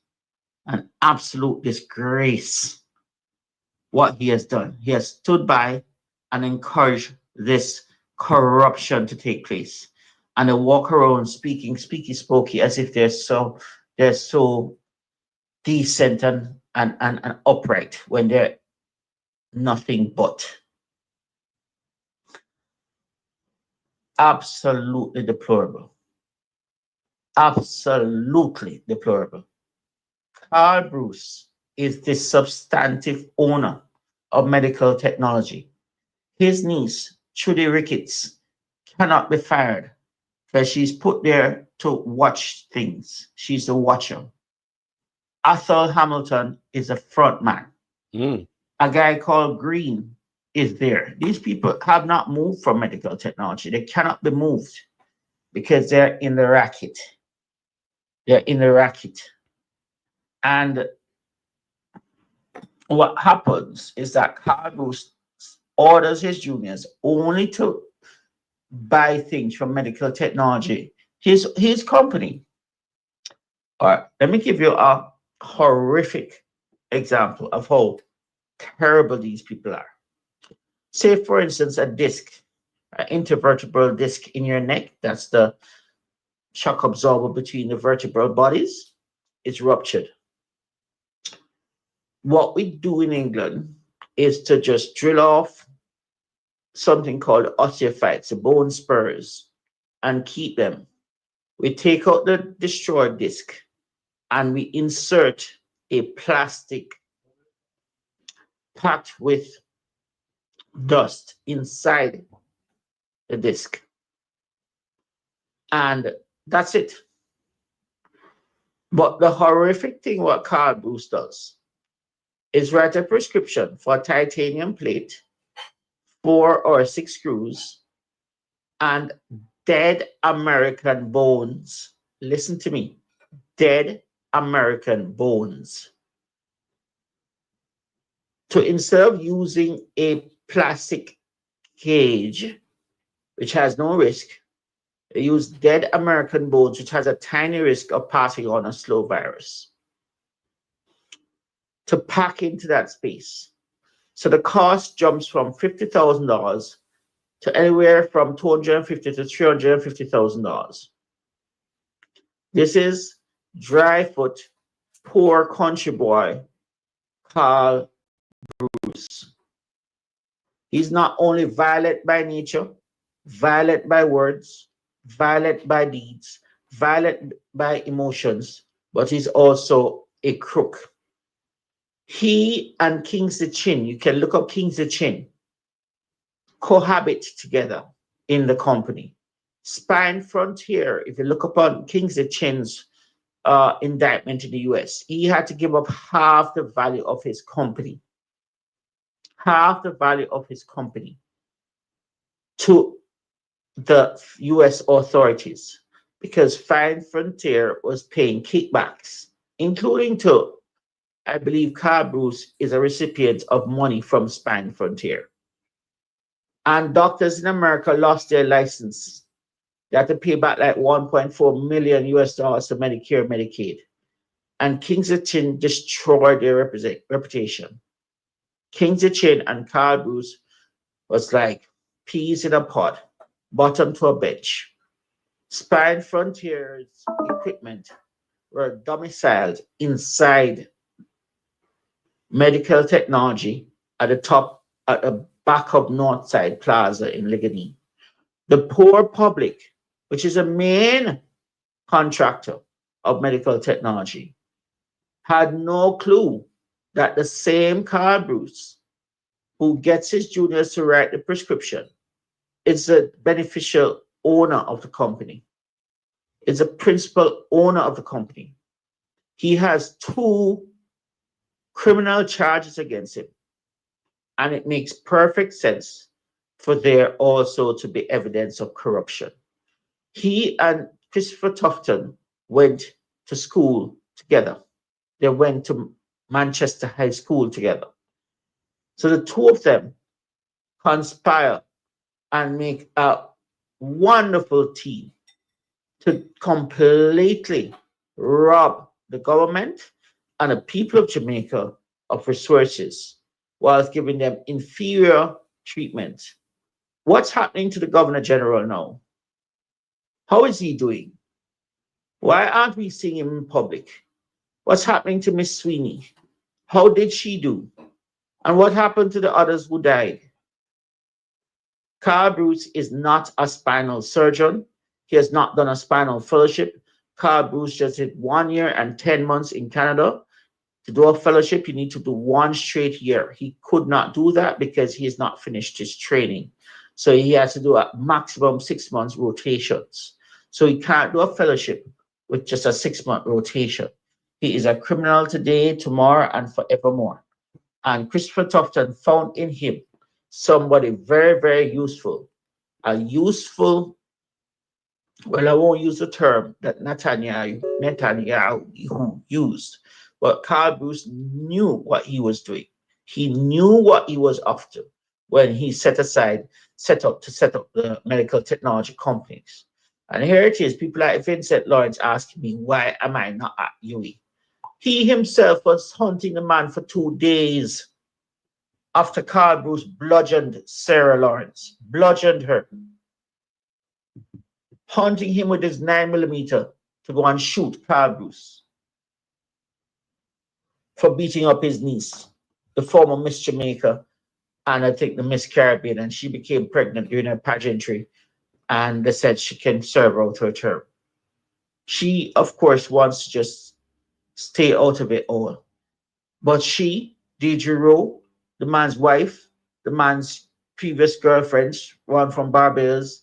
an absolute disgrace. What he has done. He has stood by and encouraged this corruption to take place. And they walk around speaking speaky spokey as if they're so decent and upright when they're nothing but. Absolutely deplorable. Absolutely deplorable. Carl Bruce is the substantive owner of medical technology. His niece, Trudy Ricketts, cannot be fired because she's put there to watch things. She's the watcher. Athol Hamilton is a front man. A guy called Green is there. These people have not moved from medical technology. They cannot be moved because they're in the racket. They're in the racket. And what happens is that Carl Bruce orders his juniors only to buy things from medical technology. His company. All right, let me give you a horrific example of how terrible these people are. Say, for instance, a disc, an intervertebral disc in your neck, that's the shock absorber between the vertebral bodies, is ruptured. What we do in England is to just drill off something called osteophytes, the bone spurs, and keep them. We take out the destroyed disc and we insert a plastic packed with dust inside the disc. And that's it. But the horrific thing what Carl Bruce does is write a prescription for titanium plate, 4 or 6 screws, and dead American bones. Listen to me. Dead American bones. So instead of using a plastic cage, which has no risk, they use dead American bones, which has a tiny risk of passing on a slow virus, to pack into that space. So the cost jumps from $50,000 to anywhere from $250,000 to $350,000. This is dry foot, poor country boy, Carl Bruce. He's not only violent by nature, violent by words, violent by deeds, violent by emotions, but he's also a crook. He and Kingsley Chin, you can look up Kingsley Chin, cohabit together in the company. Spine Frontier, if you look upon Kingsley Chin's indictment in the US, he had to give up half the value of his company. Half the value of his company to the US authorities because Fine Frontier was paying kickbacks, including to, I believe, Carl Bruce is a recipient of money from Spine Frontier. And doctors in America lost their license. They had to pay back like $1.4 million US to Medicare, Medicaid. And Kingsley Chin destroyed their reputation. Kingsley Chin and Carl Bruce was like peas in a pod, bottom to a bench. Spine Frontier's equipment were domiciled inside medical technology at the back of Northside Plaza in Ligonier. The poor public, which is a main contractor of medical technology, had no clue that the same Carl Bruce who gets his juniors to write the prescription is a beneficial owner of the company, is a principal owner of the company. He has 2 criminal charges against him, and it makes perfect sense for there also to be evidence of corruption. He and Christopher Tuffton went to school together. They went to Manchester High School together. So the 2 of them conspire and make a wonderful team to completely rob the government and the people of Jamaica of resources whilst giving them inferior treatment. What's happening to the Governor General now? How is he doing? Why aren't we seeing him in public? What's happening to Miss Sweeney? How did she do? And what happened to the others who died? Carl Bruce is not a spinal surgeon. He has not done a spinal fellowship. Carl Bruce just did 1 year and 10 months in Canada. To do a fellowship, you need to do 1 straight year. He could not do that because he has not finished his training. So he has to do a maximum 6 months rotations. So he can't do a fellowship with just a 6-month rotation. He is a criminal today, tomorrow, and forevermore. And Christopher Tuffton found in him somebody very, very useful. A useful, well, I won't use the term that Netanyahu used, but Carl Bruce knew what he was doing. He knew what he was up to when he set up the medical technology companies. And here it is, people like Vincent Lawrence asking me, why am I not at UE? He himself was hunting the man for 2 days after Carl Bruce bludgeoned Sarah Lawrence, bludgeoned her, hunting him with his 9mm to go and shoot Carl Bruce for beating up his niece, the former Miss Jamaica, and I think the Miss Caribbean, and she became pregnant during her pageantry, and they said she can serve out her term. She, of course, wants to just stay out of it all. But she, Deidre Rowe, the man's wife, the man's previous girlfriends, one from Barbados,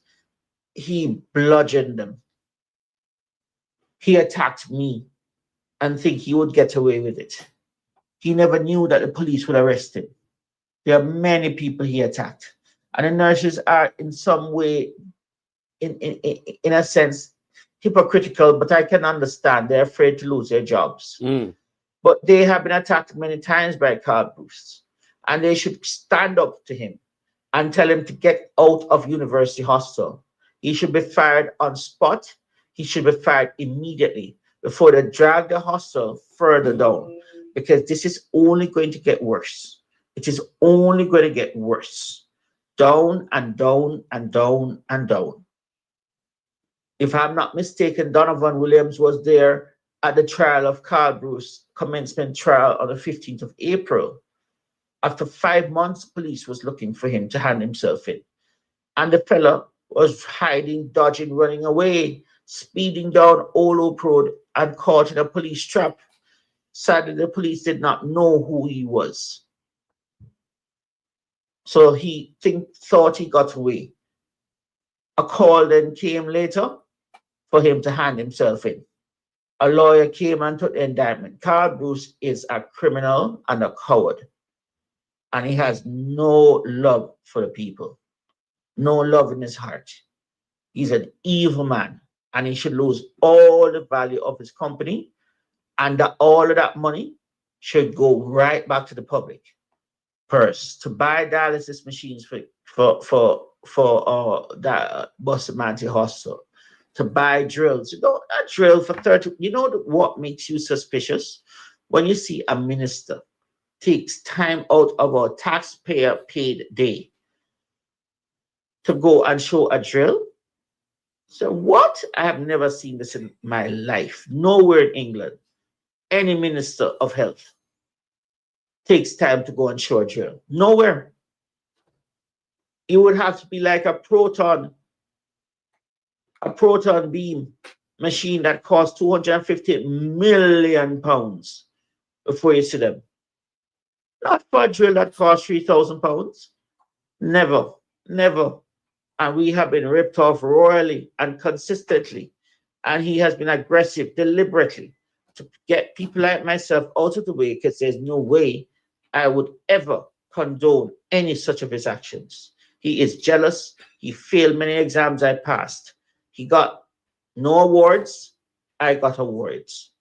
he bludgeoned them. He attacked me and think he would get away with it. He never knew that the police would arrest him. There are many people he attacked. And the nurses are in some way, in a sense, hypocritical, but I can understand. They're afraid to lose their jobs. But they have been attacked many times by Carl Bruce. And they should stand up to him and tell him to get out of University Hostel. He should be fired on spot. He should be fired immediately before they drag the hostel further down, because this is only going to get worse. It is only going to get worse. Down and down and down and down. If I'm not mistaken, Donovan Williams was there at the trial of Carl Bruce, commencement trial on the 15th of April. After 5 months, police was looking for him to hand himself in. And the fella was hiding, dodging, running away, speeding down Old Oak Road and caught in a police trap. Sadly, the police did not know who he was. So he thought he got away. A call then came later for him to hand himself in. A lawyer came and took the indictment. Carl Bruce is a criminal and a coward. And he has no love for the people. No love in his heart. He's an evil man. And he should lose all the value of his company. And all of that money should go right back to the public purse to buy dialysis machines for that Bustamante Hospital, to buy drills. You know, a drill for 30. You know what makes you suspicious? When you see a minister takes time out of our taxpayer paid day to go and show a drill. So what? I have never seen this in my life. Nowhere in England, any minister of health takes time to go and show a drill. Nowhere. It would have to be like a proton beam machine that costs 250 million pounds before you see them. Not for a drill that costs 3,000 pounds. Never, never. And we have been ripped off royally and consistently. And he has been aggressive deliberately to get people like myself out of the way, because there's no way I would ever condone any such of his actions. He is jealous. He failed many exams I passed. He got no awards. I got awards.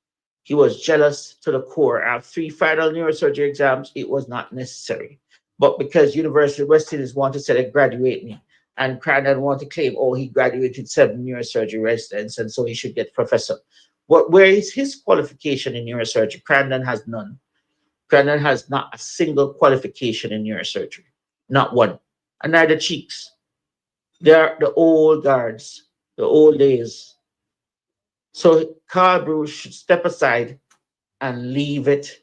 He was jealous to the core. I have 3 final neurosurgery exams. It was not necessary. But because University of West Indies wanted to say they graduate me, and Crandon wanted to claim, oh, he graduated 7 neurosurgery residents, and so he should get professor. But where is his qualification in neurosurgery? Crandon has none. Crandon has not a single qualification in neurosurgery. Not one. And neither Cheeks. They're the old guards, the old days. So Carl Bruce should step aside and leave it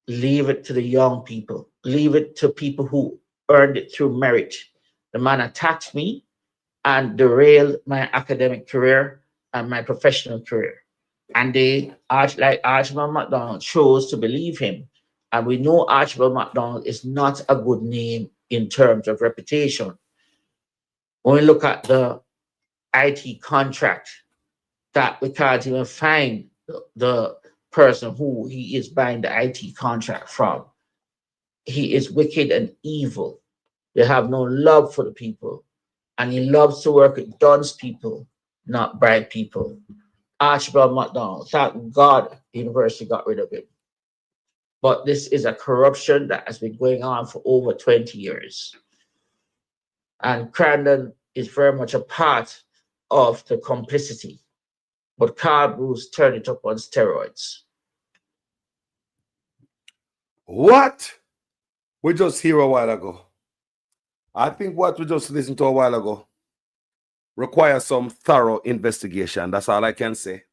to the young people. Leave it to people who earned it through merit. The man attacked me and derailed my academic career and my professional career. And they, like Archibald MacDonald, chose to believe him. And we know Archibald MacDonald is not a good name in terms of reputation. When we look at the IT contract, that we can't even find the person who he is buying the IT contract from. He is wicked and evil. They have no love for the people. And he loves to work with dunce people, not bright people. Archibald MacDonald, thank God the university got rid of him. But this is a corruption that has been going on for over 20 years. And Crandon is very much a part of the complicity. But Carl Bruce turned it up on steroids. What we just hear a while ago, I think what we just listened to a while ago requires some thorough investigation. That's all I can say.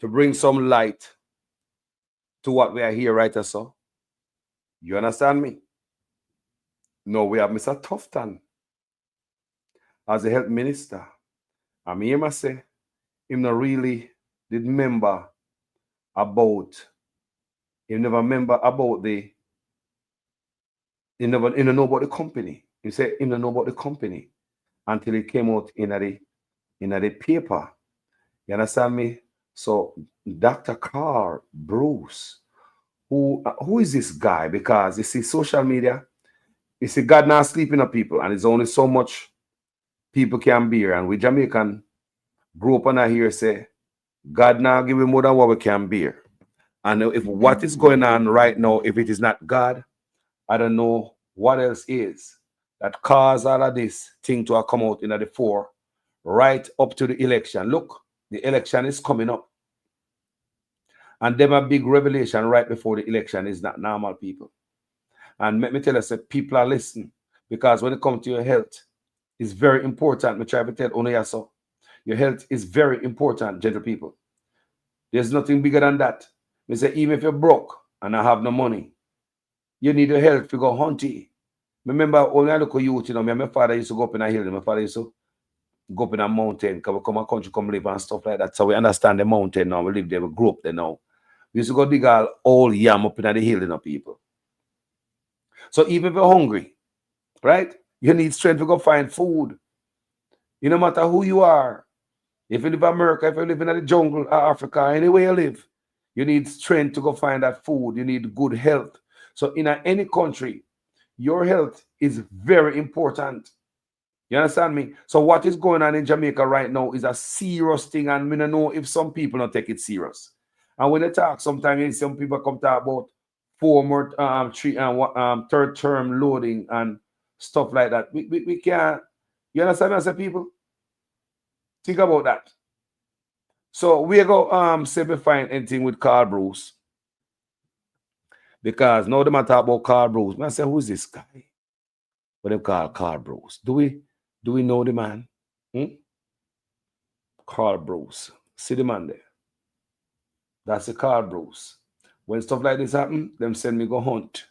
To bring some light to what we are here right so. You understand me? No, we have Mr. Tuffton as a health minister. I mean, him say, him not really did remember about, he never remember about the, he never know about the company. He said he don't know about the company until it came out in the paper. You understand me? So Dr. Carl Bruce, who is this guy? Because you see, social media, you see, God not sleeping on people, and it's only so much people can bear. And we Jamaican grew up and I hear say, God now give more than what we can bear. And if what is going on right now, if it is not God, I don't know what else is that cause all of this thing to have come out in the fore right up to the election. Look, the election is coming up. And them a big revelation right before the election is not normal people. And let me tell you, people are listening, because when it comes to your health, it's very important. Me try to tell Onoyaso, your health is very important, gentle people. There's nothing bigger than that. Me say, even if you're broke and I have no money, you need your health to go hunting. Remember, when I look at youth, you know, my father used to go up in a hill. My father used to go up in a mountain, because we come a country, come live and stuff like that. So we understand the mountain now. We live there, we grew up there now. We used to go dig all yam up in the hill, you know, people. So even if you're hungry, right, you need strength to go find food. You no matter who you are. If you live in America, if you live in the jungle, Africa, anywhere you live, you need strength to go find that food. You need good health. So in any country, your health is very important. You understand me? So what is going on in Jamaica right now is a serious thing, and we don't know if some people don't take it serious. And when they talk, sometimes some people come talk about third term loading and stuff like that. We can't. You understand me, as a people? Think about that. So we go say we find anything with Carl Bruce, because now they might talk about Carl Bruce. I say, who is this guy? What they call Carl Bruce? Do we know the man? Carl Bruce. See the man there? That's the Carl Bruce. When stuff like this happen, them send me go hunt.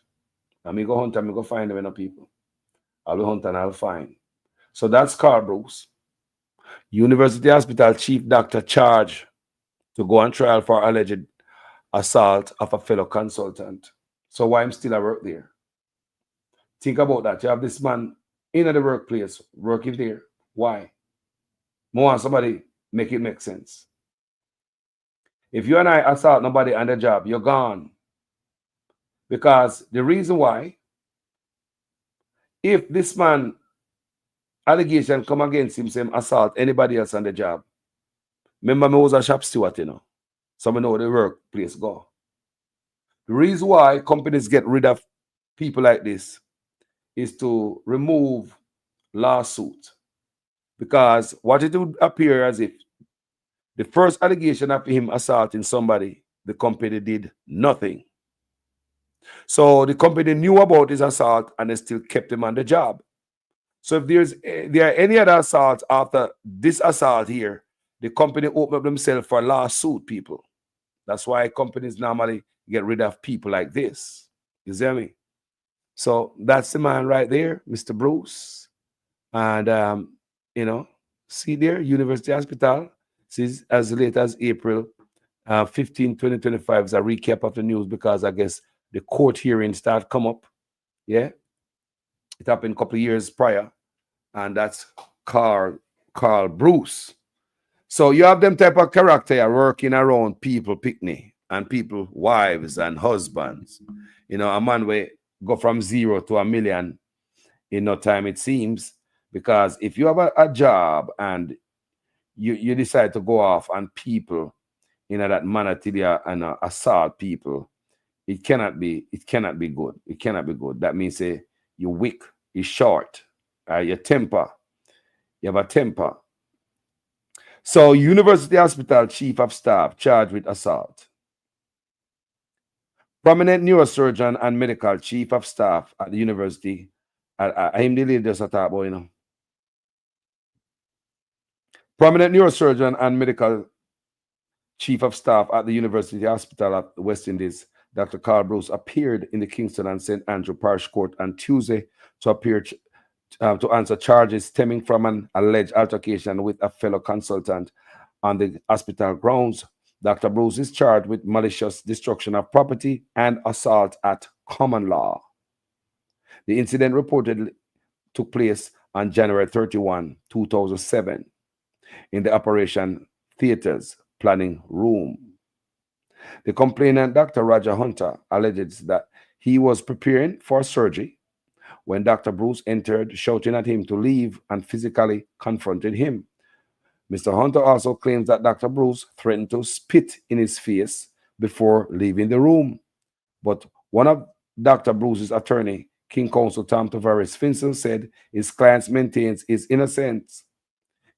And me go hunt and me go find them in the people. I'll be hunt and I'll find. So that's Carl Bruce. University Hospital chief doctor charged to go on trial for alleged assault of a fellow consultant. So why I'm still at work there? Think about that. You have this man in the workplace working there. Why? More want somebody make it make sense. If you and I assault nobody on the job, you're gone. Because the reason why, if this man allegation come against him, same assault anybody else on the job. Remember, me was a shop steward, you know. So I know the workplace go. The reason why companies get rid of people like this is to remove lawsuit. Because what it would appear as if the first allegation of him assaulting somebody, the company did nothing. So the company knew about his assault and they still kept him on the job. So if there are any other assaults after this assault here, the company open up themselves for lawsuit people. That's why companies normally get rid of people like this. You see me? So that's the man right there, Mr. Bruce. And, you know, see there, University Hospital. This is as late as April 15, 2025 is a recap of the news, because I guess the court hearing start come up. Yeah. It happened a couple of years prior. And that's Carl Bruce. So you have them type of character working around people picnic and people wives and husbands. You know, a man will go from 0 to 1 million in no time, it seems. Because if you have a job and you decide to go off on people, you know, that manner till you and assault people, it cannot be good. It cannot be good. That means you're weak, you're short, your temper. You have a temper. So, University Hospital Chief of Staff charged with assault. Prominent neurosurgeon and medical chief of staff at the university. I'm the leader just talk about, you know. Prominent neurosurgeon and medical chief of staff at the University Hospital at the West Indies Dr. Carl Bruce appeared in the Kingston and St. Andrew Parish Court on Tuesday to answer charges stemming from an alleged altercation with a fellow consultant on the hospital grounds. Dr. Bruce is charged with malicious destruction of property and assault at common law. The incident reportedly took place on January 31, 2007, in the Operation Theaters Planning Room. The complainant, Dr. Roger Hunter, alleges that he was preparing for surgery when Dr. Bruce entered, shouting at him to leave, and physically confronted him. Mr. Hunter also claims that Dr. Bruce threatened to spit in his face before leaving the room. But one of Dr. Bruce's attorney, King Counsel Tom Tavares Finson, said his client maintains his innocence.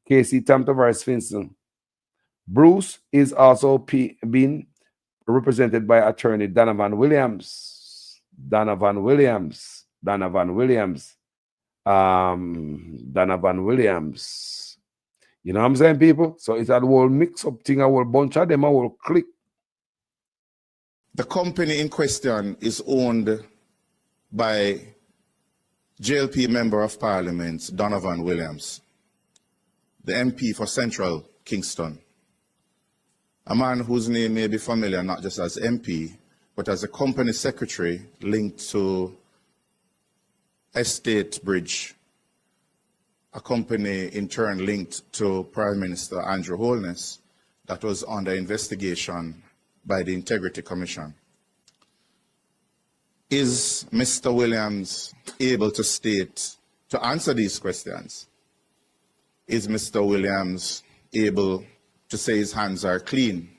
KC Tom Tavares Finson. Bruce is also being represented by attorney Donovan Williams. Donovan Williams. You know what I'm saying, people? So it's a whole mix-up thing, a whole bunch of them, a whole click. The company in question is owned by JLP Member of Parliament Donovan Williams, the MP for Central Kingston, a man whose name may be familiar not just as MP, but as a company secretary linked to Estate Bridge, a company in turn linked to Prime Minister Andrew Holness that was under investigation by the Integrity Commission. Is Mr. Williams able to answer these questions? Is Mr. Williams able to say his hands are clean?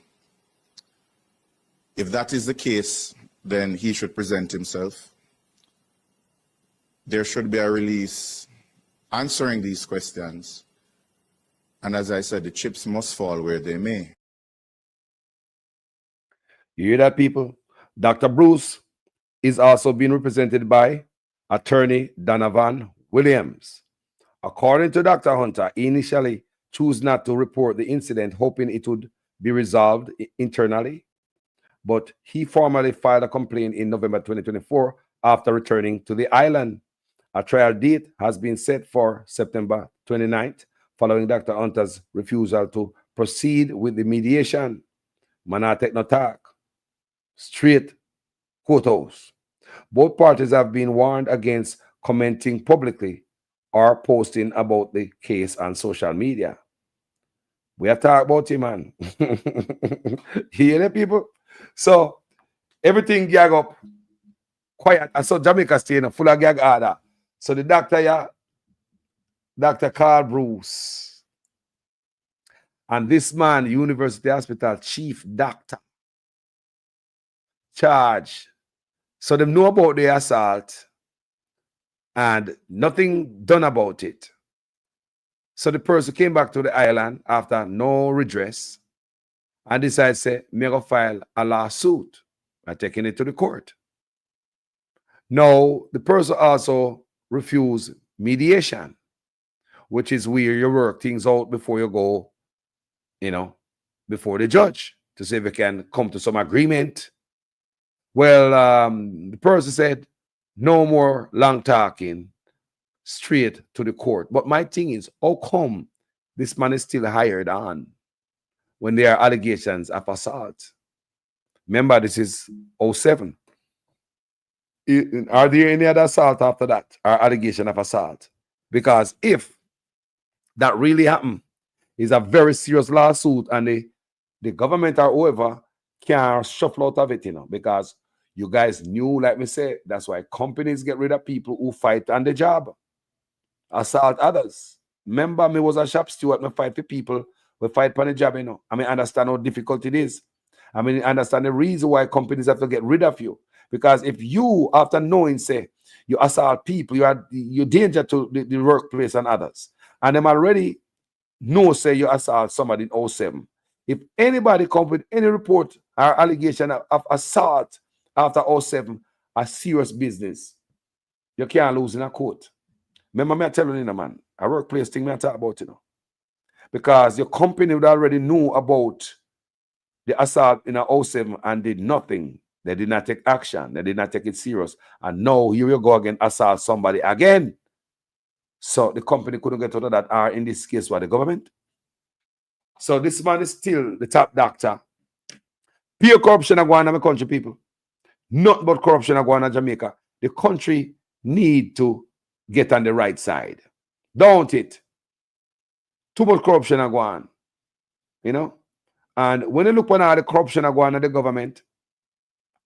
If that is the case, then he should present himself. There should be a release answering these questions. And as I said, the chips must fall where they may. You hear that, people? Dr. Bruce is also being represented by attorney Donovan Williams. According to Dr. Hunter, he initially chose not to report the incident, hoping it would be resolved internally. But he formally filed a complaint in November 2024 after returning to the island. A trial date has been set for September 29th, following Dr. Hunter's refusal to proceed with the mediation. Man, take no talk. Straight quotas. Both parties have been warned against commenting publicly or posting about the case on social media. We have talked about him, man. You hear that, people? So everything gag up quiet. I saw Jamaica staying full of gag order. So the doctor, yeah, Dr. Carl Bruce, and this man, University Hospital chief doctor, charged. So they know about the assault and nothing done about it. So the person came back to the island after no redress and decided to say, me go file a lawsuit by taking it to the court. Now, the person also refused mediation, which is where you work things out before you go, before the judge to see if you can come to some agreement. Well, the person said, no more long talking, straight to the court. But my thing is, how come this man is still hired on when there are allegations of assault? Remember, this is 07. Are there any other assault after that, or allegation of assault? Because if that really happened, it's a very serious lawsuit, and the government or whoever can shuffle out of it, because you guys knew, like me say, that's why companies get rid of people who fight on the job, assault others. Remember, me was a shop steward, me fight for people who fight on the job, I mean, understand how difficult it is. I mean, understand the reason why companies have to get rid of you. Because if you, after knowing, say, you assault people, you're danger to the workplace and others, and them already know, say, you assault somebody in 07. If anybody comes with any report or allegation of assault after 07, a serious business, you can't lose in a court. Remember me telling you, man, a workplace thing I talk about, because your company would already know about the assault in 07 and did nothing. They did not take action. They did not take it serious. And now here you go again, assault somebody again. So the company couldn't get out of that, or in this case, what, the government? So this man is still the top doctor. Pure corruption are going on in my country, people. Not but corruption are going on in Jamaica. The country need to get on the right side. Don't it? Too much corruption are going on. You know? And when you look on all the corruption are going on in the government,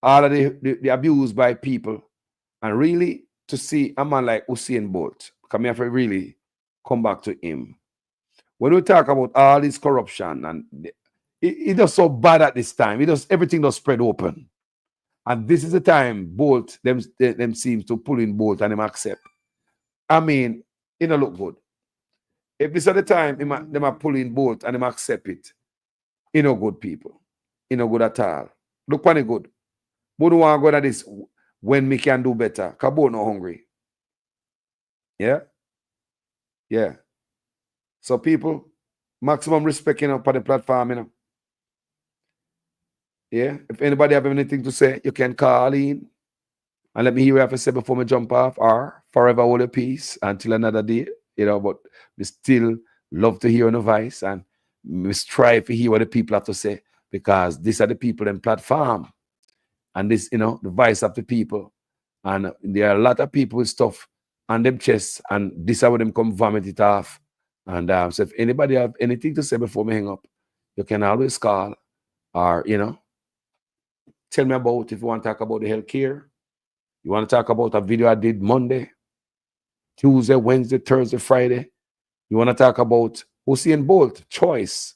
all of the abuse by people, and really to see a man like Usain Bolt, come here for really come back to him. When we talk about all this corruption, and it does so bad at this time, everything does spread open. And this is the time Bolt, them seems to pull in Bolt and them accept. I mean, it don't look good. If this is the time them are pulling Bolt and them accept it, it no good, people. It no good at all. Look funny good. But don't want to go at this when we can do better. Because Bolt not hungry. Yeah? Yeah. So people, maximum respect, for the platform, Yeah. If anybody have anything to say, you can call in and let me hear what I have to say before me jump off, or forever hold your peace until another day. But we still love to hear your voice, and we strive to hear what the people have to say, because these are the people in platform. And this, the voice of the people. And there are a lot of people with stuff on them chests, and this is how them come vomit it off. And so if anybody have anything to say before me hang up, you can always call, or, tell me about, if you want to talk about the healthcare, you want to talk about a video I did Monday, Tuesday, Wednesday, Thursday, Friday. You want to talk about Usain Bolt, choice.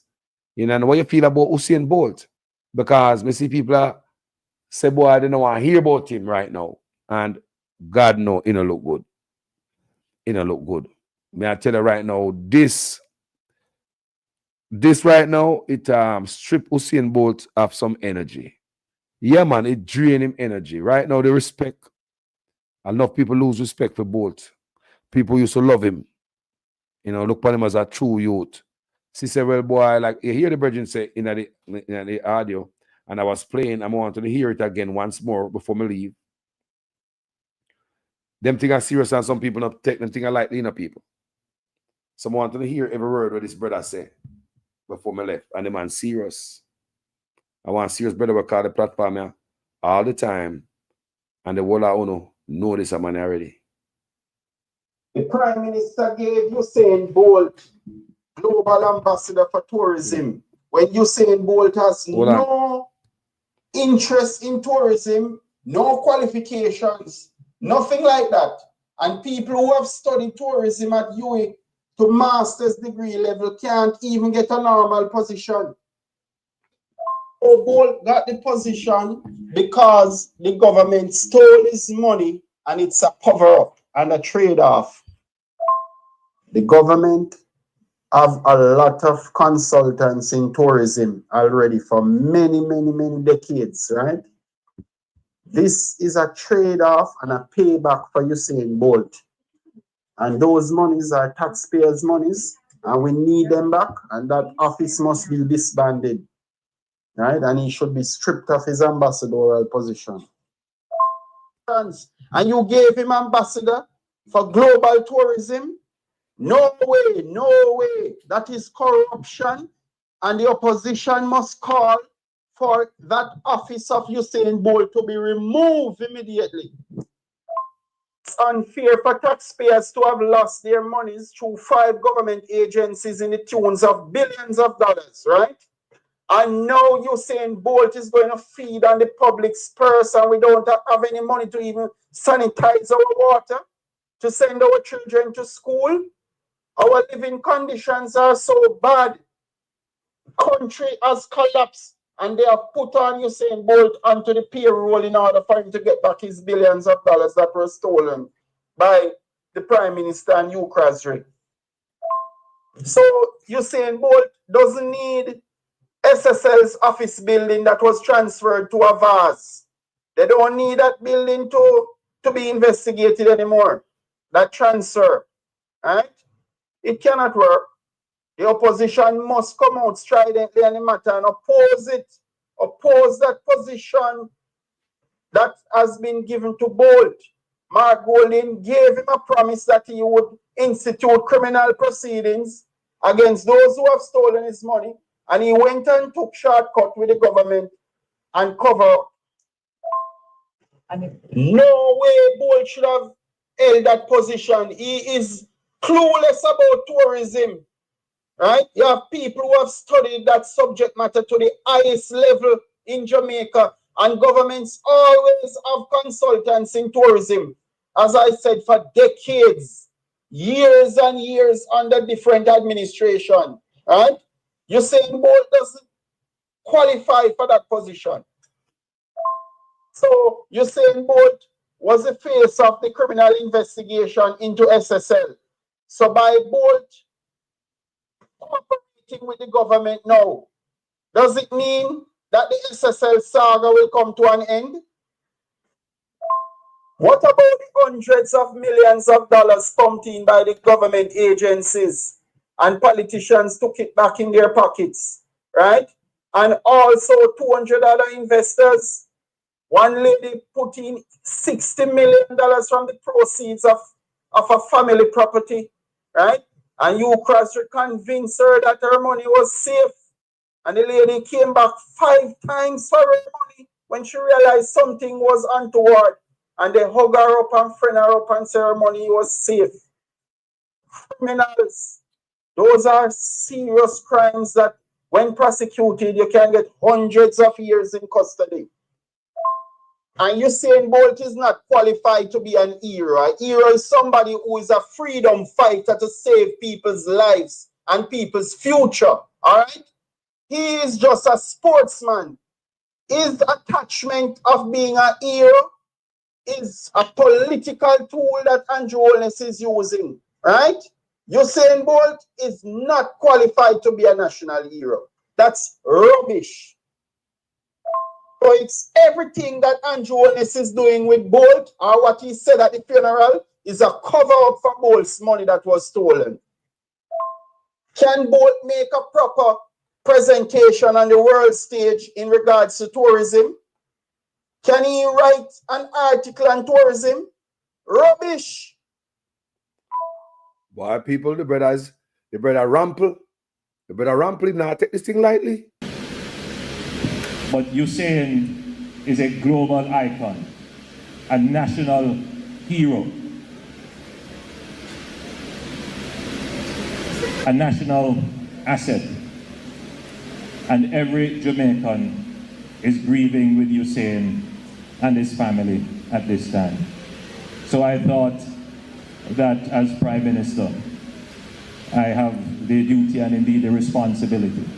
And what you feel about Usain Bolt. Because me see people say, boy, I don't want to hear about him right now. And God know, it don't look good. It don't look good. May I tell you right now, this right now, it strip Usain Bolt of some energy. Yeah, man, it drain him energy. Right now, the respect, enough people lose respect for Bolt. People used to love him. Look upon him as a true youth. She said, well, boy, like, you hear the virgin say in the audio, and I was playing, I wanted to hear it again once more before me leave. Them things are serious, and some people not take them things lightly, people. Some wanted to hear every word what this brother say before me left, and the man serious. I want serious brother will call the platform here all the time, and the whole of know this man already. The Prime Minister gave Usain Bolt Global Ambassador for Tourism when Usain Bolt has no interest in tourism, no qualifications, nothing like that. And people who have studied tourism at UWI to master's degree level can't even get a normal position. Bolt got the position because the government stole his money, and it's a cover-up and a trade-off. The government have a lot of consultants in tourism already for many, many, many decades, right? This is a trade-off and a payback for Usain Bolt. And those monies are taxpayers' monies, and we need them back, and that office must be disbanded. Right? And he should be stripped of his ambassadorial position. And you gave him ambassador for global tourism? No way, no way. That is corruption. And the opposition must call for that office of Usain Bolt to be removed immediately. It's unfair for taxpayers to have lost their monies through 5 government agencies in the tunes of billions of dollars, right? And now Usain Bolt is going to feed on the public's purse, and we don't have any money to even sanitize our water, to send our children to school. Our living conditions are so bad. Country has collapsed, and they have put on Usain Bolt onto the payroll in order for him to get back his billions of dollars that were stolen by the Prime Minister and Ukraine. So Usain Bolt doesn't need SSL's office building that was transferred to a vase. They don't need that building to be investigated anymore. That transfer, right? It cannot work. The opposition must come out stridently on the matter and oppose it. Oppose that position that has been given to Bolt. Mark Golding gave him a promise that he would institute criminal proceedings against those who have stolen his money, and he went and took shortcut with the government and cover up. And no way Bolt should have held that position. He is clueless about tourism, right? You have people who have studied that subject matter to the highest level in Jamaica, and governments always have consultants in tourism. As I said, for decades, years and years under different administration, right? Usain Bolt doesn't qualify for that position. So Usain Bolt was the face of the criminal investigation into SSL. So by Bolt cooperating with the government now, does it mean that the SSL saga will come to an end? What about the hundreds of millions of dollars pumped in by the government agencies and politicians took it back in their pockets, right? And also 200 other investors. One lady put in $60 million from the proceeds of a family property, right? And you convinced her that her money was safe. And the lady came back 5 times for her money when she realized something was untoward. And they hug her up and friend her up and say her money was safe. Criminals. Those are serious crimes that when prosecuted, you can get hundreds of years in custody. And Usain Bolt is not qualified to be an hero. A hero is somebody who is a freedom fighter to save people's lives and people's future. All right? He is just a sportsman. His attachment of being a hero is a political tool that Andrew Holness is using. Right? Usain Bolt is not qualified to be a national hero. That's rubbish. So it's everything that Andrew Holness is doing with Bolt, or what he said at the funeral, is a cover-up for Bolt's money that was stolen. Can Bolt make a proper presentation on the world stage in regards to tourism? Can he write an article on tourism? Rubbish. Why people, the brother Rample, did not take this thing lightly. But Usain is a global icon, a national hero, a national asset. And every Jamaican is grieving with Usain and his family at this time. So I thought that as Prime Minister, I have the duty and indeed the responsibility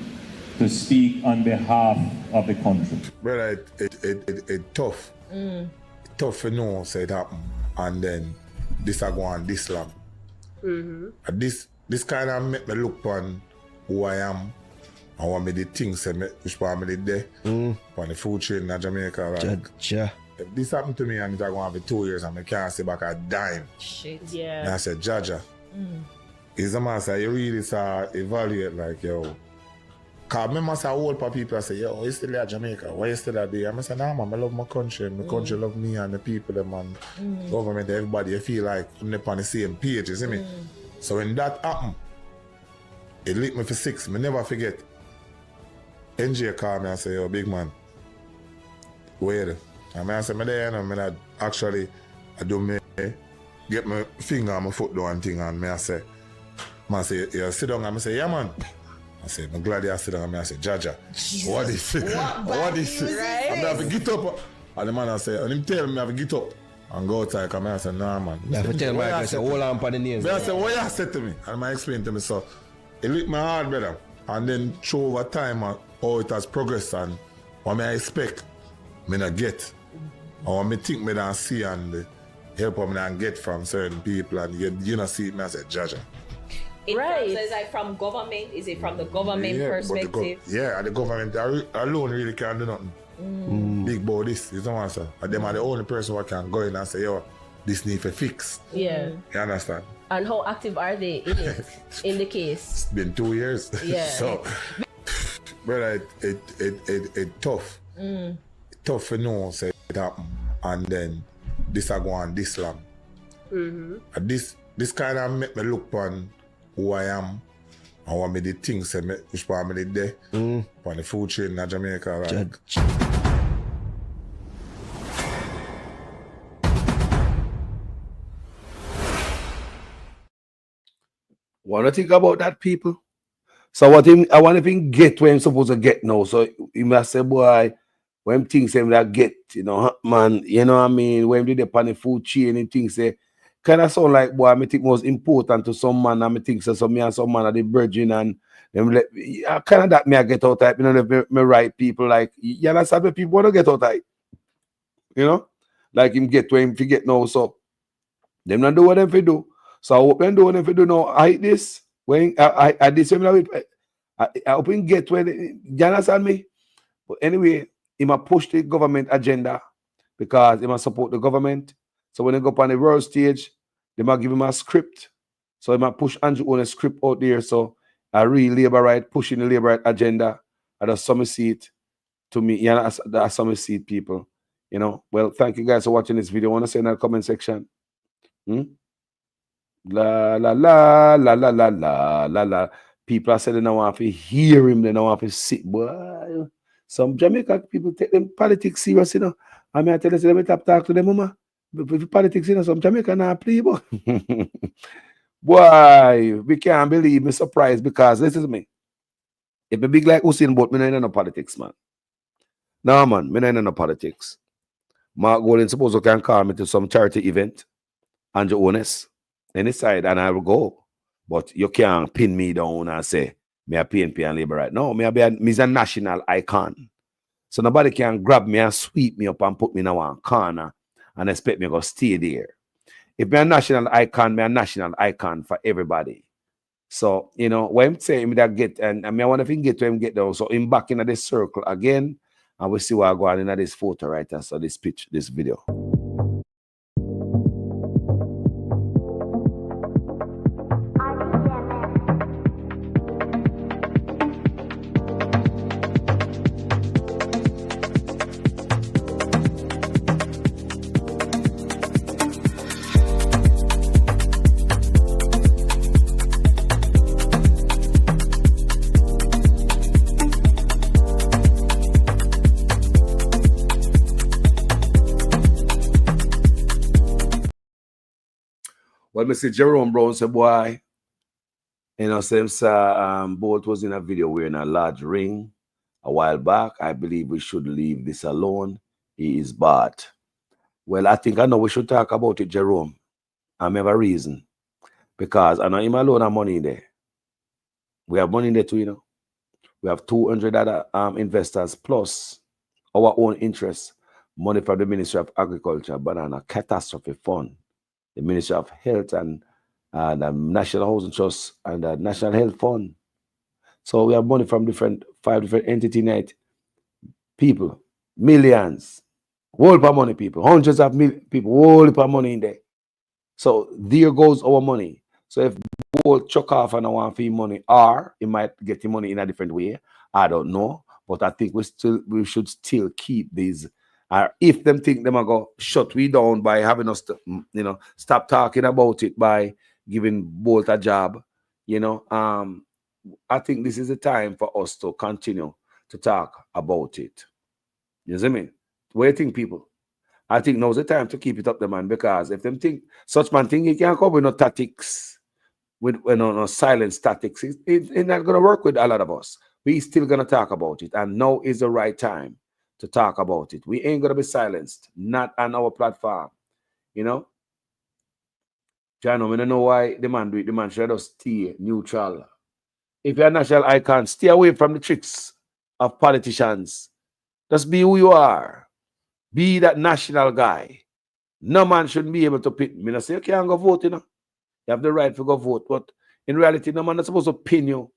to speak on behalf of the country. Brother, it's tough. It's tough to know say it happen, and then this I go on this long. This kind of make me look on who I am. I want me the things say me which part me did there on the food chain in Jamaica. Like, if this happened to me and it's going to be 2 years and I can't see back a dime. Shit, yeah. And I said, Jaja, is the man say you really evaluate like yo. Cause me must have old people say, yo, you still at Jamaica? Why you still there? I say, nah man, I love my country. My country love me and the people, them and government, everybody. You feel like I'm on the same page, you see me? So when that happened, it lit me for 6. I never forget. NJ called me and say, yo, big man, where? And I said, I'm there, and I do me, get my finger on my foot down and thing, and I say, man, say, you sit down, and I say, yeah, man. I say, I'm glad you sit down, and I say, Jaja, what is it? What is it? Right? And I have to get up, and the man I say, and him tell me I have to get up and go outside, and I say, nah, man. You have to tell me, I say, hold on for the names. I say, what you said to me? And I explained to me, so, it lit my heart better, and then through over time, how it has progressed, and what I expect, me not get. Or me think me don't see and help me and get from certain people, and you know see it, me I say, Jaja. Right. So is it from government? Is it from the government perspective? The government alone really can't do nothing. Big boy, this is no answer. And them are the only person who can go in and say, yo, this need to fix. Yeah. You understand? And how active are they in it, in the case? It's been 2 years. Yeah. So, brother, it tough. Tough to know say it happen, and then this I go on this long. And this kind of make me look on who I am and what me the things say which part me did there on the food chain in Jamaica. Like. Want to think about that, people? So what him, I want him get where I'm supposed to get now. So he must say, boy, when things him that get, you know, man, you know what I mean? When they upon the food chain and things say, kind of sound like, boy, I think most important to some man, and I think so me and some man are the virgin and them let kind of that me I get out type, you know, me right people like, you understand what people want to get out type, you know? Like him get where him forget now, so them not do what them fi do. So I hope them do what them fi do now. I hate this. When I this I hope him get where you understand me? But anyway, he must push the government agenda because he must support the government. So when they go up on the world stage, they might give him a script. So he might push Andrew on a script out there. So a real labor right, pushing the labor right agenda at a summer seat to me, you know, the summer seat people. You know, well, thank you guys for watching this video. I want to say in the comment section. La la la la la la la la la. People are saying they don't want to hear him, they don't want to sit. Boy, some Jamaican people take them politics serious, you know. I mean, I tell you, let me talk to them, mama. But politics, you know, some Jamaican are play, boy. Boy, we can't believe me surprised because this is me. If me big like Usain Bolt, me no politics, man. No, man, me no politics. Mark Golden suppose you can call me to some charity event, and you're honest. Any side, and I will go. But you can't pin me down and say, me a PNP and Labour right. No, me a national icon. So nobody can grab me and sweep me up and put me in one corner and expect me to stay there. If me a national icon for everybody. So, you know, when I'm saying that get, and I mean, I want to get to him get down. So I'm back in this circle again, and we see what I go on in this photo right here. So this pitch, this video. Well, Mr. Jerome Brown said, boy, you know, since Bolt was in a video wearing a large ring a while back, I believe we should leave this alone. He is bad. Well, I think I know we should talk about it, Jerome. I have a reason. Because I know him alone have money there. We have money there too, you know. We have 200 other investors plus our own interests. Money from the Ministry of Agriculture, Banana Catastrophe Fund, the Ministry of Health and the National Housing Trust and the National Health Fund. So we have money from 5 different entities, people, millions, whole heap of money, people, hundreds of people, whole heap of money in there. So there goes our money. So if Bolt chuck off and I want fee money, or he might get the money in a different way, I don't know. But I think we should still keep these. If them think them are go shut we down by having us to, you know, stop talking about it by giving Bolt a job, you know, I think this is the time for us to continue to talk about it. You see me? What do you think, people? I think now's the time to keep it up, the man, because if them think such man think he can't come with no tactics, with no silent tactics, it's not gonna work with a lot of us. We still gonna talk about it, and now is the right time to talk about it. We ain't gonna be silenced, not on our platform, you know. Jano, we don't know why the man do it. The man should just stay neutral. If you're a national icon, stay away from the tricks of politicians. Just be who you are. Be that national guy. No man shouldn't be able to pin me. I say you can't go vote, you know. You have the right to go vote, but in reality, no man is supposed to pin you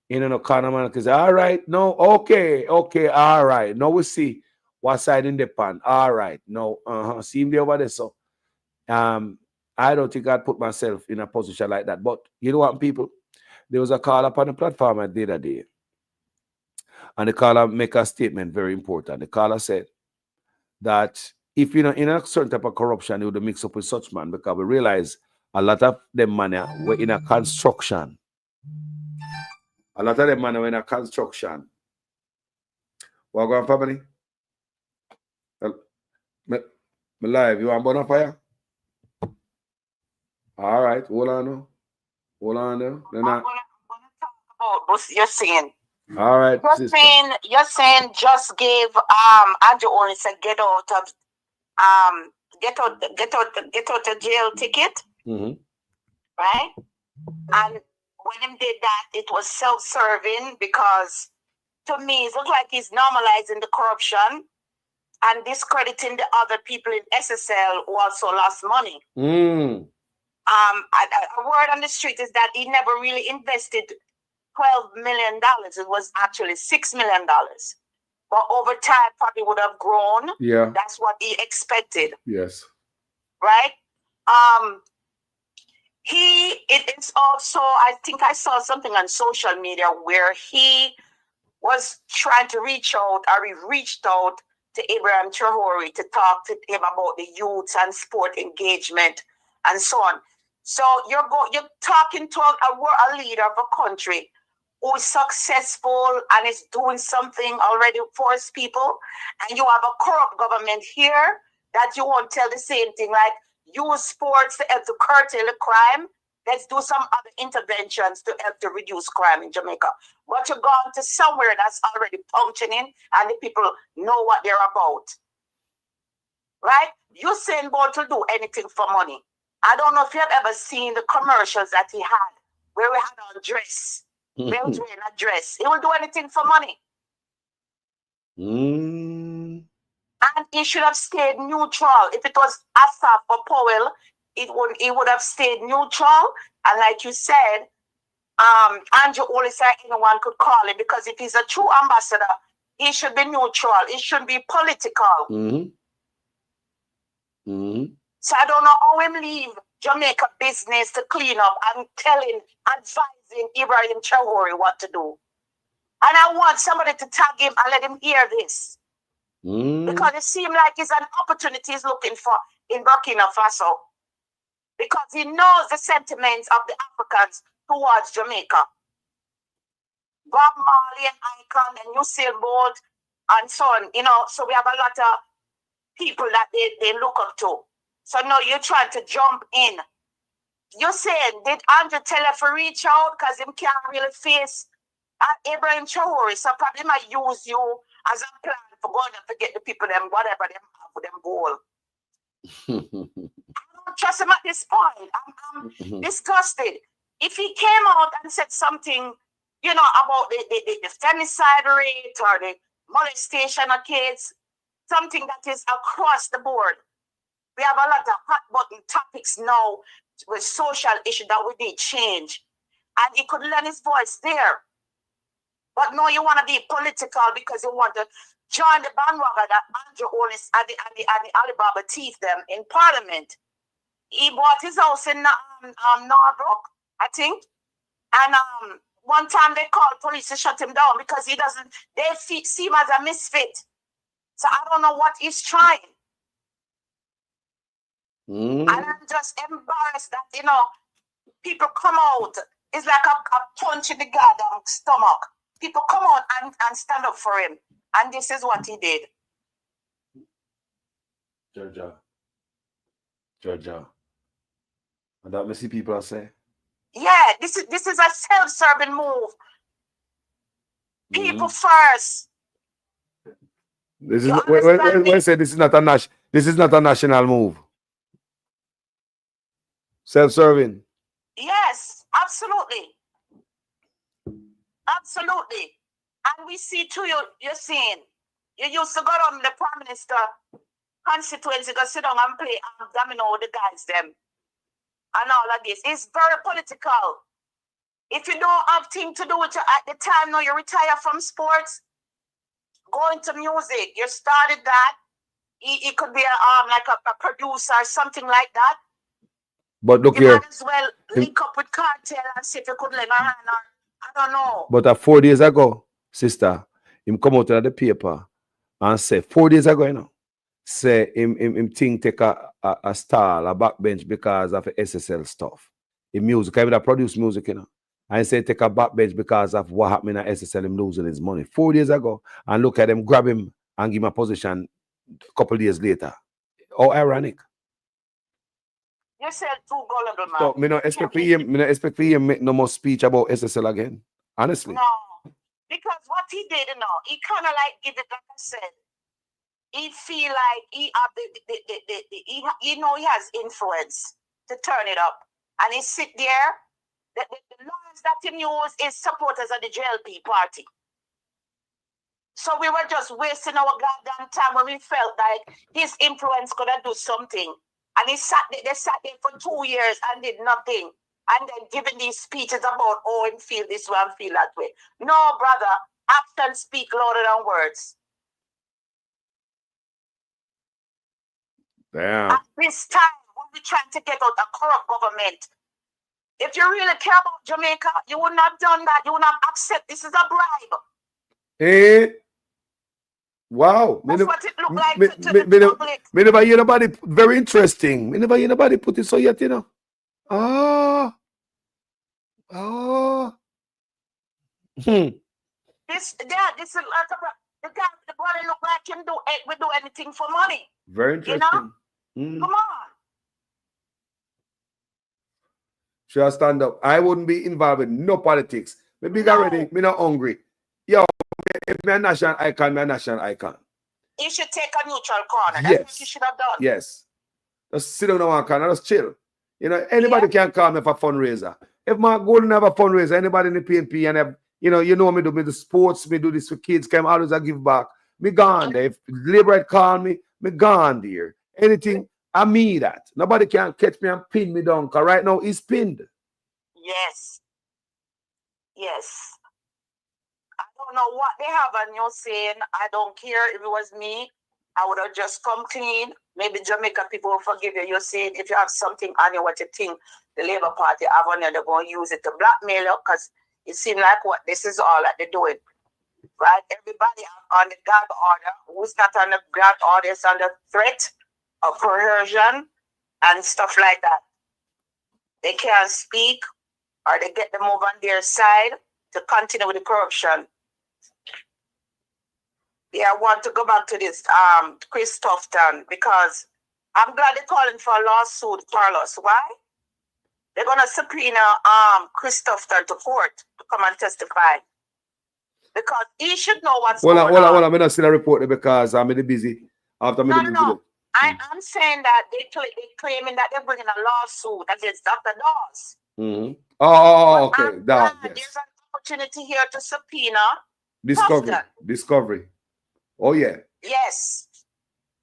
in a corner, man. Because all right, no, okay, all right. Now we see what side in the pan. All right, no, see him there over there. So, I don't think I'd put myself in a position like that. But you know what, people? There was a call up on the platform the other day, and the caller make a statement very important. The caller said that if you're in a certain type of corruption, you would mix up with such man, because we realize a lot of them money were in a construction. A lot of them money were in a construction. What going on, family? Me live. You want burn up fire? All right, hold on now. Hold on now. I'm gonna talk about what you're saying. All right, you're saying just give Andrew Owens a get out of jail ticket, right? And when him did that, it was self-serving, because to me it looked like he's normalizing the corruption and discrediting the other people in SSL who also lost money. A word on the street is that he never really invested $12 million. It was actually $6 million. But over time, probably would have grown. Yeah. That's what he expected. Yes. Right? It is also, I think I saw something on social media where he was trying to reach out, or he reached out to Abraham Traore to talk to him about the youths and sport engagement and so on. So you're talking to a leader of a country who is successful and is doing something already for his people, and you have a corrupt government here that you won't tell the same thing, like use sports to help to curtail the crime. Let's do some other interventions to help to reduce crime in Jamaica. But you're going to somewhere that's already functioning and the people know what they're about. Right? Usain Bolt will do anything for money. I don't know if you have ever seen the commercials that he had, where we had on dress. Where he was wearing a dress. He will do anything for money. And he should have stayed neutral. If it was Asaf or Powell, he would have stayed neutral. And like you said, Andrew only said anyone could call him, because if he's a true ambassador, he should be neutral. He shouldn't be political. So I don't know how him leave Jamaica business to clean up and advising Ibrahim Traore what to do. And I want somebody to tag him and let him hear this. Because it seems like it's an opportunity he's looking for in Burkina Faso. Because he knows the sentiments of the Africans towards Jamaica. Bob Marley and Icon and Usain Bolt and so on. So we have a lot of people that they look up to. So now you're trying to jump in. You're saying, did Andrew tell her to reach out because him can't really face Abraham Traore? So probably might use you as a plan for going to get the people them, whatever them have for them goal. I don't trust him at this point. I'm disgusted. If he came out and said something, about the femicide rate or the molestation of kids, something that is across the board. We have a lot of hot button topics now with social issues that we need change. And he could lend his voice there. But no, you want to be political because you want to join the bandwagon that Andrew Owens and the Alibaba teeth them in Parliament. He bought his house in Norbrook, I think. And one time they called police to shut him down because they see him as a misfit. So I don't know what he's trying. And I'm just embarrassed that, people come out. It's like a punch in the goddamn stomach. People come out and stand up for him. And this is what he did. Georgia. And that many people are saying? Yeah, this is a self-serving move. People first. This is when say this is not a national move. Self-serving. Yes, absolutely. Absolutely. And we see too, you're saying, you used to go on the Prime Minister constituency, go sit down and play domino with the guys, them. And all of this. It's very political. If you don't have thing to do with it at the time, now you retire from sports, go into music. You started that. It could be like a producer or something like that. But look you here. Might as well link up with Cartel and see if you could lend a hand or I don't know. But 4 days ago, sister, him come out of the paper and say 4 days ago, say him thing take a stall, a backbench because of SSL stuff. In music, I would have produced music, you know. And say take a backbench because of what happened at SSL, him losing his money 4 days ago. And look at him, grab him and give him a position a couple days later. How ironic. You said too gullible, man. So me not expect for him make no more speech about SSL again. Honestly. No. Because what he did, you know, he kind of like give it, like I said, he feel like he he has influence to turn it up. And he sit there, the lawyers that he use is supporters of the JLP party. So we were just wasting our goddamn time when we felt like his influence could do something. And they sat there for 2 years and did nothing. And then giving these speeches about, oh, and feel this way and feel that way. No, brother, actions speak louder than words. Damn. At this time, when we're trying to get out a corrupt government, if you really care about Jamaica, you would not have done that. You would not accept this is a bribe. Hey. Wow. That's what it looked like to the public. Me never hear nobody, very interesting. Me never hear nobody put it so yet, you know. This is the brother look like him we do anything for money. Very interesting. You know? Come on. Should I stand up? I wouldn't be involved with no politics. Me big already, me not hungry. Yo, if me a national icon, me a national icon. You should take a neutral corner. That's Yes. what you should have done. Yes. Just sit down on one corner, just chill. You know, anybody can call me for fundraiser. If my goal to have a fundraiser, anybody in the PNP and have, you know me do me the sports, me do this for kids, can always I give back. Me gone there. If Labor call me gone there. Anything, I mean that. Nobody can catch me and pin me down, because right now he's pinned. Yes. Yes. I don't know what they have on you saying. I don't care. If it was me, I would have just come clean. Maybe Jamaican people will forgive you. You're saying if you have something on you, what you think the Labour Party have on you, they're going to use it to blackmail you, because it seems like what this is all that they're doing. Right? Everybody on the gag order. Who's not on the gag order is under threat of coercion and stuff like that. They can't speak, or they get the move on their side to continue with the corruption. Yeah, I want to go back to this Chris Tuffton, because I'm glad they're calling for a lawsuit, Carlos. Why? They're gonna subpoena Chris Tuffton to court to come and testify. Because he should know what's going on. Hold on. I'm not seeing a report there because I'm really busy. No. I'm saying that they're claiming that they're bringing a lawsuit against Dr. Dawes. Mm-hmm. Oh, okay. Yes. There's an opportunity here to subpoena Discovery. Oh, yeah. Yes.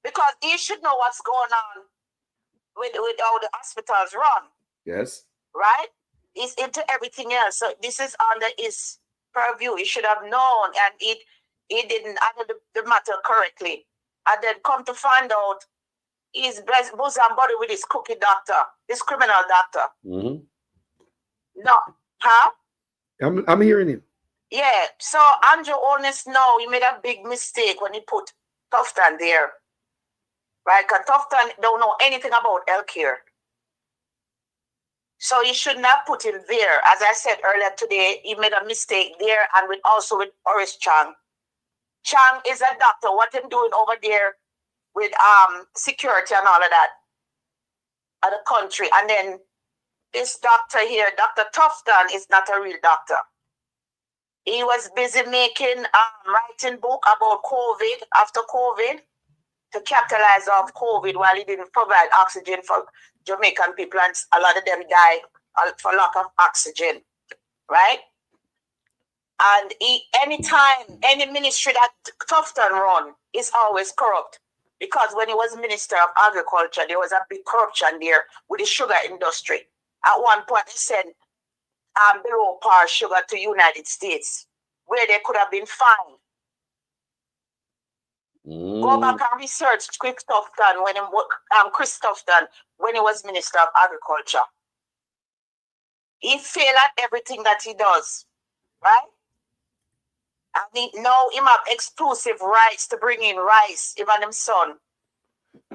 Because he should know what's going on with how the hospitals run. Yes. Right? He's into everything else. So this is under his purview. He should have known, and he didn't handle the matter correctly. And then come to find out, he's bosom buddy with his cookie doctor, this criminal doctor. Mm-hmm. No. Huh? I'm hearing you. Yeah. So Andrew Holness, no, he made a big mistake when he put Tuffton there. Right? Because Tuffton don't know anything about healthcare. So he shouldn't have put him there. As I said earlier today, he made a mistake there, and also with Horace Chang. Chang is a doctor. What him doing over there with security and all of that of the country. And then this doctor here, Dr. Tuffton, is not a real doctor. He was busy writing book about COVID, after COVID, to capitalize off COVID while he didn't provide oxygen for Jamaican people, and a lot of them die for lack of oxygen, right? And anytime, any ministry that Tuffton run is always corrupt. Because when he was Minister of Agriculture, there was a big corruption there with the sugar industry. At one point, he sent below par sugar to United States, where they could have been fined. Go back and research Chris Tuffton when he was Minister of Agriculture. He failed at everything that he does, right? I mean, now him have exclusive rights to bring in rice, even him son.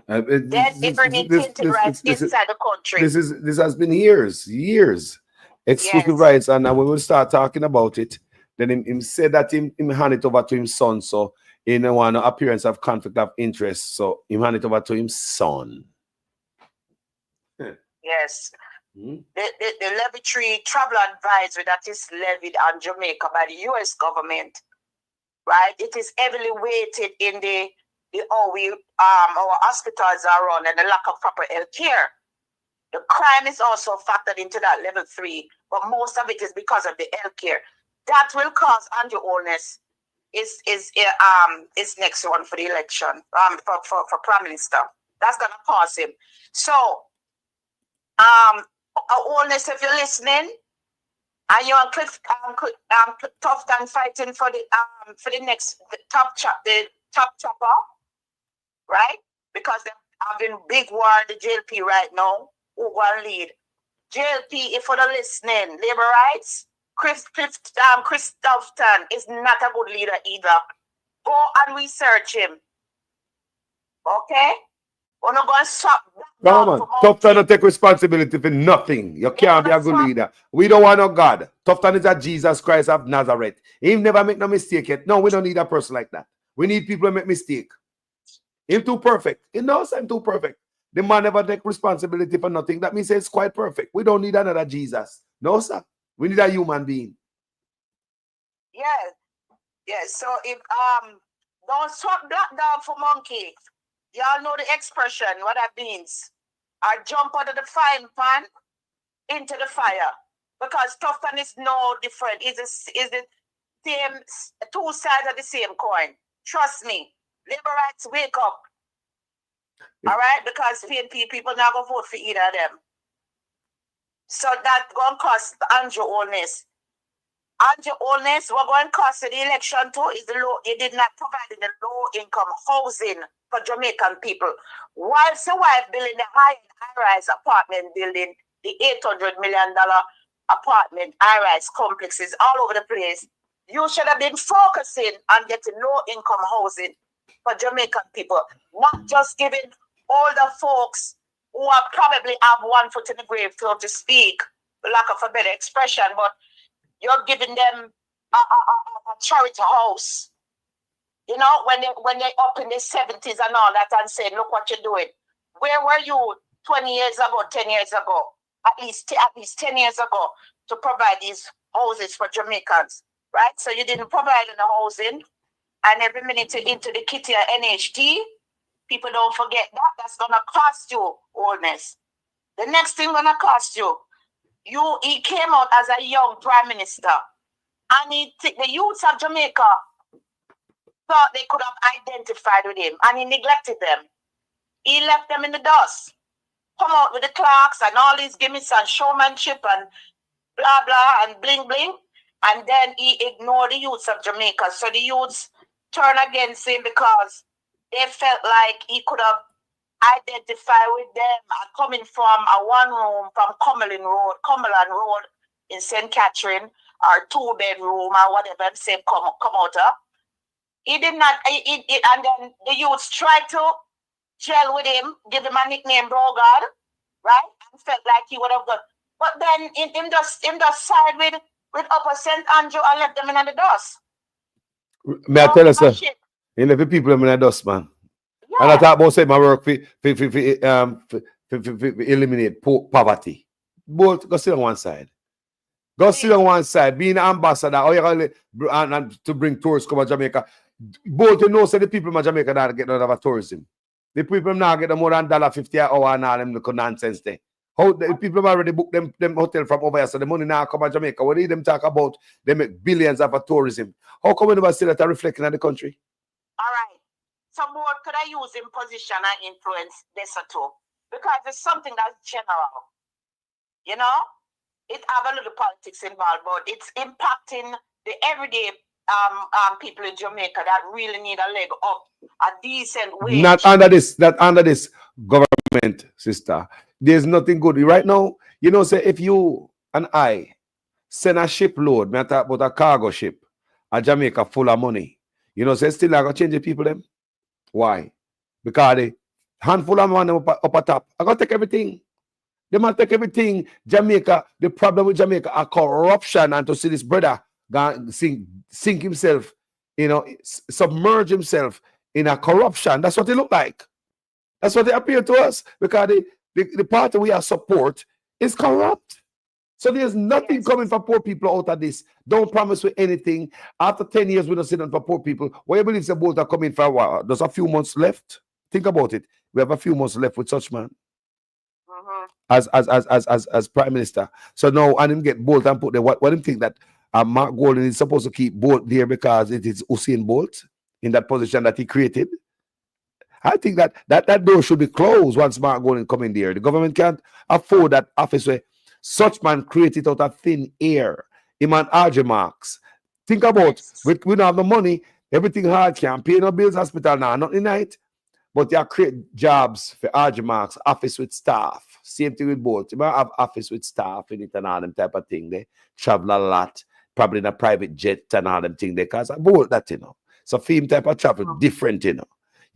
Then they bring in tainted rights inside the country. This has been years. Exclusive rights, and when we start talking about it, then him said that him hand it over to his son. So in one appearance of conflict of interest, so him hand it over to his son. Yes. The levy travel advisory that is levied on Jamaica by the US government, right? It is heavily weighted in the how we our hospitals are run and the lack of proper health care. The crime is also factored into that level 3, but most of it is because of the health care. That will cause Andrew Holness is next one for the election, for Prime Minister. That's gonna cause him. So Holness, if you're listening, and you're on Tuffton fighting for the next top chopper, right? Because they're having big war in the JLP right now. Who will lead? JLP, if you're listening, labor rights, Chris Tuffton is not a good leader either. Go and research him. Okay? We're not going to stop. Come on, Tuffton don't take responsibility for nothing. You can't be a good leader. We don't want no God. Tuffton is a Jesus Christ of Nazareth. He never make no mistake yet. No, we don't need a person like that. We need people who make mistake. He's too perfect. He knows I'm too perfect. The man never take responsibility for nothing. That means it's quite perfect. We don't need another Jesus. No, sir. We need a human being. Yes. Yes. So if don't swap black dog for monkey. Y'all know the expression, what that means. I jump out of the frying pan into the fire. Because Tuffton is no different. It's the same, two sides of the same coin. Trust me. Labor rights, wake up. All right? Because PNP people not going to vote for either of them. So that going to cost Andrew Holness. Andrew Holness, what going to cost the election too is he did not provide the low-income housing for Jamaican people. Whilst the wife building the high-rise apartment building, the $800 million apartment high-rise complexes all over the place, you should have been focusing on getting low-income housing for Jamaican people, not just giving older folks who are probably have one foot in the grave, so to speak, for lack of a better expression, but you're giving them a charity house. You know, when they're up in their 70s and all that and saying, look what you're doing. Where were you 20 years ago, 10 years ago, at least 10 years ago to provide these houses for Jamaicans, right? So you didn't provide the housing, and every minute you're into the kitty or NHT, people don't forget that. That's going to cost you Holness. The next thing going to cost you, he came out as a young prime minister, and the youths of Jamaica thought they could have identified with him, and he neglected them. He left them in the dust. Come out with the clocks and all these gimmicks and showmanship and blah blah and bling bling, and then he ignored the youths of Jamaica. So the youths turned against him because they felt like he could have identified with them, coming from a one room from Cumberland Road in St. Catherine, or 2-bedroom or whatever, and say come out of. He did not, and then the youths tried to gel with him, give him a nickname, Brogard, right? And felt like he would have gone. But then him just side with Upper St. Andrew and left them in the dust. May I tell you, sir? He left the people in the dust, man. Yeah. And I thought about saying my work for eliminate poverty. Both go sit on one side. Go sit on one side. Being an ambassador, or you and to bring tourists come to Jamaica. Both you know, say the people in Jamaica that get out of tourism. The people now get more than $1.50 an hour and all them look nonsense there. How the people have already booked them hotel from over here, so the money now come to Jamaica. What need them talk about? They make billions of tourism. How come we never see that reflecting in the country? All right. So more could I use in position and influence this or two? Because it's something that's general. You know? It have a little politics involved, but it's impacting the everyday people in Jamaica that really need a leg up, a decent wage. Not under this government, sister. There's nothing good. Right now, you know, say if you and I send a shipload, I talk about a cargo ship, a Jamaica full of money, you know, say still I gotta change the people them. Why? Because Handful of money up at top. I'm going to take everything. They might take everything. Jamaica, the problem with Jamaica are corruption. And to see this brother sink himself, submerge himself in a corruption. That's what it look like. That's what they appear to us. Because the party we are support is corrupt. So there's nothing coming for poor people out of this. Don't promise with anything. After 10 years, we don't sit down for poor people. What you believe the boat are coming for a while? There's a few months left. Think about it. We have a few months left with such man. As Prime Minister. So now I didn't get Bolt and put there. What do you think that Mark Golden is supposed to keep Bolt there because it is Usain Bolt in that position that he created? I think that door should be closed once Mark Golden come in there. The government can't afford that office where such man created out of thin air. Him and RJ Marks. Think about we don't have the money, everything hard, can't pay no bills, hospital now, not the night. But you create jobs for RJ Marks, office with staff. Same thing with both. You might have office with staff in it and all them type of thing. They travel a lot, probably in a private jet and all them thing. They cause both that, So film type of travel different, You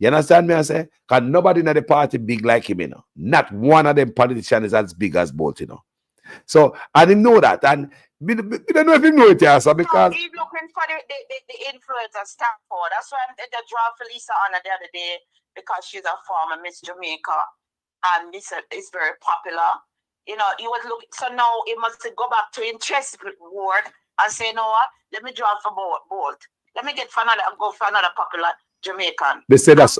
understand me? I say? Because nobody in the party big like him, Not one of them politicians is as big as both, So I didn't know that. And we don't know if you know it, so because he's looking for the influencer Stanford. That's why I draw Felisa on the other day, because she's a former Miss Jamaica and this is very popular. He was looking, so now he must go back to interest ward and say, you know what, let me draw for Bolt. Let me go for another popular Jamaican. They said that's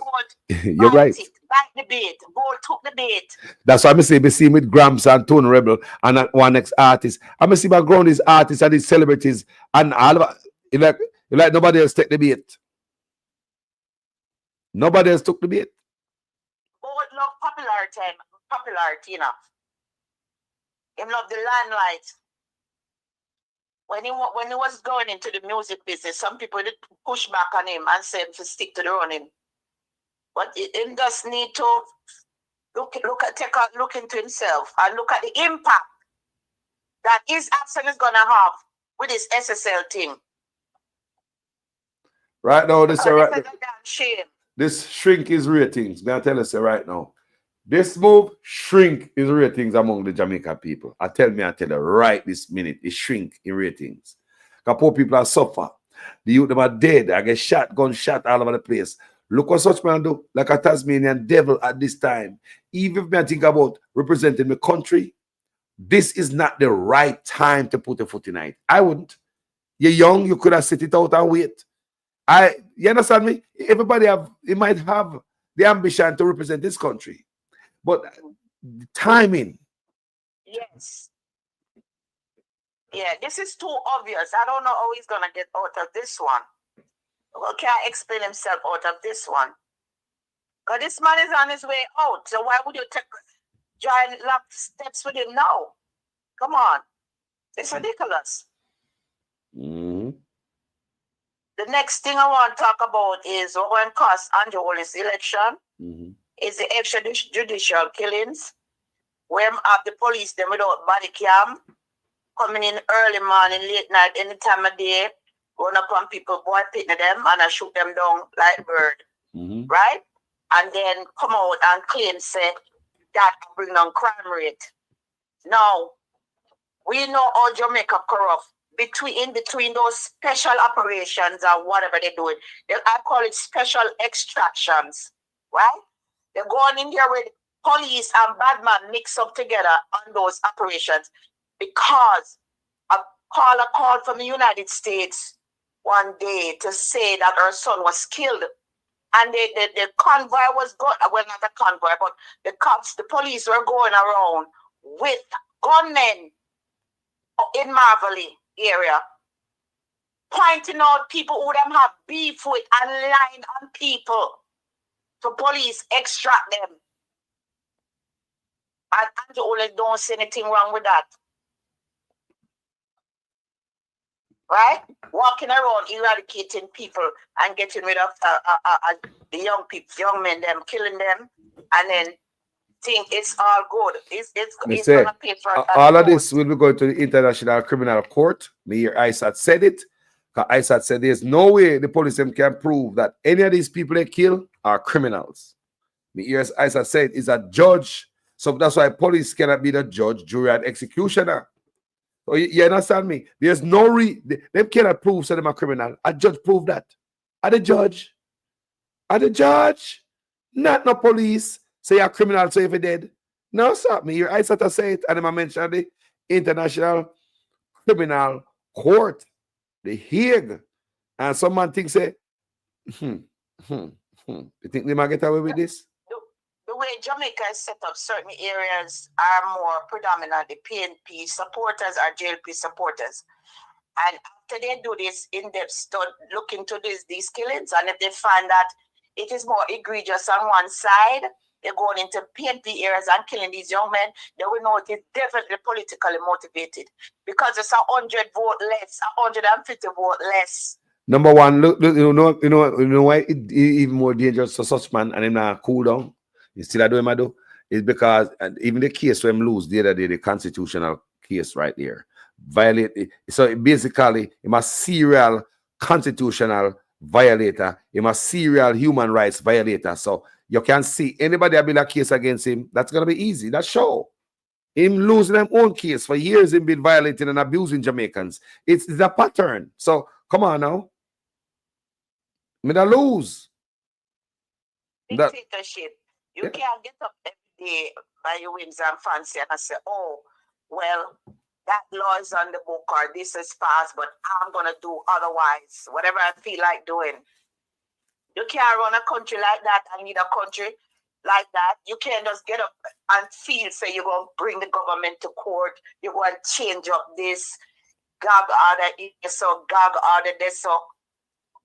you're right. Back the bait. Bolt took the bait. That's why I say we see with Gramps and Tone Rebel and one next artist. I see background these artists and these celebrities and all of it like nobody else take the bait. Nobody else took the bait. Bolt love popularity, Him love the limelight. When he was going into the music business, some people did push back on him and said to stick to the running. But he just need to look into himself and look at the impact that his action is gonna have with his SSL team. Right now, this shame. This shrink his ratings. May I tell you right now? This move shrink his ratings among the Jamaican people. I tell you right this minute, it shrink in ratings. Because poor people are suffer. The youth them are dead. I get gunshot all over the place. Look what such man do, like a Tasmanian devil at this time. Even if I think about representing the country, this is not the right time to put a foot in it. I wouldn't. You're young, you could have sit it out and wait. You understand me? Everybody might have the ambition to represent this country. But the timing. Yes. Yeah, this is too obvious. I don't know how he's going to get out of this one. Well, can't explain himself out of this one. Because this man is on his way out. So why would you take giant steps with him now? Come on. It's ridiculous. Mm-hmm. The next thing I want to talk about is what going to cost Andrew Holness election. Mm-hmm. Is the extrajudicial killings where the police them without body cam coming in early morning, late night, any time of day, going up on people, boy pitting them and I shoot them down like bird. Mm-hmm. Right? And then come out and claim say that bring down crime rate. Now, we know how Jamaica corrupt between those special operations or whatever they're doing. I call it special extractions. Right? They're going in there with police and bad man mix up together on those operations because a call from the United States one day to say that her son was killed. And the convoy was going, well, not a convoy, but the police were going around with gunmen in Marvelly area, pointing out people who them have beef with and lying on people. So police extract them. And Andrew Holness don't see anything wrong with that. Right? Walking around eradicating people and getting rid of the young men, them killing them, and then think it's all good. It's gonna pay for all of this will be going to the International Criminal Court. Me hear ISAT said it. ISAT said there's no way the police can prove that any of these people they kill are criminals. Me ears, as I said, is a judge. So that's why police cannot be the judge, jury, and executioner. So you understand me? There's no they cannot prove that I'm a criminal. A judge proved that. Are the judge? Are the judge? Not no police. Say you're a criminal, so if you're dead. No, stop me. Your eyes to say it, and I mentioned the International Criminal Court, the Hague. And some man thinks say, you think they might get away with this? The way Jamaica is set up, certain areas are more predominantly PNP supporters or JLP supporters. And after they do this in-depth study, look into these killings, and if they find that it is more egregious on one side, they're going into PNP areas and killing these young men, they will know it is definitely politically motivated. Because it's 100 vote less, 150 vote less. Number one, look, you know why it even more dangerous to such man and him not cool down. You still do him I do? It's because even the case where him lose the other day, the constitutional case right there, violate. So basically, him a serial constitutional violator, him a serial human rights violator. So you can see anybody that build a case against him, that's gonna be easy. That's sure. Him losing them own case for years, him been violating and abusing Jamaicans. It's a pattern. So come on now. Me da lose. Dictatorship. You can't get up every day by your whims and fancy and say, oh, well, that law is on the book or this is passed, but I'm going to do otherwise, whatever I feel like doing. You can't run a country like that and lead a country like that. You can't just get up and feel, say, you're going to bring the government to court, you're going to change up this, gag order this, so gag order this, so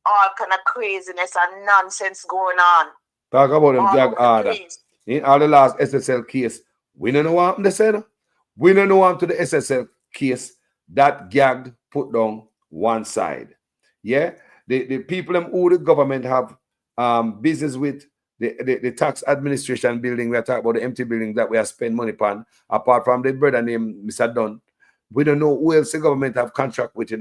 all kind of craziness and nonsense going on. Talk about them gag order. In all the last SSL case, we don't know what happened to say. We don't know what happened to the SSL case that gagged put down one side. Yeah, the people who the government have business with, the tax administration building, we are talking about the empty building that we have spent money upon, apart from the brother named Mr. Dunn. We don't know who else the government have contract with,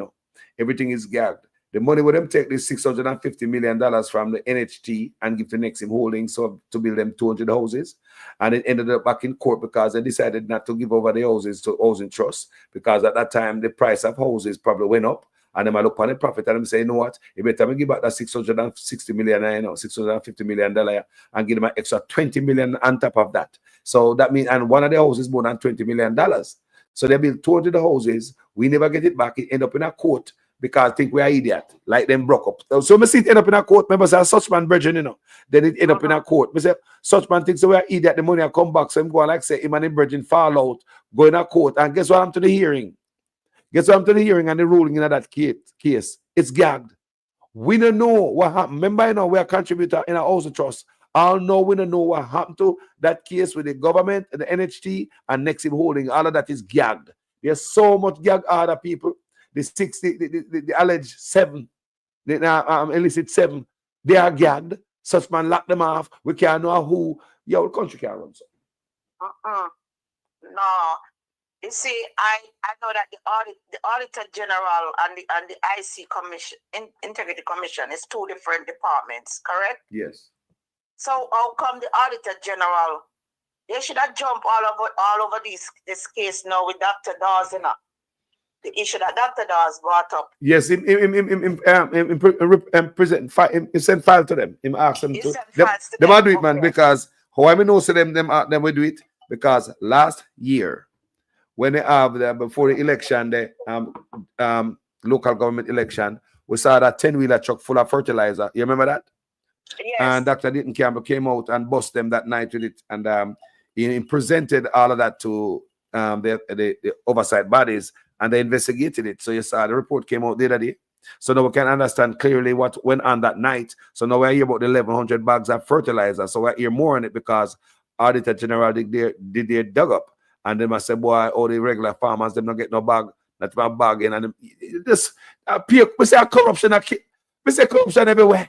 Everything is gagged. The money would them take this $650 million from the NHT and give to Nexim Holdings so to build them 200 houses. And it ended up back in court because they decided not to give over the houses to Housing Trust, because at that time the price of houses probably went up. And they might look on the profit and them say, you know what, you better give back that $660 million, $650 million and give them an extra $20 million on top of that. So that means, and one of the houses more than $20 million. So they built 200 houses. We never get it back. It end up in a court because I think we are idiot, like them broke up. So me see it end up in a court. Remember, say such man virgin, Then it end up in a court. Me say such man thinks we are idiot. The money I come back. So I'm going like say him and the virgin fall out, go in a court, and guess what happened to the hearing? Guess what happened to the hearing and the ruling in that case? It's gagged. We don't know what happened. Remember, we are contributor in a housing trust. All know we don't know what happened to that case with the government, the NHT, and Nexim Holding. All of that is gagged. There's so much gag other people. The 60, the alleged 7, the illicit 7, they are gagged. Such man lock them off. We can't know who. Your country can't run so. No. You see, I know that the Auditor General and the IC Commission, Integrity Commission, is two different departments, correct? Yes. So how come the Auditor General, they should have jumped all over this case now with Dr. Dawes, the issue that Dr. Dawes brought up. Yes, him send file to them. Him ask them to. Them do it, man, because how I know so them will do it, because last year when they have before the election, the local government election, we saw that 10-wheeler truck full of fertilizer. You remember that? Yes. And Dr. Ditton Campbell came out and bust them that night with it, and he presented all of that to the oversight bodies, and they investigated it. So you saw the report came out the other day. So now we can understand clearly what went on that night. So now we hear about the 1,100 bags of fertilizer. So we hear more on it because Auditor General did their dug up. And they must say, boy, all the regular farmers, them not get no bag, not a bag in. And this, we say corruption, we say corruption everywhere.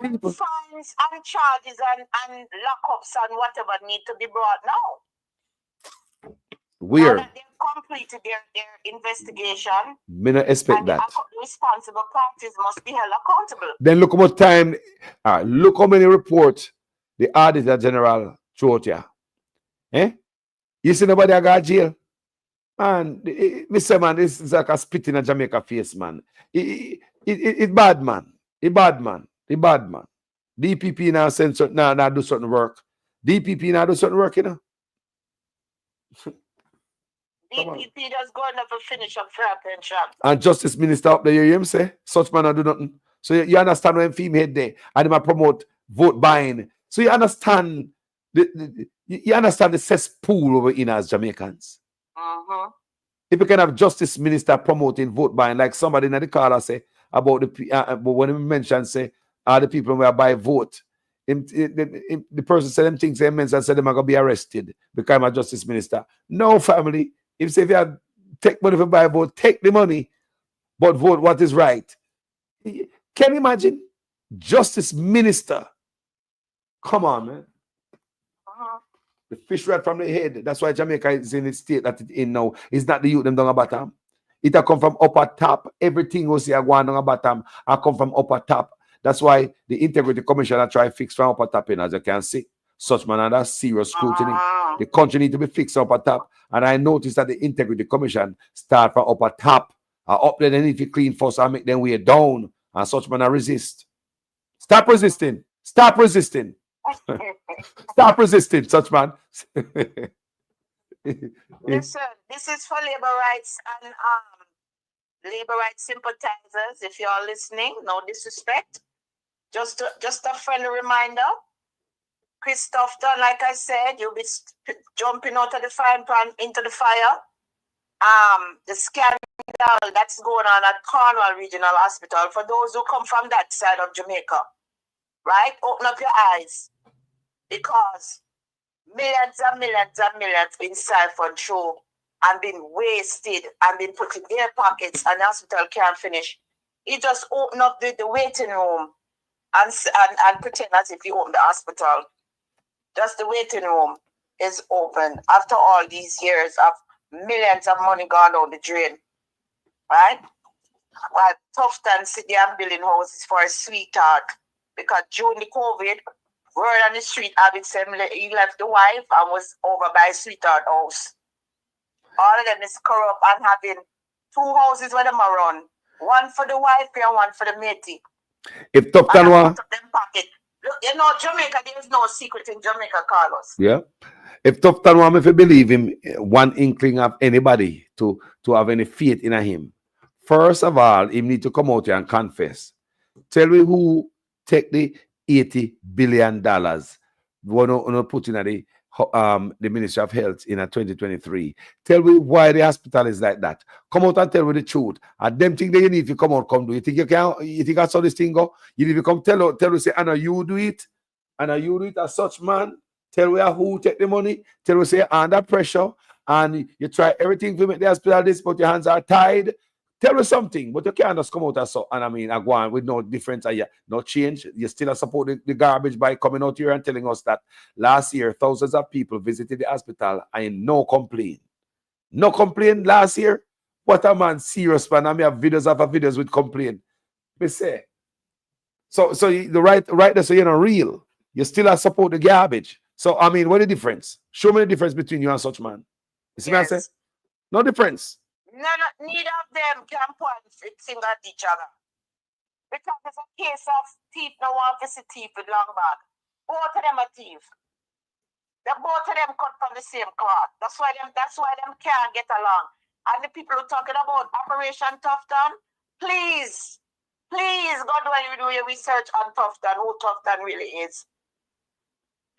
Fines and charges and lockups and whatever need to be brought now. Where? They've completed their investigation. Me not expect that. The responsible parties must be held accountable. Then look how much time, look how many reports the Auditor General throat ya. Eh? You see nobody I got jail? Man, Mr. Man, this is like a spit in a Jamaica face, man. It bad, man. It bad, man. It bad, man. DPP now send certain, now do certain work. DPP now do certain work, you know. DPP just going up to finish up fair pension. And Justice Minister up there, you hear him say, such man do nothing. So you understand when female head there, and they promote vote buying. So you understand you understand the cesspool over in as Jamaicans. If you can have Justice Minister promoting vote buying, like somebody in the caller say about the when he mentioned say the people who buy vote, the person said them things and said them are gonna be arrested because I'm a Justice Minister. No, family. If say if you have take money for buy vote, take the money, but vote what is right. Can you imagine? Justice Minister. Come on, man. The fish right from the head. That's why Jamaica is in the state that it's in now. It's not the youth them down the bottom. It come from upper top. Everything we see going down the bottom I come from upper top. That's why the Integrity Commission I try to fix from upper top in, as you can see. Such man under serious scrutiny. The country need to be fixed upper top. And I noticed that the Integrity Commission start from upper top. Up there they need to clean first and make them way down. And such man I resist. Stop resisting. Stop resisting. Stop resisting, such man. Listen, this is for labor rights and labor rights sympathizers. If you are listening, no disrespect. Just a friendly reminder. Chris Tuffton, like I said, you'll be jumping out of the frying pan into the fire. The scandal that's going on at Cornwall Regional Hospital, for those who come from that side of Jamaica, right? Open up your eyes, because millions and millions and millions been siphoned through and been wasted and been put in their pockets, and the hospital can't finish. You just open up the waiting room and pretend as if you open the hospital. Just the waiting room is open after all these years of millions of money gone down the drain, right? While Tuffton sit there and building houses for a sweetheart, because during the COVID, word on the street having he left the wife and was over by a sweetheart house. All of them is corrupt and having two houses where them are run. One for the wife and one for the matey. If Tuffton was Look, you know, Jamaica, there is no secret in Jamaica, Carlos. yeah. If Tuffton want, if you believe him, one inkling of anybody to have any faith in him, first of all, he need to come out here and confess. Tell me who take the $80 billion one put in at the Ministry of Health in 2023. Tell me why the hospital is like that. Come out and tell me the truth. And them thing that you need to come out, come do. You think you can? You think I saw this thing go? You need to come tell us say, Anna, you do it. Anna, you do it as such man. Tell we who take the money. Tell we say under pressure. And you try everything to make the hospital this, but your hands are tied. Tell us something, but you can't just come out as so. And I mean, I go on with no difference, no change. You still support the garbage by coming out here and telling us that last year thousands of people visited the hospital and no complaint. No complaint last year. What a man serious man. I mean, have videos after videos with complaint. Me say. So the right there, so you're not real. You still support the garbage. So I mean, what the difference? Show me the difference between you and such man. You see what I say? No difference. Neither of them can point finger at each other. Because it's a case of thief no one visit thief with long bag. Both of them are thief. Both of them cut from the same cloth. That's why them can't get along. And the people who talking about Operation Tuffton, please go do your research on Tuffton, who Tuffton really is.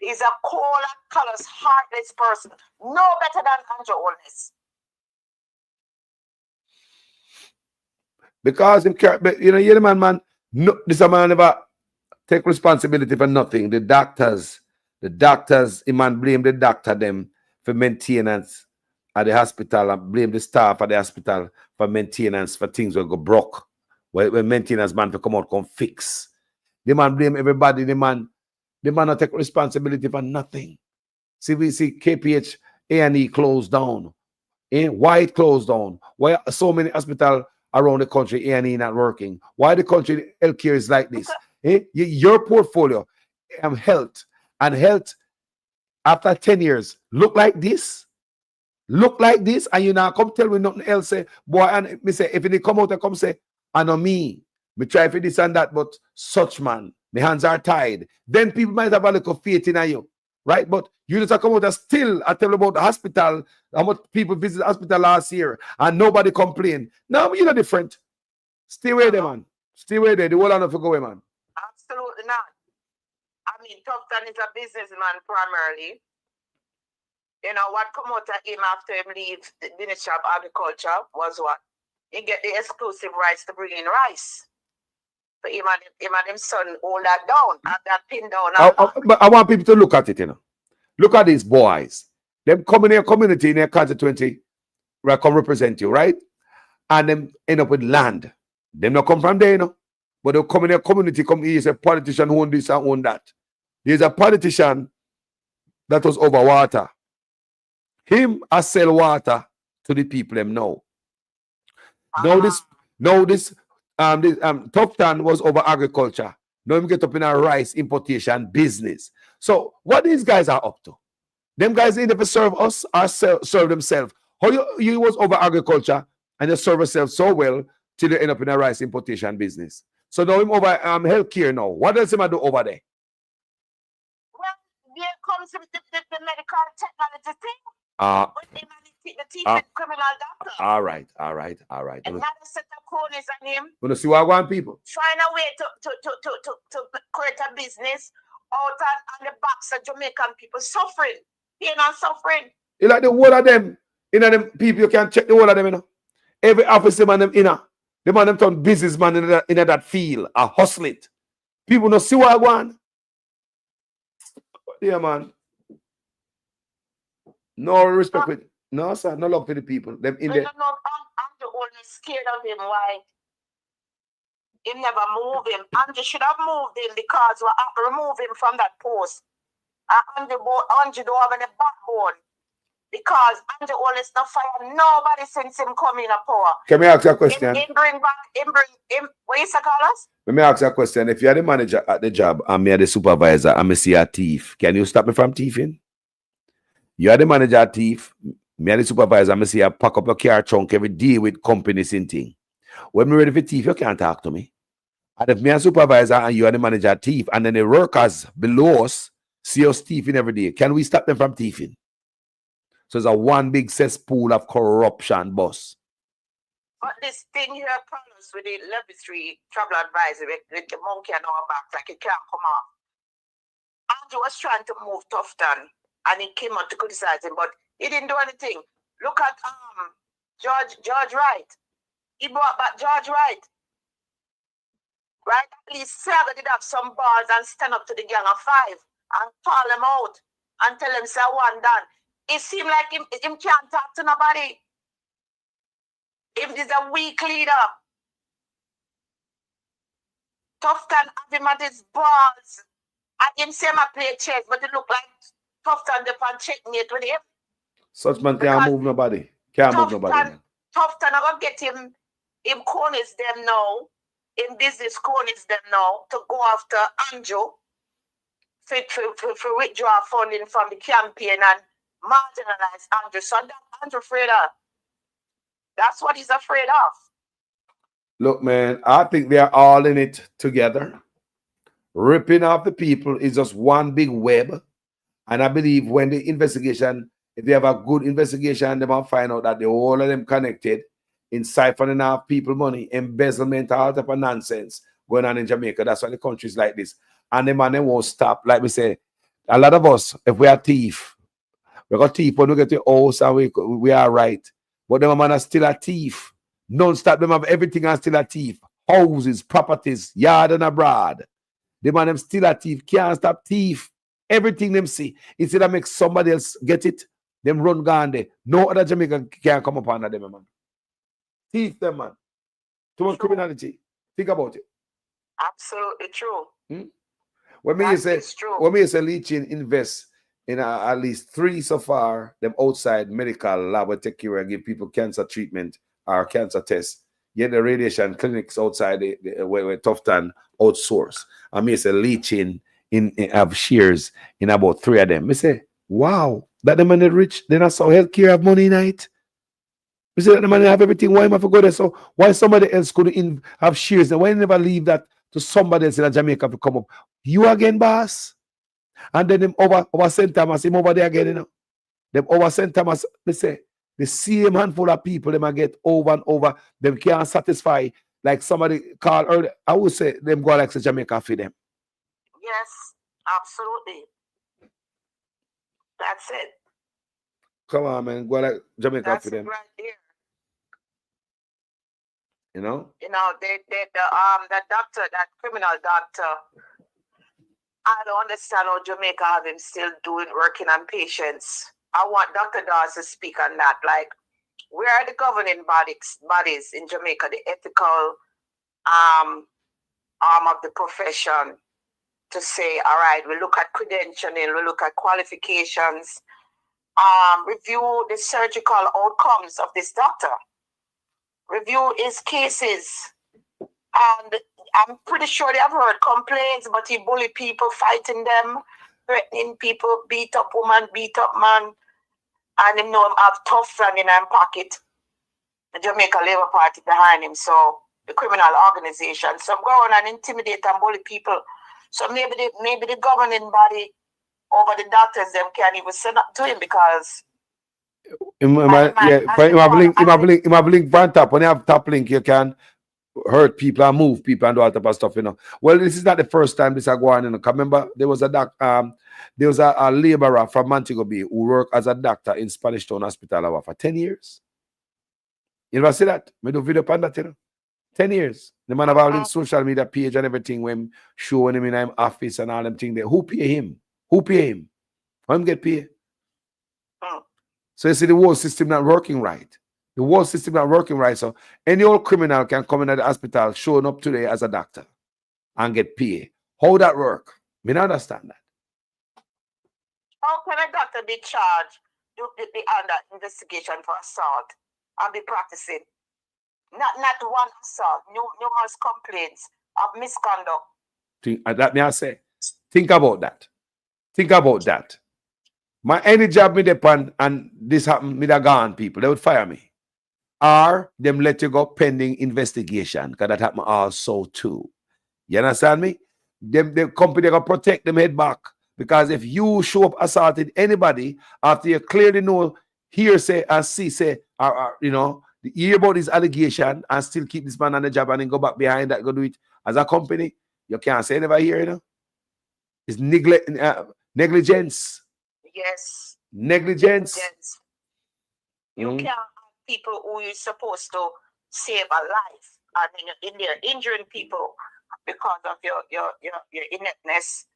He's a cold and callous, heartless person. No better than Andrew Holness. Because him care, but you know, you're the man, no, this man never take responsibility for nothing. The doctors, he man blame the doctor them for maintenance at the hospital and blame the staff at the hospital for maintenance for things will go broke. When maintenance man to come out, come fix. The man blame everybody, the man not take responsibility for nothing. See, we see KPH A&E closed down. Why it closed down? Why so many hospitals around the country A&E not working? Why the country healthcare is like this? Your portfolio, health and health after 10 years look like this, and you now come tell me nothing else. Say, boy, and me say, if they come out and come say, I know me try for this and that, but such man, my hands are tied. Then people might have a little faith in you, right? But you just come out and still, I tell you about the hospital, how much people visit the hospital last year, and nobody complained. No, you're not different. Stay away there, man. Stay away there. The whole lot of go away, man. Absolutely not. I mean, Tuffton is a businessman primarily. You know, what come out of him after him leave the Ministry of Agriculture was what? He get the exclusive rights to bring in rice. So him and him son hold that down, have that pin down. But I want people to look at it, you know. Look at these boys. Them come in your community, in your constituency, where come represent you, right? And them end up with land. Them not come from there, you know. But they'll come in your community, come here, is a politician who own this and own that. He's a politician that was over water. Him I sell water to the people them now. Now this Tuffton was over agriculture. Now him get up in a rice importation business. So what these guys are up to? Them guys either serve us or serve themselves. How you was over agriculture and you serve yourself so well till you end up in a rice importation business. So now him over healthcare now. What else him I do over there? Well, there comes with the medical technology thing. The criminal doctor. All right. Another set of cronies on him. You see what I want, people? Trying a way to create a business out on the backs of Jamaican people suffering. Pain and suffering. You like the whole of them, you know, them people, you can check the whole of them, you know. Every office man them in the man them turn businessman in that field, a hustle it. People don't see what I want. Yeah, man. No respect with no, sir, no love for the people. Them in there. I'm the only scared of him. Why? Him never move him. Andrew should have moved him because we have to remove him from that post. Andrew don't have any backbone. Because Andrew always not fire nobody since him coming in a power. Can we ask you a question? Him bring what you say, Carlos? Let me ask you a question. If you're the manager at the job and me are the supervisor and me see a thief, can you stop me from thieving? You are the manager at thief, me are the supervisor, and me see you pack up your car trunk every day with companies in thing. When me ready for thief, you can't talk to me. And if me a supervisor and you are the manager at thief, and then the workers below us see us thieving every day, can we stop them from thieving? So it's a one big cesspool of corruption, boss. But this thing here, Carlos, with the level 3 travel advisor, with the monkey on our back, like it can't come off. Andrew was trying to move Tuffton, and he came out to criticize him, but he didn't do anything. Look at George Wright. He brought back George Wright. Right? At least Saga did have some balls and stand up to the gang of 5 and call them out and tell them, say, one done. It seemed like him can't talk to nobody. If there's a weak leader, Tuffton have him at his balls. And him say him play chess, but it look like Tuffton the pan checkmate with him. Such man can't move nobody. Can't move nobody. Tuffton are gonna get him corners them now, in business corners them now, to go after Andrew for withdraw funding from the campaign and marginalize Andrew. So that's Andrew afraid of. That's what he's afraid of. Look, man, I think they're all in it together. Ripping off the people is just one big web. And I believe when the investigation, if they have a good investigation, they might find out that the whole of them connected in siphoning off people money, embezzlement, all type of nonsense going on in Jamaica. That's why the country's like this. And the man, they won't stop. Like we say, a lot of us, if we are thief, we got thief when we get to the house and we are right. But them man are still a thief. Non-stop, them have everything and still a thief. Houses, properties, yard and abroad. The man them still a thief. Can't stop thief. Everything them see. Instead of make somebody else get it, them run gone there. No other Jamaican can come up under them, man. Thief them, man. Too much criminality. Think about it. Absolutely true. When me say Leachin invest in at least 3 so far, them outside medical lab will take care and give people cancer treatment or cancer tests. Get the radiation clinics outside where Tuffton outsource. And me say Leachin have shares in about 3 of them. I say, wow, that the man is rich. Then I saw healthcare have money in it. We say that the man have everything. Why am I go there? So why somebody else could have shares? And why never leave that to somebody else in Jamaica to come up? You again, boss. And then them over St. Thomas, him over there again, you know. Them over St. Thomas, they say the same handful of people them I get over and over. Them can't satisfy. Like somebody called earlier, I would say them go like to Jamaica for them. Yes, absolutely. That's it. Come on, man. Go like Jamaica That's for them. right there. You know? You know, the doctor, that criminal doctor, I don't understand how Jamaica have him still working on patients. I want Dr. Dawes to speak on that. Like, where are the governing bodies in Jamaica, the ethical arm of the profession, to say, all right, we look at credentialing, we look at qualifications, review the surgical outcomes of this doctor, review his cases. And I'm pretty sure they have heard complaints, but he bully people, fighting them, threatening people, beat up woman, beat up man, and him know him have Tuffton in his pocket, the Jamaica Labour Party behind him, so the criminal organization. So go on and intimidate and bully people. So maybe the governing body over the doctors them can even send up to him, because Him have link front top. When you have top link, you can hurt people and move people and do all type of stuff, you know. Well, this is not the first time this is going on, you know. Remember, there was a laborer from Montego Bay who worked as a doctor in Spanish Town Hospital for 10 years. You ever see that? I do video on that, you know. 10 years. The man have all in social media page and everything when showing him in his office and all them things there. Who pay him? Who pay him? How him get paid? So you see the whole system not working right. The whole system not working right. So any old criminal can come in at the hospital showing up today as a doctor and get paid. How that work? Me not understand that. How can a doctor be charged to be under investigation for assault and be practicing? Not one assault, numerous complaints of misconduct. That may I say. Think about that. Think about that. My any job me depend and this happen, me da gone people, they would fire me. Or them let you go pending investigation, because that happen also too. You understand me? The company gonna protect them head back. Because if you show up assaulting anybody after you clearly know hearsay and see say, you know, you hear about this allegation and still keep this man on the job and then go back behind that, go do it as a company, you can't say never here, you know. It's negligence. Yes. Negligence. You can't have people who you're supposed to save a life and in there injuring people because of your ineptness,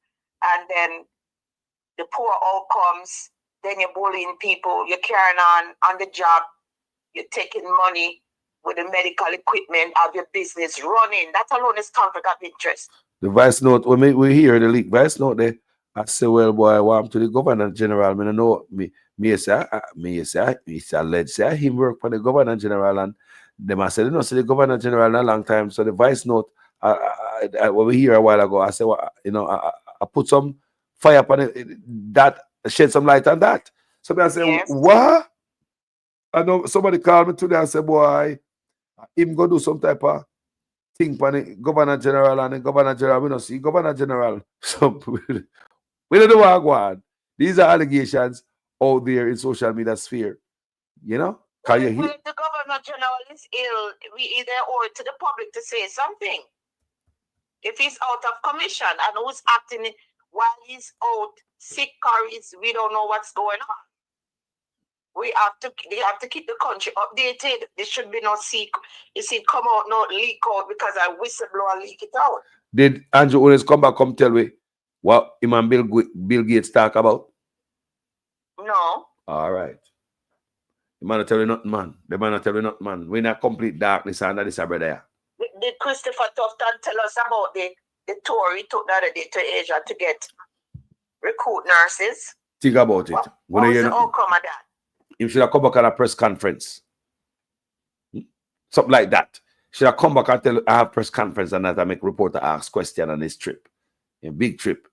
and then the poor outcomes, then you're bullying people, you're carrying on the job, you're taking money with the medical equipment of your business running. That alone is conflict of interest. The vice note, when we hear the leak vice note there, I say, well, boy, I want to the governor general. I know me say alleged say him work for the governor general, and them I said, you know, see the governor general in a long time. So the vice note, when we hear a while ago, I said, well, you know, I put some fire upon it, that shed some light on that. So I said, yes. What? I know somebody called me today and said, boy, him go do some type of thing for the governor general, and the governor general, we don't see governor general. So we don't know what I want. These are allegations out there in social media sphere. You know? Well, if the governor general is ill, we either owe it to the public to say something. If he's out of commission and who's acting while he's out sick or we don't know what's going on. They have to keep the country updated. There should be no secret. You see, come out, no leak out because a whistleblower leak it out. Did Andrew always come tell me what him and Bill Gates talk about? No. All right. The man not tell you nothing, man. The man not tell you nothing, man. We're in a complete darkness under this brother. Did Christopher Tuffton tell us about the tour he took the other day to Asia to get recruit nurses? Think about it. What was the outcome of that? You should have come back at a press conference. Something like that. Should have come back and tell I have press conference and that I make reporter ask question on this trip. A big trip.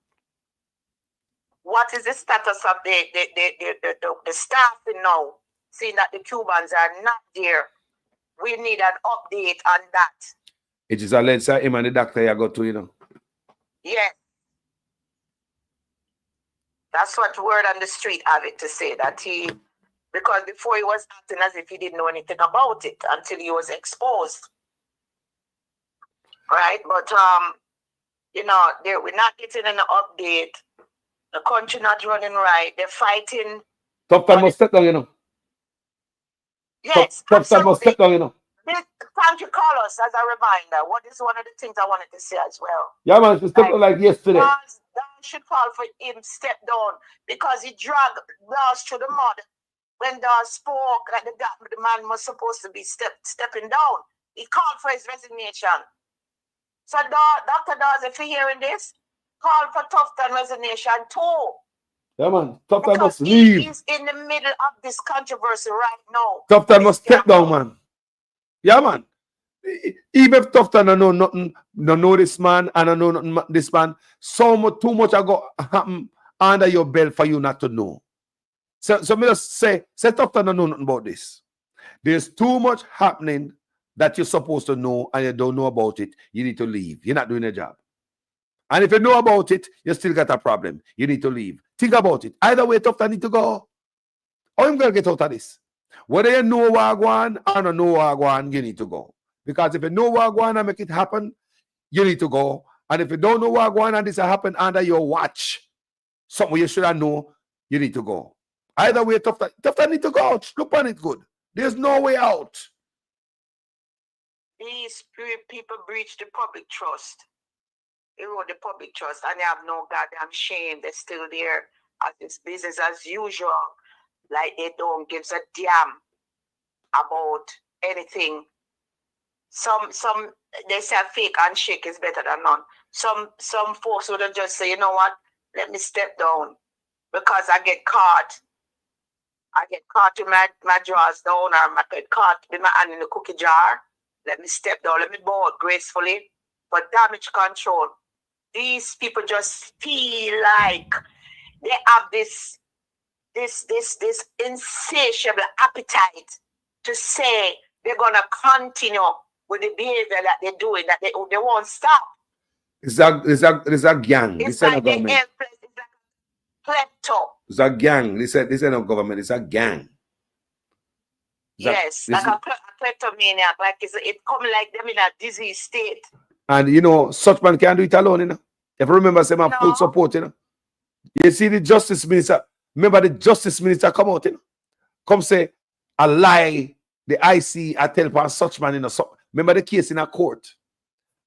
what is the status of the staffing now? Seeing that the Cubans are not there, we need an update on that. It is a let's say him and the doctor you go to, you know. Yes. That's what word on the street have it to say, that he, because before he was acting as if he didn't know anything about it until he was exposed. Right? But you know, we're not getting an update. The country not running right. They're fighting. Tuffton must step down, you know. Yes, Tuffton must step down, you know. Thank you, Carlos, as a reminder. What is one of the things I wanted to say as well? Yeah, man, she stepped down like yesterday. Dawes should call for him step down because he dragged Dawes through the mud. When Dawes spoke, like the man was supposed to be stepping down. He called for his resignation. So Dr. Dawes, if you're hearing this, call for Tuffton resignation too. Yeah, man. Tuffton must leave. He's in the middle of this controversy right now. Tuffton must step down, man. Yeah, man. Even if Tuffton don't know nothing, don't know this man, and don't know nothing this man, too much I got happen under your belt for you not to know. So me just say Tuffton don't know nothing about this. There's too much happening that you're supposed to know and you don't know about it. You need to leave. You're not doing a job. And if you know about it, you still got a problem. You need to leave. Think about it. Either way, Tuffton need to go. How am going to get out of this? Whether you know Wagwan or not know Wagwan, you need to go. Because if you know Wagwan and make it happen, you need to go. And if you don't know Wagwan and this happen under your watch, something you should have known, you need to go. Either way, Tuffton need to go out. Look on it good. There's no way out. These people breach the public trust. They wrote the public trust and they have no goddamn shame. They're still there as it's business as usual. Like they don't give a damn about anything. Some they say fake handshake is better than none. Some folks would just say, you know what, let me step down because I get caught. I get caught with my drawers down, or I get caught with my hand in the cookie jar. Let me step down, let me bow out gracefully for damage control. These people just feel like they have this insatiable appetite to say they're gonna continue with the behavior that they're doing, that they won't stop. It's a gang. It's This like ain't no government. it's like klepto. It's a gang. This ain't no government. It's a gang. Yes, like a kleptomaniac. Like it coming like them in a disease state. And you know, such man can't do it alone, you know. If you remember, say my full support, you know. You see the justice minister. Remember the justice minister come out, you know. Come say a lie. The IC I tell for such man, you know. So, remember the case in a court.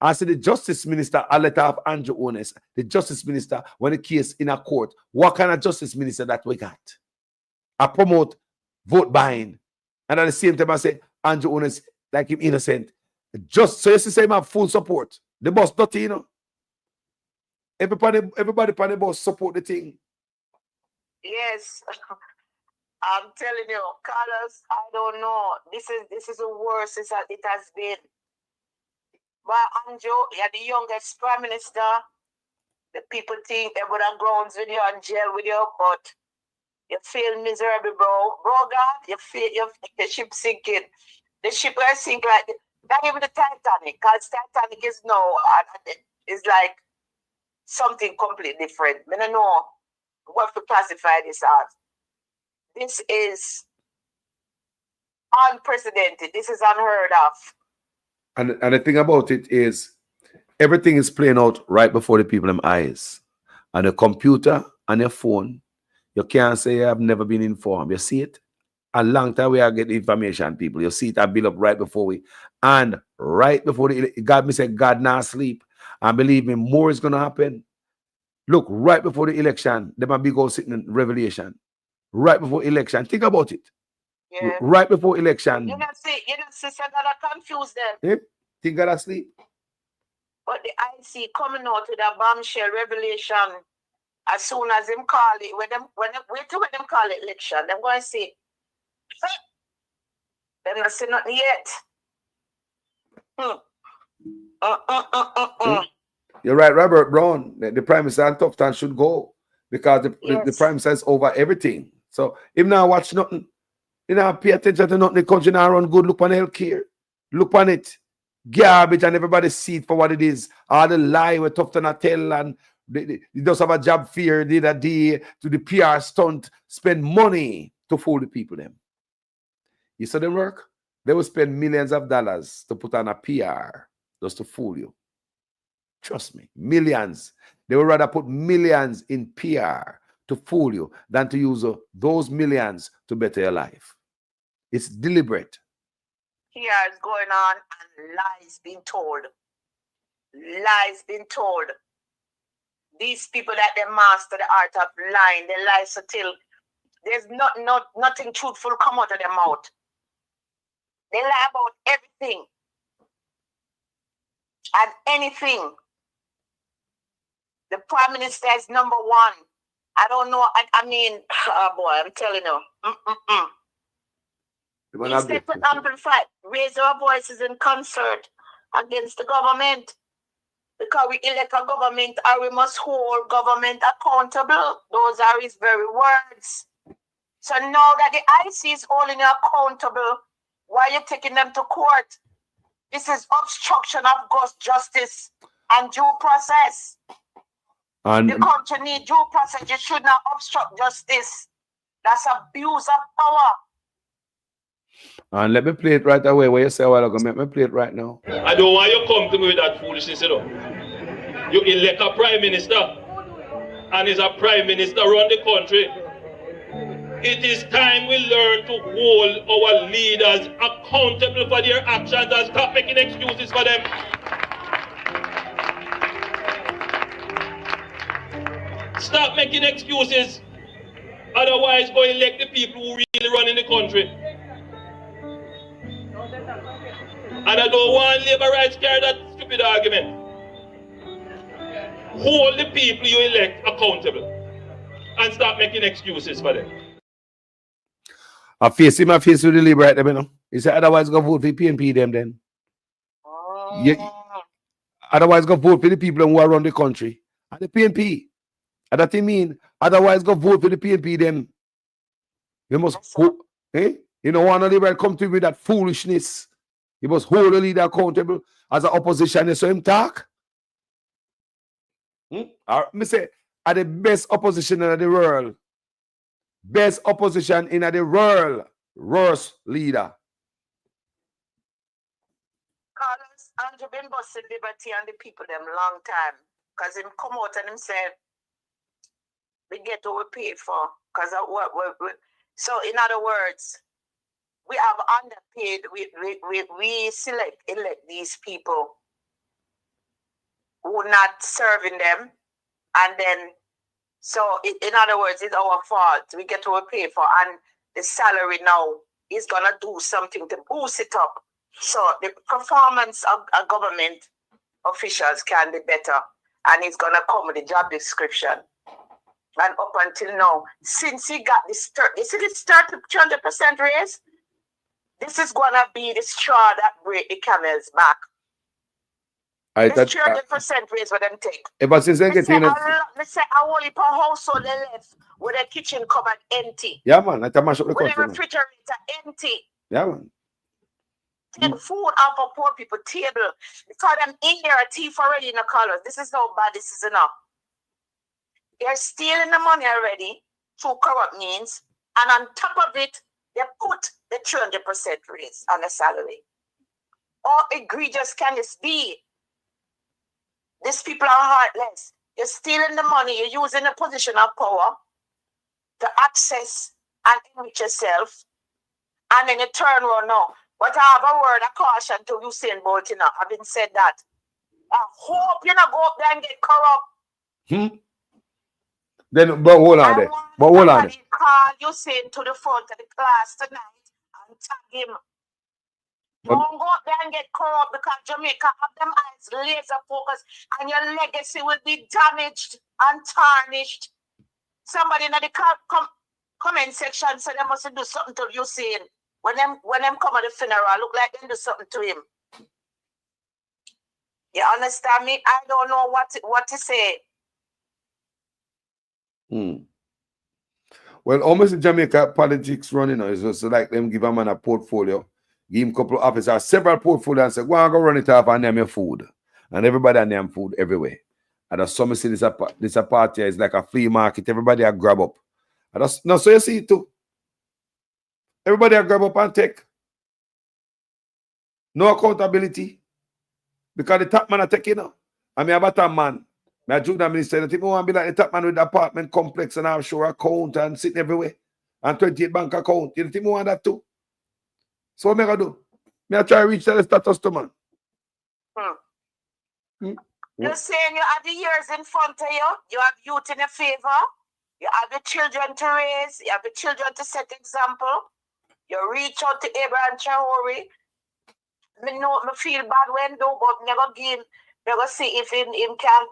I said the justice minister, a letter of Andrew Ones. The justice minister, when the case in a court, what kind of justice minister that we got? I promote vote buying. And at the same time, I say Andrew Ones, like him innocent. Just so you see, say my full support. The boss dirty, you know. Everybody on the bus support the thing. Yes. I'm telling you, Carlos, I don't know. This is the worst it has been. But Andrew, you're the youngest prime minister. The people think they would have grounds with you and jail with you, but you feel miserable, bro. Bro, God, you feel the ship sinking. The ship will sink like not even the Titanic, because Titanic is it's like something completely different. I don't know what to classify this as. This is unprecedented. This is unheard of. And the thing about it is, everything is playing out right before the people in eyes. On the computer, on your phone, you can't say I've never been informed. You see it? A long time we are getting information, people. You see it, I build up right before we. And right before God, me say God not sleep. And believe me, more is going to happen. Look, right before the election, there might be go sitting in Revelation. Right before election. Think about it. Yeah. Right before election. You don't see that confuse them. Yeah. Think God asleep. But the IC coming out with a bombshell revelation as soon as them call it, wait till when them call it election, them going to say, they're not saying nothing yet. You're right, Robert Brown. The Prime Minister and Tuffton should go. because the Prime says over everything. So if now watch nothing, you know, pay attention to nothing. The country now run good. Look on healthcare. Look on it. Garbage, and everybody see it for what it is. All the lie with Tuffton tell, and they just have a job fear, did a day to the PR stunt, spend money to fool the people them. You saw them work? They will spend millions of dollars to put on a PR just to fool you. Trust me, millions. They would rather put millions in PR to fool you than to use those millions to better your life. It's deliberate. Here is going on and lies being told. Lies being told. These people that they master the art of lying, they lie so till there's nothing truthful come out of their mouth. They lie about everything and anything. The Prime Minister is number one. I don't know. I mean, oh boy, I'm telling you. Instead to amplify, raise our voices in concert against the government. Because we elect a government and we must hold government accountable. Those are his very words. So now that the IC is holding you accountable, why are you taking them to court? This is obstruction of justice and due process. And the country needs due process. You should not obstruct justice. That's abuse of power. And let me play it right away. Where you say a while ago, let me play it right now. I don't want you to come to me with that foolishness, you know. You elect a prime minister, and is a prime minister run the country. It is time we learn to hold our leaders accountable for their actions and stop making excuses for them. Stop making excuses. Otherwise, go elect the people who really run in the country. And I don't want labor rights carry that stupid argument. Hold the people you elect accountable and stop making excuses for them. I face him, I face with the labor right there, you know. He said, otherwise go vote for PNP them then. Yeah. Otherwise go vote for the people who are run the country. And the PNP. And that mean, otherwise go vote for the PNP them. You must hold, eh? You don't want to liberal come to you with that foolishness. You must hold the leader accountable as an opposition. So him talk. Me say, are the best opposition in the world. Best opposition in the world. Worst leader. Carlos, Andrew been busting Liberty and the people them long time. Because him come out and him said, we get what we pay for. Because so in other words, we have underpaid. We elect these people who not serving them, and then so in other words, it's our fault. We get what we pay for, and the salary now is gonna do something to boost it up. So the performance of government officials can be better, and it's gonna come with the job description. And up until now, since he got this, you see this 200% raise. This is gonna be the straw that break the camel's back. This 200% raise what them take. Ever since they get in, let's say I only per household they left with a kitchen cupboard empty. Yeah, man, I mash up the with country. a refrigerator empty. Yeah, man. Take food off of poor people table. Because them in there a thief already in the colors. This is how bad this is enough. They're stealing the money already through corrupt means, and on top of it, they put the 200% raise on the salary. How egregious can this be? These people are heartless. You're stealing the money. You're using a position of power to access and enrich yourself. And then you turn around now. But I have a word of caution to Usain Bolt. Having said that, I hope you not go up there and get corrupt. Then, but hold on there. But hold on. Call Usain to the front of the class tonight and tag him. Don't go up there and get corrupt because Jamaica have them eyes laser focused and your legacy will be damaged and tarnished. Somebody in the comment section said they must do something to Usain. When them come at the funeral, look like them do something to him. You understand me? I don't know what to say. Well, almost in Jamaica politics running, it's just like them give a man a portfolio, give him a couple of officers, several portfolios, and say, go and go run it off and name your food. And everybody name food everywhere. And as some say this a party is like a flea market, everybody a grab up. And that's, no, so you see it too. Everybody a grab up and take. No accountability. Because the top man are taking up. I mean, a bottom man. My junior minister, the people want to be like the top man with the apartment complex and offshore account and sitting everywhere. And 28 bank account. You think want that too? So what am I going to do? I try to reach the status to man. You're saying you have the years in front of you. You have youth in your favor. You have the children to raise. You have the children to set example. You reach out to Abraham Traore. Me feel bad when do, but never see if him can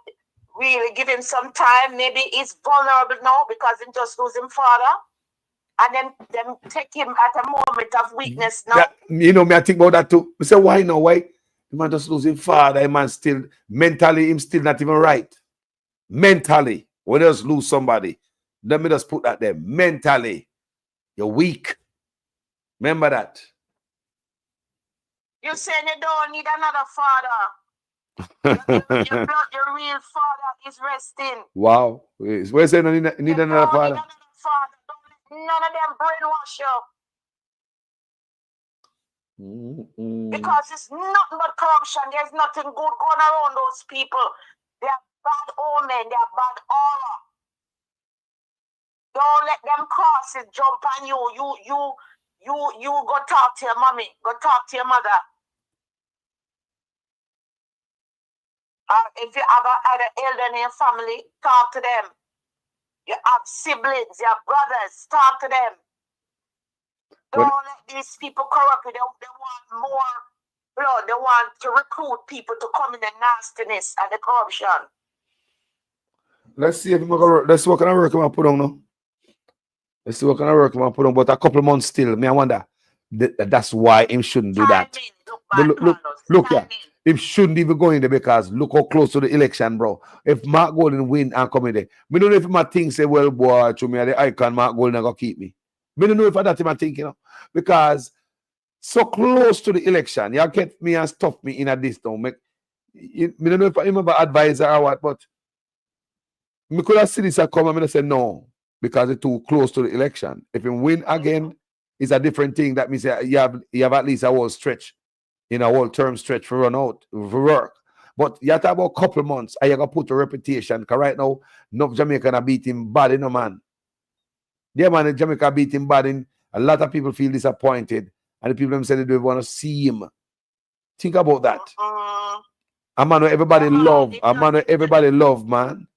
really give him some time. Maybe he's vulnerable now because he just lose him father. And then them take him at a moment of weakness now. Me I think about that too. I say, why no? Why? The man just lose his father. The man still, mentally, him still not even right. Mentally. When else lose somebody? Let me just put that there. Mentally. You're weak. Remember that. You saying you don't need another father. your real father is resting. Wow. Where saying you need another father? None of them brainwash you. Because it's nothing but corruption. There's nothing good going around those people. They are bad omen. They are bad aura. Don't let them crosses jump on you. You go talk to your mommy. Go talk to your mother. If you have other elder in your family, talk to them. You have siblings, you have brothers, talk to them. Don't let these people corrupt you. They want more blood. They want to recruit people to come in the nastiness and the corruption. Let's see if let's see what kind of work I put on now. Let's see what kind of work I put on, but a couple of months still. Me, I wonder. That's why him shouldn't do that. Look, yeah. Him shouldn't even go in there because look how close to the election, bro. If Mark Golden win and come in there, we don't know if my thing say, well, boy, to me, the icon Mark Golden gonna keep me. We don't know if that's my thing, you know, because so close to the election, you get me and stuff me in a this now. Me don't know if I remember advisor or what, but me could have seen this come and I say no, because it's too close to the election. If you win again, it's a different thing. That means you have at least a whole stretch. In a whole term stretch for run out, for work. But you have to about a couple of months, and you got to put a reputation. Because right now, no Jamaican are beating bad, you know, man. Yeah, man, Jamaica beat him bad. And a lot of people feel disappointed. And the people them say they don't want to see him. Think about that. A man where everybody love. A man where everybody love, man.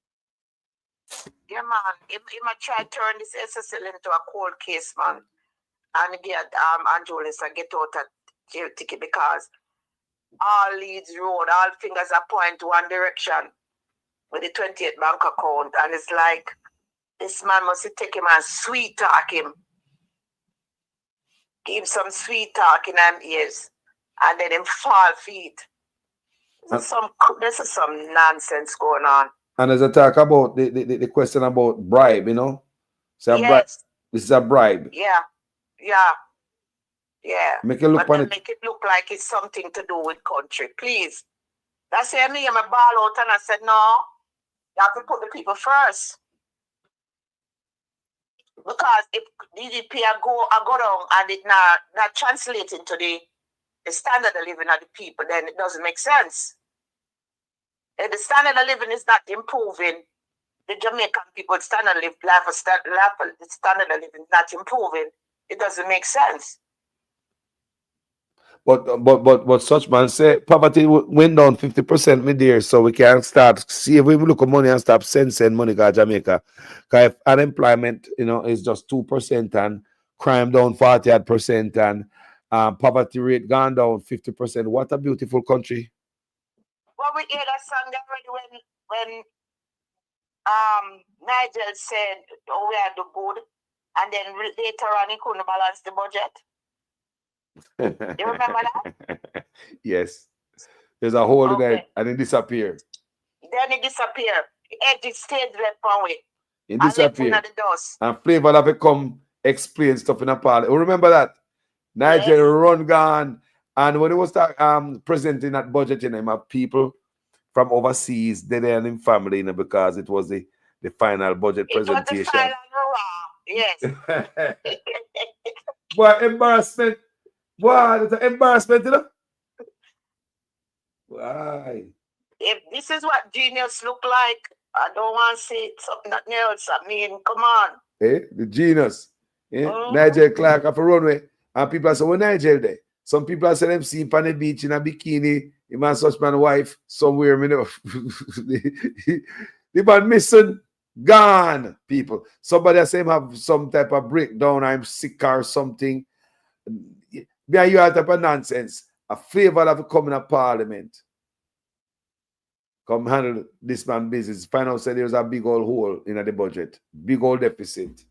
Yeah, man. He might try to turn this SSL into a cold case, man. And get Angeles and get out of ticket because all leads road, all fingers are pointing to one direction with the 28 bank account, and it's like this man must take him and sweet talk him, give some sweet talk in them ears, and then him fall feet. This is some nonsense going on. And as I talk about the question about bribe, you know, so yes. This is a bribe. Yeah, make it look like it's something to do with country, please. That's why me and my ball out and I said, no, you have to put the people first. Because if DDP go down and it not translate into the standard of living of the people, then it doesn't make sense. If the standard of living is not improving, the Jamaican people's standard of living is not improving, it doesn't make sense. But such man say poverty went down 50% mid-year, so we can start see if we look at money and stop send money to Jamaica. Because if unemployment, you know, is just 2% and crime down 48% and poverty rate gone down 50%. What a beautiful country. Well, we hear that song already when Nigel said, "Oh, we are the good," and then later on he couldn't balance the budget. You remember that? Yes. There's a hole in it and it disappeared. Then it disappeared. The stage left on way. He disappeared. And Flavor have to come explain stuff in a parliament. Remember that? Nigeria run gone. And when he was presenting that budget, you know, him have people from overseas, they and in family, you know, because it was the final budget presentation. Yes. What embarrassment. What? It's an embarrassment, you know? Why? If this is what genius look like, I don't want to see something else. I mean, come on. The genius. Nigel Clark off a runway. And people say, well, Nigel there. Some people are saying them see him on the beach in a bikini, him and such man wife somewhere, you know. The man missing, gone, people. Somebody I say him have some type of breakdown, I'm sick or something. Yeah, you have type of nonsense. A favor of coming to parliament. Come handle this man business. Find out say there's a big old hole in the budget. Big old deficit.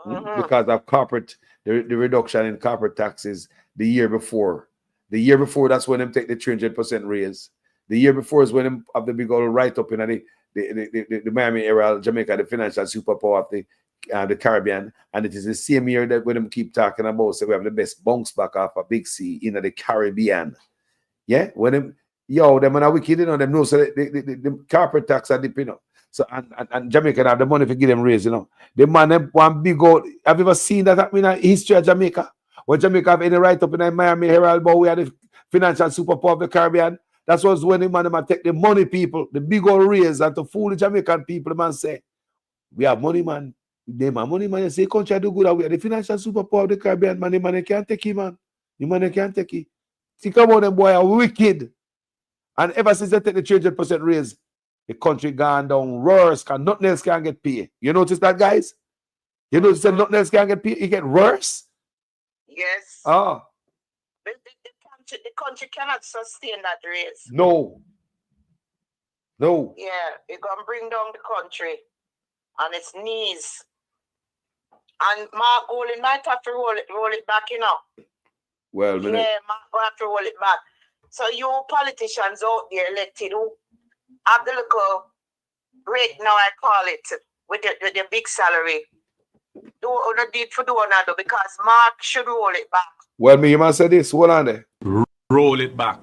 Because of corporate, the reduction in corporate taxes the year before. The year before, that's when them take the 300% raise. The year before is when them have the big old write-up in the Miami area, Jamaica, the financial superpower of the Caribbean. And it is the same year that when them keep talking about, so we have the best bounce back off a big C in the Caribbean. Yeah? When them, them are wicked, you know, them know, so the corporate tax are dipping up. So and Jamaica have the money to give them raise, you know. The man them one big old. Have you ever seen that happen in the history of Jamaica? When Jamaica have any write up in the Miami Herald, but we are the financial superpower of the Caribbean. That was when the man them take the money people, the big old raise, and to fool the Jamaican people. The man say, we have money, man. They have money, man. You say country do good. We are the financial superpower of the Caribbean, man. The man can't take it, man. The man can't take it. Think about them boy are wicked. And ever since they take the 300% raise, the country gone down worse because nothing else can get paid. You notice that, guys? You notice that nothing else can get paid? It get worse? Yes. Ah. The country cannot sustain that raise. No. No. Yeah, it's going to bring down the country on its knees. And Mark Olin might have to roll it back, you know. Well, yeah, Mark will have to roll it back. So you politicians out there elected who have the little rate now, I call it, with the big salary. Do what you need to do another because Mark should roll it back. Well, me, you must say this. Hold on there. Roll it back.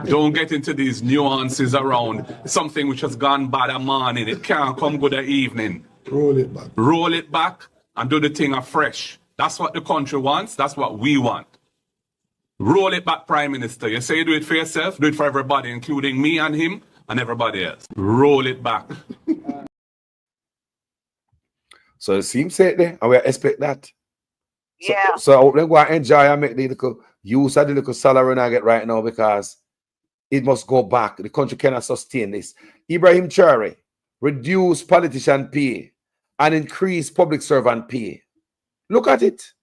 Don't get into these nuances around something which has gone bad a morning. It can't come good a evening. Roll it back. Roll it back and do the thing afresh. That's what the country wants. That's what we want. Roll it back, Prime Minister. You say you do it for yourself, do it for everybody, including me and him and everybody else. Roll it back. So it seems said there, and we expect that. Yeah. So then go and enjoy and make the little use of the little salary I get right now because it must go back. The country cannot sustain this. Ibrahim Traore, reduce politician pay and increase public servant pay. Look at it.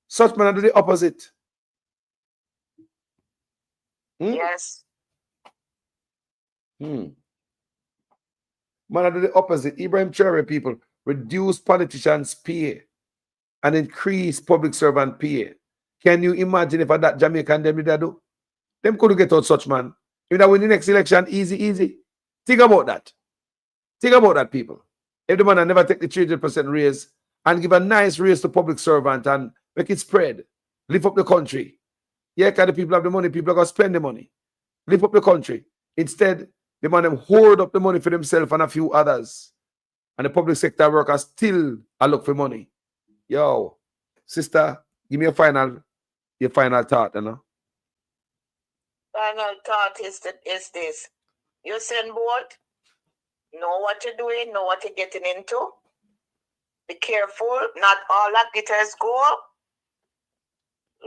Such man do the opposite. Yes. Man do the opposite. Ibrahim Traore, people, reduce politicians' pay and increase public servant pay. Can you imagine if that Jamaican them did that do? Them couldn't get out such man. If that win the next election, easy. Think about that. Think about that, people. If the man never take the 300% raise and give a nice raise to public servant and make it spread, lift up the country. Yeah, because the people have the money, people are going to spend the money. Lift up the country. Instead, the man them hoard up the money for themselves and a few others. And the public sector workers still look for money. Yo, sister, give me your final thought, you know? Final thought is this. You send board, know what you're doing, know what you're getting into. Be careful, not all that glitters gold.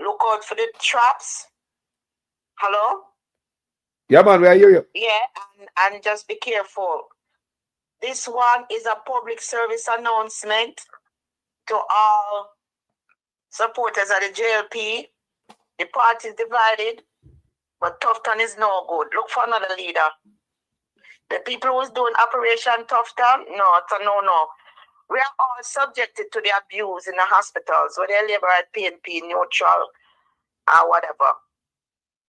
Look out for the traps. Hello? Yeah, man, we hear you. Yeah, and just be careful. This one is a public service announcement to all supporters of the JLP. The party is divided, but Tuffton is no good. Look for another leader. The people who's doing Operation Tuffton, no, it's a no. We are all subjected to the abuse in the hospitals, whether they labor at PNP, neutral, or whatever.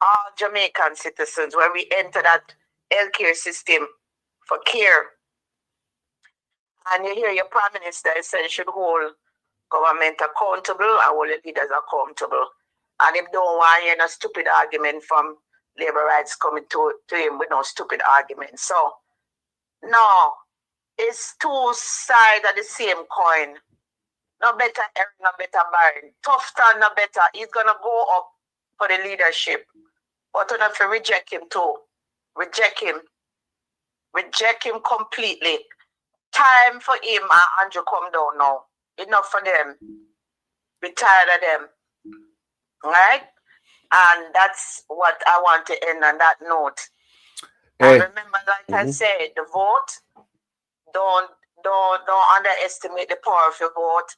All Jamaican citizens, when we enter that healthcare system for care, And you hear your Prime Minister say you should hold government accountable and hold the leaders accountable. And if don't want to hear no stupid argument from labor rights coming to him with no stupid argument. So, no, it's two sides of the same coin. No better Eric, no better Byron. Tuffton, no better. He's going to go up for the leadership. But you have to reject him too. Reject him. Reject him completely. Time for him and Andrew come down now. Enough for them. Be tired of them. Right? And that's what I want to end on that note. Hey. And remember, like I said, the vote, don't underestimate the power of your vote.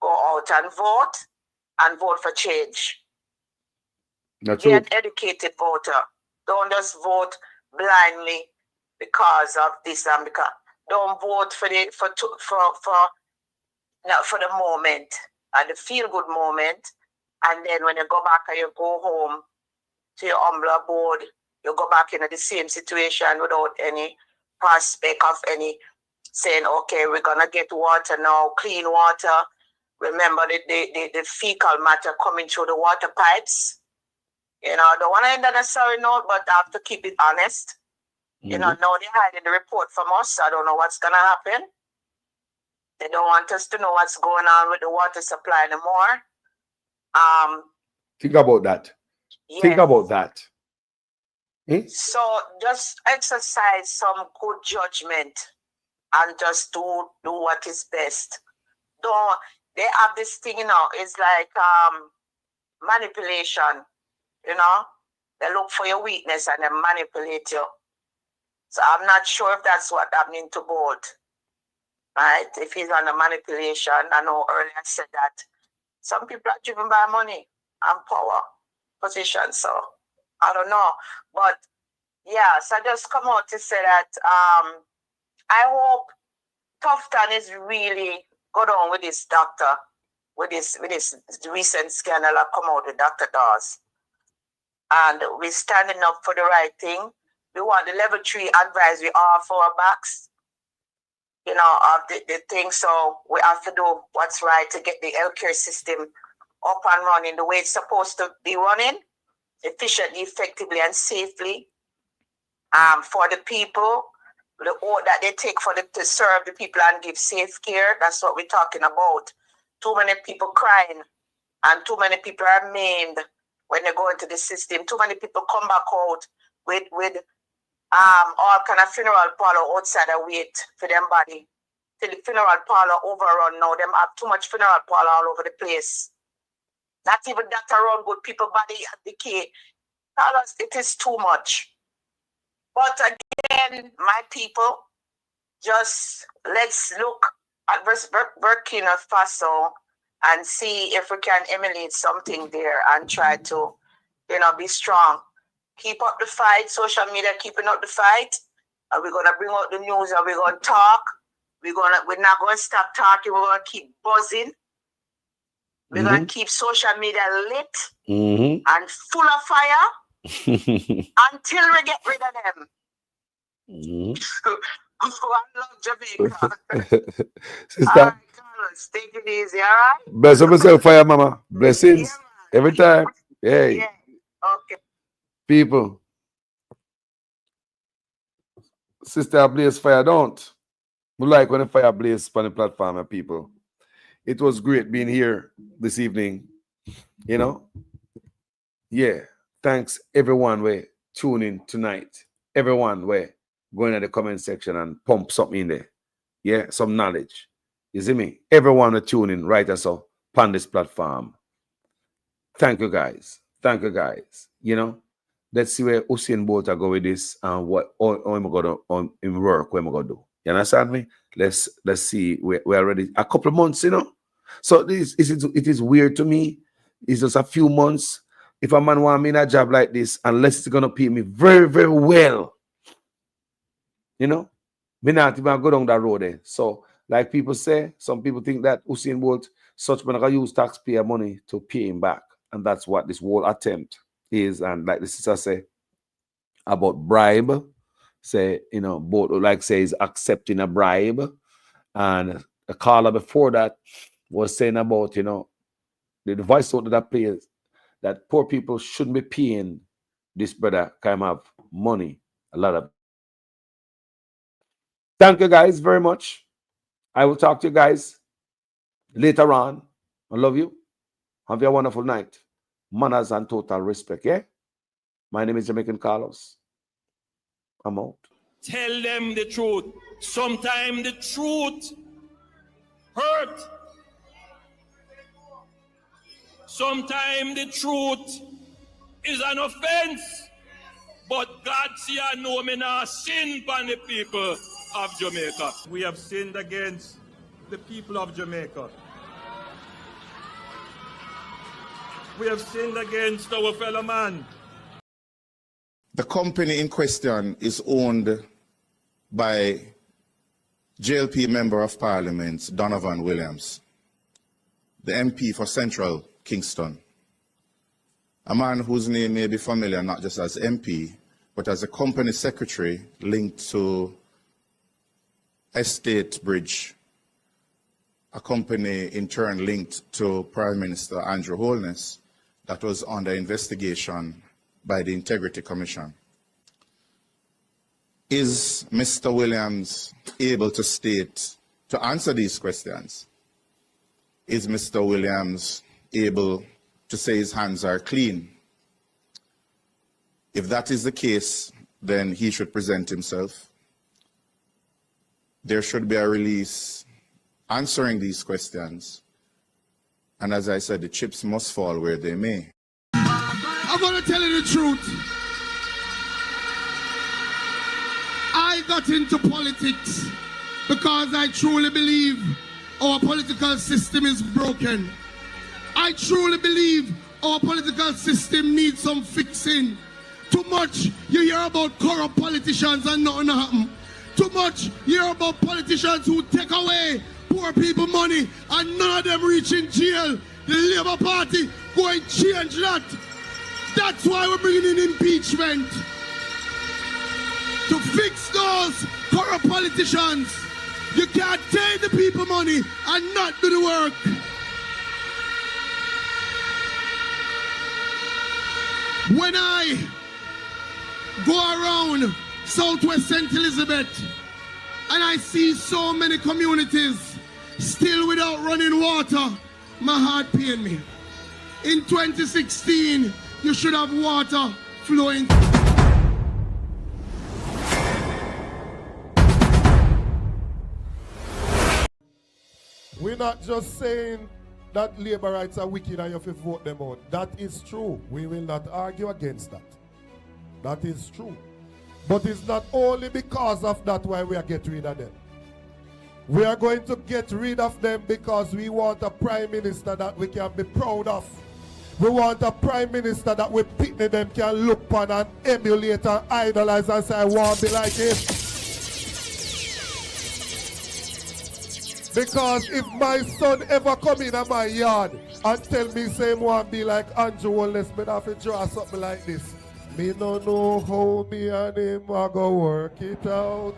Go out and vote for change. That's Be true. an educated voter. Don't just vote blindly because of this and because. Don't vote for the moment and the feel good moment, and then when you go back and you go home to your humble abode, you go back into the same situation without any prospect of any saying, okay, we're gonna get water now, clean water. Remember the fecal matter coming through the water pipes. You know, I don't want to end on a sorry note, but I have to keep it honest. You know, now they're hiding the report from us. I don't know what's going to happen. They don't want us to know what's going on with the water supply anymore. Think about that. Yes. Think about that. So just exercise some good judgment and just do what is best. Don't. They have this thing, you know, it's like manipulation, you know. They look for your weakness and they manipulate you. So I'm not sure if that's what happening to Bolt, right? If he's under manipulation, I know earlier I said that some people are driven by money and power position. So I don't know, but yeah. So I just come out to say that I hope Tuffton is really go down with this doctor, with this recent scandal that come out with Dr. Dawes, and we're standing up for the right thing. We want the level 3 advisory off our backs, you know, of the thing. So we have to do what's right to get the healthcare system up and running the way it's supposed to be running, efficiently, effectively, and safely for the people. The oath that they take for to serve the people and give safe care. That's what we're talking about. Too many people crying and too many people are maimed when they go into the system. Too many people come back out with all kind of funeral parlor outside and wait for them body. Till the funeral parlor overrun now. Them have too much funeral parlor all over the place. Not even that around good people body at decay. It is too much. But again, my people, just let's look at Burkina Faso and see if we can emulate something there and try to, you know, be strong. Keep up the fight, social media keeping up the fight. And we're gonna bring out the news and we're gonna talk. We're not gonna stop talking, we're gonna keep buzzing. We're gonna keep social media lit and full of fire until we get rid of them. I love Jamaica. Sister, all right, Carlos, take it easy, all right? bless up yourself, fire mama. Blessings every time. Hey. Yeah. Okay. People, sister, blaze fire, don't. We like when the fire blaze on the platform, and people. It was great being here this evening. You know? Yeah. Thanks everyone we tuning tonight. Everyone we going in the comment section and pump something in there. Yeah, some knowledge. You see me? Everyone we tuning right as so on this platform. Thank you guys. Thank you guys. You know? Let's see where Usain Bolt are going with this and what I'm gonna in work, what I'm gonna do. You understand me? Let's see. We're already a couple of months, you know. So it is weird to me. It's just a few months. If a man want me in a job like this, unless it's gonna pay me very, very well, you know, me not even go down that road there. So, like people say, some people think that Usain Bolt, such man gonna use taxpayer money to pay him back, and that's what this whole attempt is. And like the sister say about bribe, say, you know, both like say is accepting a bribe, And the caller before that was saying about, you know, the voice out that plays that poor people shouldn't be paying this brother kind of money. A lot of. Thank you guys very much. I will talk to you guys later on. I love you. Have a wonderful night. Manners and total respect, yeah? My name is Jamaican Carlos. I'm out. Tell them the truth. Sometimes the truth hurt. Sometimes the truth is an offense. But God see I know me now sin upon the people of Jamaica. We have sinned against the people of Jamaica. We have sinned against our fellow man. The company in question is owned by JLP Member of Parliament Donovan Williams, the MP for Central Kingston, a man whose name may be familiar not just as MP, but as a company secretary linked to Estate Bridge, a company in turn linked to Prime Minister Andrew Holness that was under investigation by the Integrity Commission. Is Mr. Williams able to state, to answer these questions? Is Mr. Williams able to say his hands are clean? If that is the case, then he should present himself. There should be a release answering these questions. And as I said, the chips must fall where they may. I'm going to tell you the truth. I got into politics because I truly believe our political system is broken. I truly believe our political system needs some fixing. Too much you hear about corrupt politicians and nothing happen. Too much you hear about politicians who take away poor people money and none of them reach in jail. The Labour Party go and change that. That's why we're bringing in impeachment. To fix those corrupt politicians. You can't take the people money and not do the work. When I go around Southwest St. Elizabeth and I see so many communities still without running water, my heart pains me. In 2016, you should have water flowing. We're not just saying that labor rights are wicked and you have to vote them out. That is true. We will not argue against that. That is true. But it's not only because of that why we are getting rid of them. We are going to get rid of them because we want a prime minister that we can be proud of. We want a prime minister that we picnic them can look upon and emulate and idolize and say, I want to be like him. Because if my son ever come in my yard and tell me say want to be like Andrew Holness, me have to draw something like this. Me no know how me and him are going to work it out.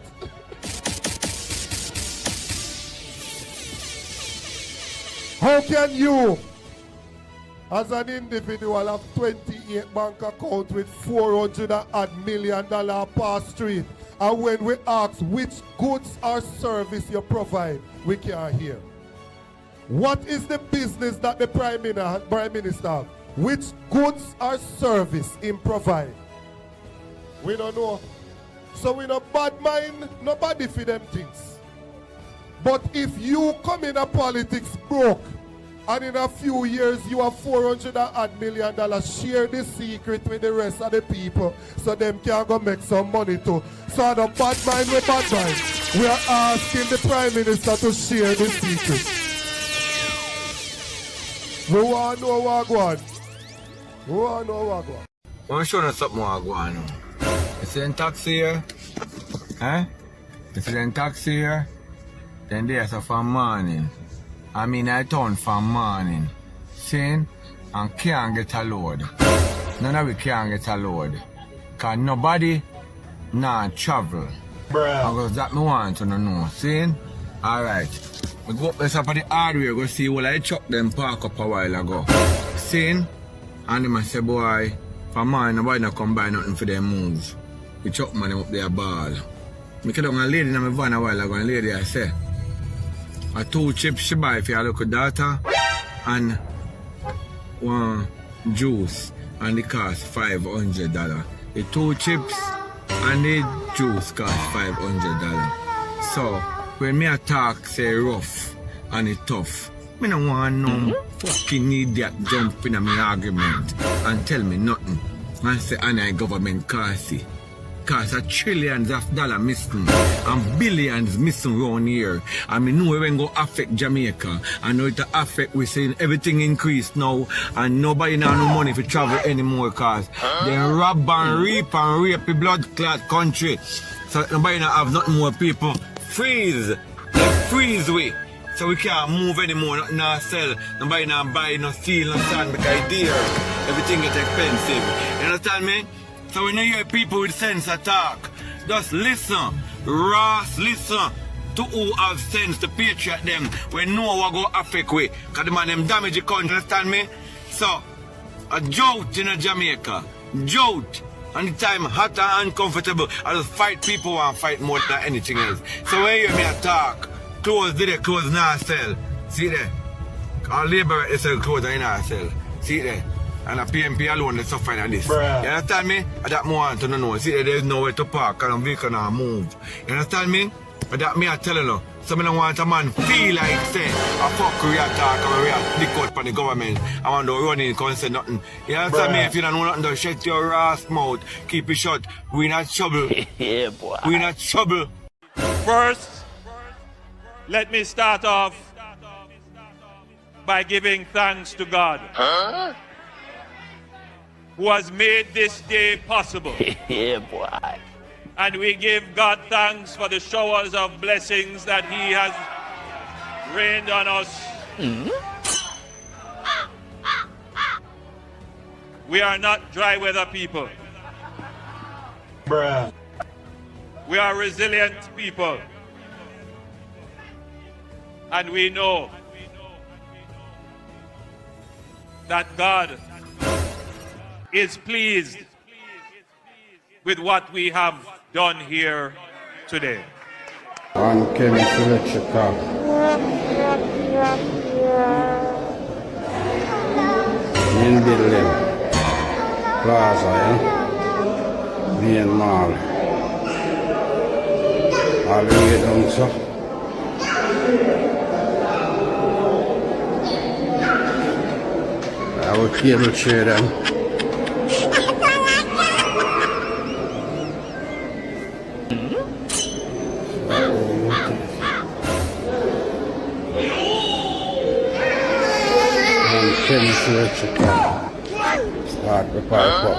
How can you, as an individual, have 28 bank accounts with $400 million per street, and when we ask which goods or service you provide, we can't hear? What is the business that the Prime Minister have? Which goods or service him provide? We don't know. So we no bad mind nobody for them things. But if you come in a politics broke, and in a few years you have $400 million, share the secret with the rest of the people so them can go make some money too. So the bad mind with bad mind. We are asking the Prime Minister to share the secret. We want to know what go on. We want to know what go on. I'm showing you something what go on. You see in taxi here? Eh? You see in taxi here? Then there's a from morning. I mean I turn from morning. Saying and can't get a load. None of we can't get a load. Cause nobody nah travel. Bruh. Because that me want to know. Saying Alright. We go up this up at the hardware, go see what I chuck them park up a while ago. Seen? And them I say, boy, for mine, nobody not come buy nothing for them moves. We chuck money up there ball. I came down a lady in my van a while ago, and lady I say, a 2 chips she buy for your local daughter and 1 juice, and it cost $500. The 2 chips and the juice cost $500. So when me attack say rough and it tough, me no want no fucking idiot jump in a me argument and tell me nothing and say anti-government cause a trillions of dollars missing and billions missing around here. And me know it when go affect Jamaica. I know it affect, we saying everything increased now and nobody now no money for travel anymore cause they rob and rape the blood clot country. So nobody now have nothing more people. Freeze! They freeze we. So we can't move anymore, nothing now sell. Nobody now buy no steel, no sand because dear. Everything gets expensive. You understand me? So when you hear people with sense attack, just listen. Ross, listen to who have sense to patriot them. When no one go affect we. Because the man them damage the country, understand me? So, a jolt in a Jamaica. Jolt. And the time hot and uncomfortable. I just fight people and fight more than anything else. So when you hear me attack, clothes did it, clothes now sell. See there? Our labor they sell clothes and now sell. See there? And a PMP alone they suffer in this. Bruh. You understand me? I that more want to know. See there, there's nowhere to park and a vehicle now move. You understand me? But that me I telling you. So I don't want a man feel like say a fuck we attack and we are dick out for the government. I want to run in and say nothing. You understand me? If you don't know nothing, just shut your ass mouth. Keep it shut. We not trouble. Yeah, boy. We not trouble. First, let me start off by giving thanks to God. Who has made this day possible. Yeah, boy. And we give God thanks for the showers of blessings that He has rained on us. We are not dry weather people. Bruh. We are resilient people. And we know that God is pleased with what we have done here today. On chemical electrical. In building. Plaza, yeah? Main mall. All the way down, so. Our cable chair then. Chemical electrical. Start the pipe up.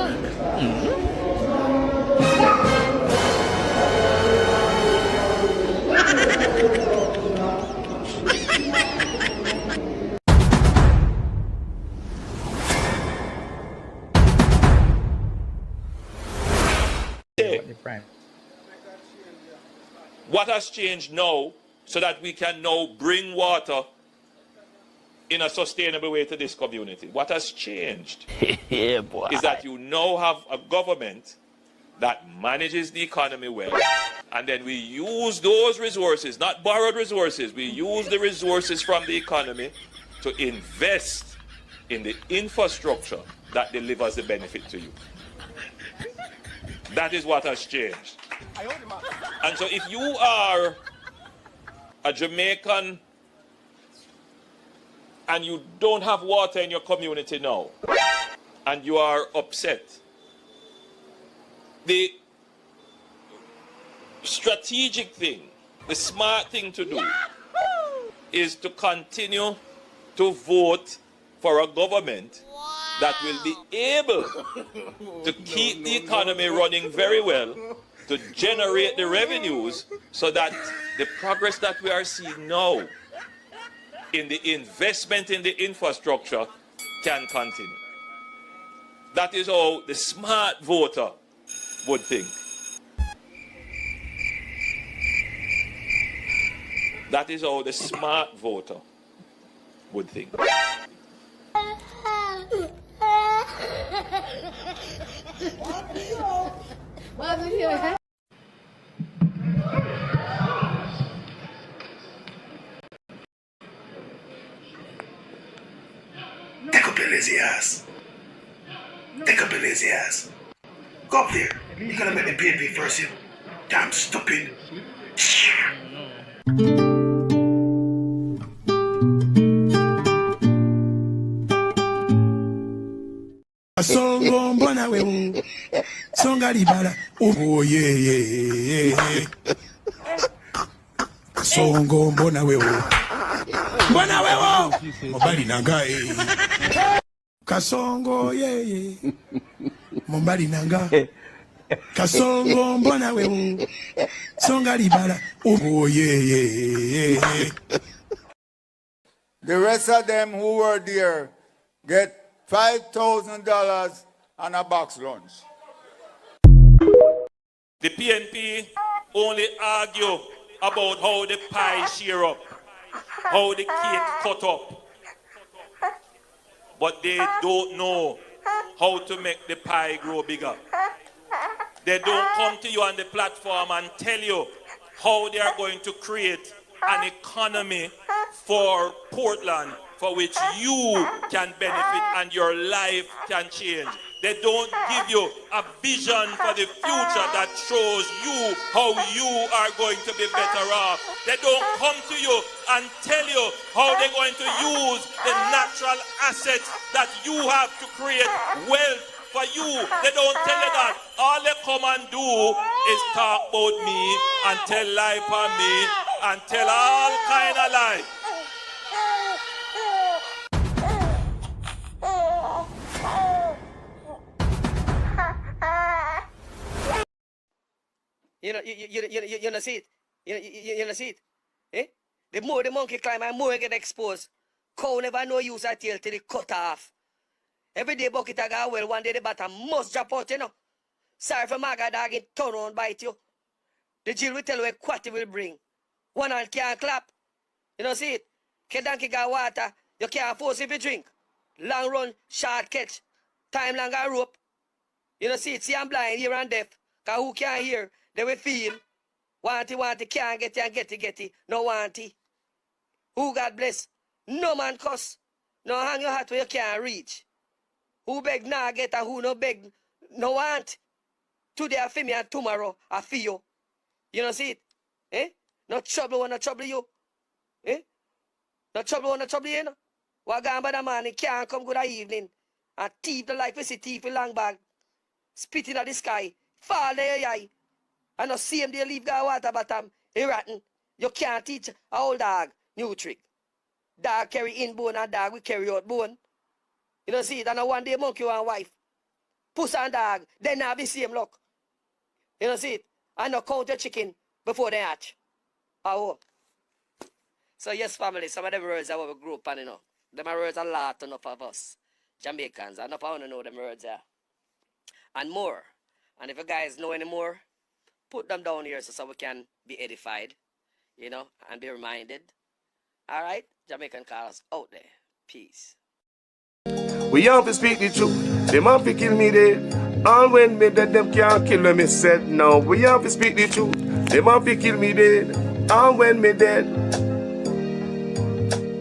What has changed now so that we can now bring water in a sustainable way to this community? What has changed yeah, boy. Is that you now have a government that manages the economy well, and then we use those resources, not borrowed resources, we use the resources from the economy to invest in the infrastructure that delivers the benefit to you. That is what has changed. And so if you are a Jamaican and you don't have water in your community now, and you are upset, the strategic thing, the smart thing to do is to continue to vote for a government that will be able to keep the economy running very well, to generate the revenues so that the progress that we are seeing now in the investment in the infrastructure can continue. That is how the smart voter would think. That is how the smart voter would think. Take up your lazy ass. Take up your lazy ass. Go up there. You gotta make the PNP first, you damn stupid. Song on Bonawe, song Alibala. Oh, yeah. Song on Bonawe. Bonawe, Mobali Nanga. Kasongo, yeah. Mobali Nanga. Kasongo Bonawe, song Alibala. Oh, yeah. The rest of them who were there get $5,000 and a box lunch. The PNP only argue about how the pie share up, how the cake cut up. But they don't know how to make the pie grow bigger. They don't come to you on the platform and tell you how they are going to create an economy for Portland for which you can benefit and your life can change. They don't give you a vision for the future that shows you how you are going to be better off. They don't come to you and tell you how they're going to use the natural assets that you have to create wealth for you. They don't tell you that. All they come and do is talk about me and tell lie for me and tell all kind of lies. You know, see it? You know, see it? Eh? The more the monkey climb and more get exposed. Cow never know use her tail till it cut off. Every day bucket I got well, one day the bottom must drop out, you know. Sorry for my dog get turn on bite you. The Jill will tell you what it will bring. One hand can't clap. You know, see it? Kedanki got water, you can't force if you drink. Long run, short catch. Time long a rope. You know, see it? See I'm blind, hear and deaf. Cause who can't hear? They will feel. Want it, can't get it and get it. No want it. Who God bless? No man cuss. No hang your hat where you can't reach. Who beg nah get and who no beg no want. Today I feel me and tomorrow I feel you. You know see it? Eh? No trouble wanna trouble you. Eh? No trouble wanna trouble you, you know? What gone by the man, he can't come good evening. And thief the life we see thief with long bag. Spitting at the sky. Fall there, eye. And no same day leave guy water bottom. He rotten. You can't teach a old dog new trick. Dog carry in bone and dog will carry out bone. You know see it? And one day monkey and wife. Puss and dog, then have the same luck. You know see it? And no count your chicken before they hatch. Oh. So yes, family, some of them words that we grew up on, you know. Them are words a lot enough of us. Jamaicans, enough I want to know them words there. And more. And if you guys know any more, put them down here so we can be edified, you know, and be reminded. All right? Jamaican callers out there. Peace. We have to speak the truth. Them have to kill me dead. All when me dead, them can't kill me said. No, we have to speak the truth. Them have to kill me dead. All when me dead.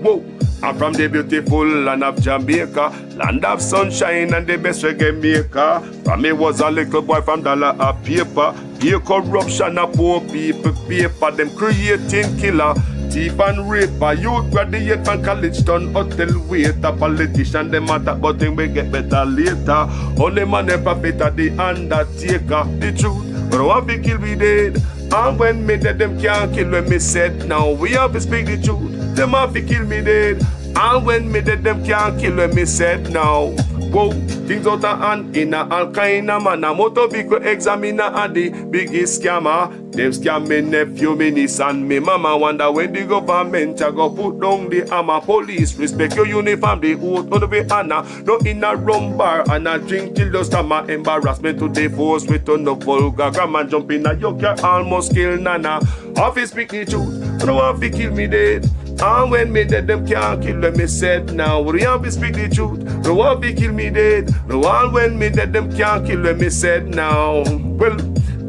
Whoa. I'm from the beautiful land of Jamaica, land of sunshine and the best reggae maker. From me was a little boy from dollar a paper. Here corruption a poor people paper. Them creating killer, thief and raper. Youth graduate from college done hotel waiter. Politician them matter but them we get better later. Only man a prophet of the undertaker. The truth, but I want to kill me dead. And when me dead them can't kill when me said. Now we have to speak the truth. Them have to kill me dead. And when me dead, them can't kill when me said now. Whoa, things out of hand in a all kind of man. A motor vehicle examiner and the biggest scammer. Them scam me nephew, me niece and me mama. Wonder when the government a go put down the hammer. Police respect your uniform, the oath on the honor. No in a rum bar and a drink till the stomach. Embarrassment to the force with on the vulgar grammar. Jump in a your car almost kill nana. Office speak the truth. No one fi kill me dead. And when me dead, them can't kill me said now. We have to speak the truth. No one fi kill me dead. No one when me dead, them can't kill me said now. Well,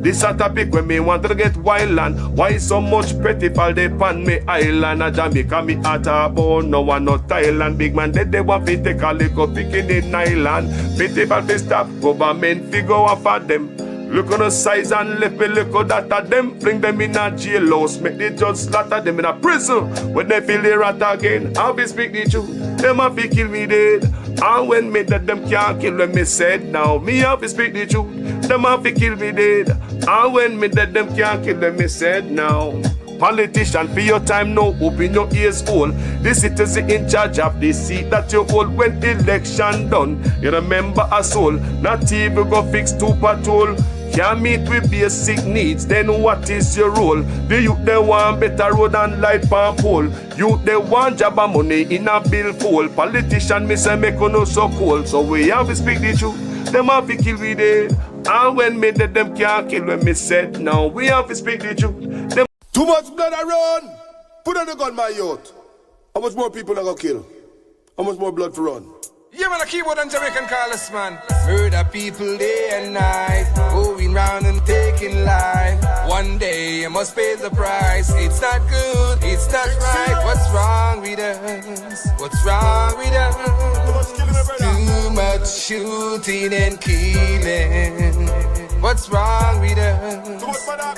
this a topic when me want to get wild and why so much pretty fall they pan me island a Jamaica me at a bone. No one no Thailand. Big man dead they want to take a little picking in island. Pity for the stop government fi go off at them. Look on the size and left me look at that of them. Bring them in a jail house. Make the judge slaughter them in a prison. When they feel the rat again, I'll be speak the truth. Them have to kill me dead. And when me dead, them can't kill when me said now. Me have to speak the truth. Them have to kill me dead. And when me dead, them can't kill when me said now. Politician, for your time now, open your ears all. The citizen in charge of the seat that you hold when election done. You remember us all, not even go fix to patrol. Can't meet with basic needs, then what is your role? The youth they want better road and light pan pole. Youth they want job and money in a bill full. Politician me say make no so cold. So we have to speak the truth. Them have to kill we dead. And when me dead, them can't kill when me said now. We have to speak the truth. Them too much blood around. Put on the gun, my youth. How much more people are gonna kill? How much more blood to run? Yeah, man, a keyboard and Jamaican callers, man. Murder people day and night, going round and taking life. One day you must pay the price. It's not good, it's not right. What's wrong with us? What's wrong with us? Too much shooting and killing. What's wrong with us?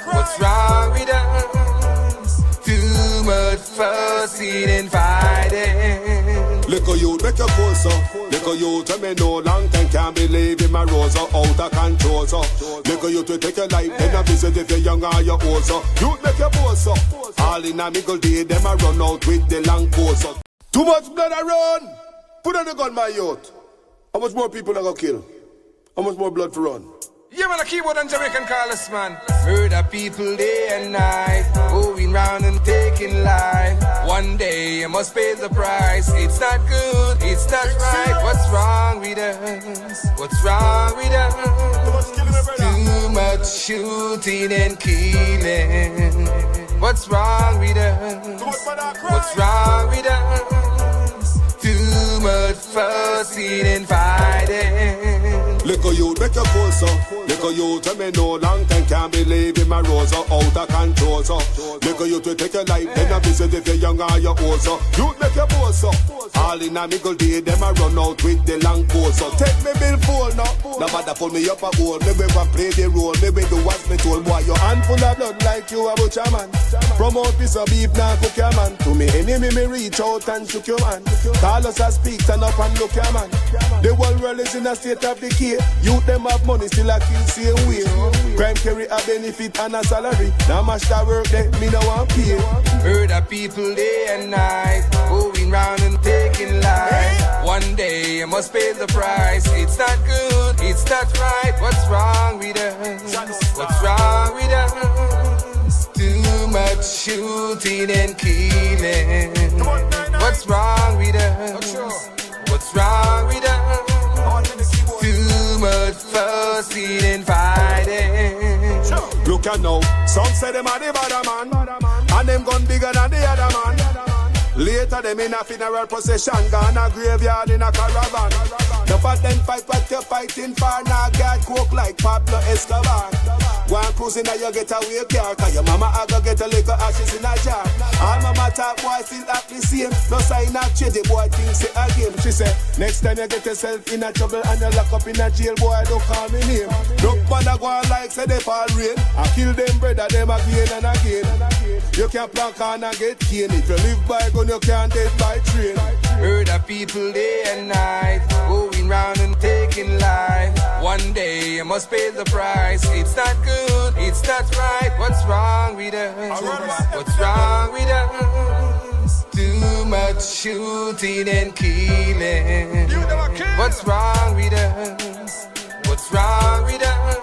What's wrong with us? Too much fussing and fighting. Little youth make your pose so. Little youth tell me no long time can't believe in my rose out of control so. Little youth will take your life then a visit if you're young or you're old so. Youth make your pose so. All in a middle day them a run out with the long pose so. Too much blood around. Put on the gun, my youth. How much more people are gonna kill? How much more blood to run? Yeah, man, a keyboard and Jamaican callers, man. Murder people day and night, going round and taking life. One day you must pay the price. It's not good, it's not right. What's wrong with us? What's wrong with us? Too much shooting and killing. What's wrong with us? What's wrong with us? Too much fussing and fighting. Little youth make your pose so. Little youth tell me no long time can't believe in my rose out of control so. Little youth will take your life then a visit if you're young or you're old so. Youth make your pose so. All in a middle day them a run out with the long pose so. Take me bill full now. No matter pull me up a hole. Me we can play the role. Me we do what me told. Boy your hand full of blood like you a butcher man. Promote piece of beef now cook your man. To me enemy me reach out and shook your man. Call us a speak turn up and look your man. The whole world is in a state of decay. Youth them have money still a kill same way. Crime carry a benefit and a salary. Now much that work they me no want pay. Murder people day and night, going round and taking life. One day you must pay the price. It's not good, it's not right. What's wrong with us? What's wrong with us? Too much shooting and killing. What's wrong with us? What's wrong with us? Too much fussing and fighting. Look at now, some say them are the bad man, and them gun bigger than the other man. Later them in a funeral procession, gone a graveyard in a caravan. The fat then fight what you're fighting for. Now God coke like Pablo Escobar. One cruising now you get away car, cause your mama a go get a little ashes in a jar. All mama talk boy still act the same. No sign of change, the boy thinks it again. She say, next time you get yourself in a trouble and you lock up in a jail, boy don't call me name. Look man a go on like say they fall rain. I kill them brother them again and again. You can't plank on and get cane. If you live by gun you can't dead by train. Murder people day and night, going round and taking life. One day you must pay the price. It's not good, it's not right. What's wrong with us? What's wrong with us? Too much shooting and killing. What's wrong with us? What's wrong with us?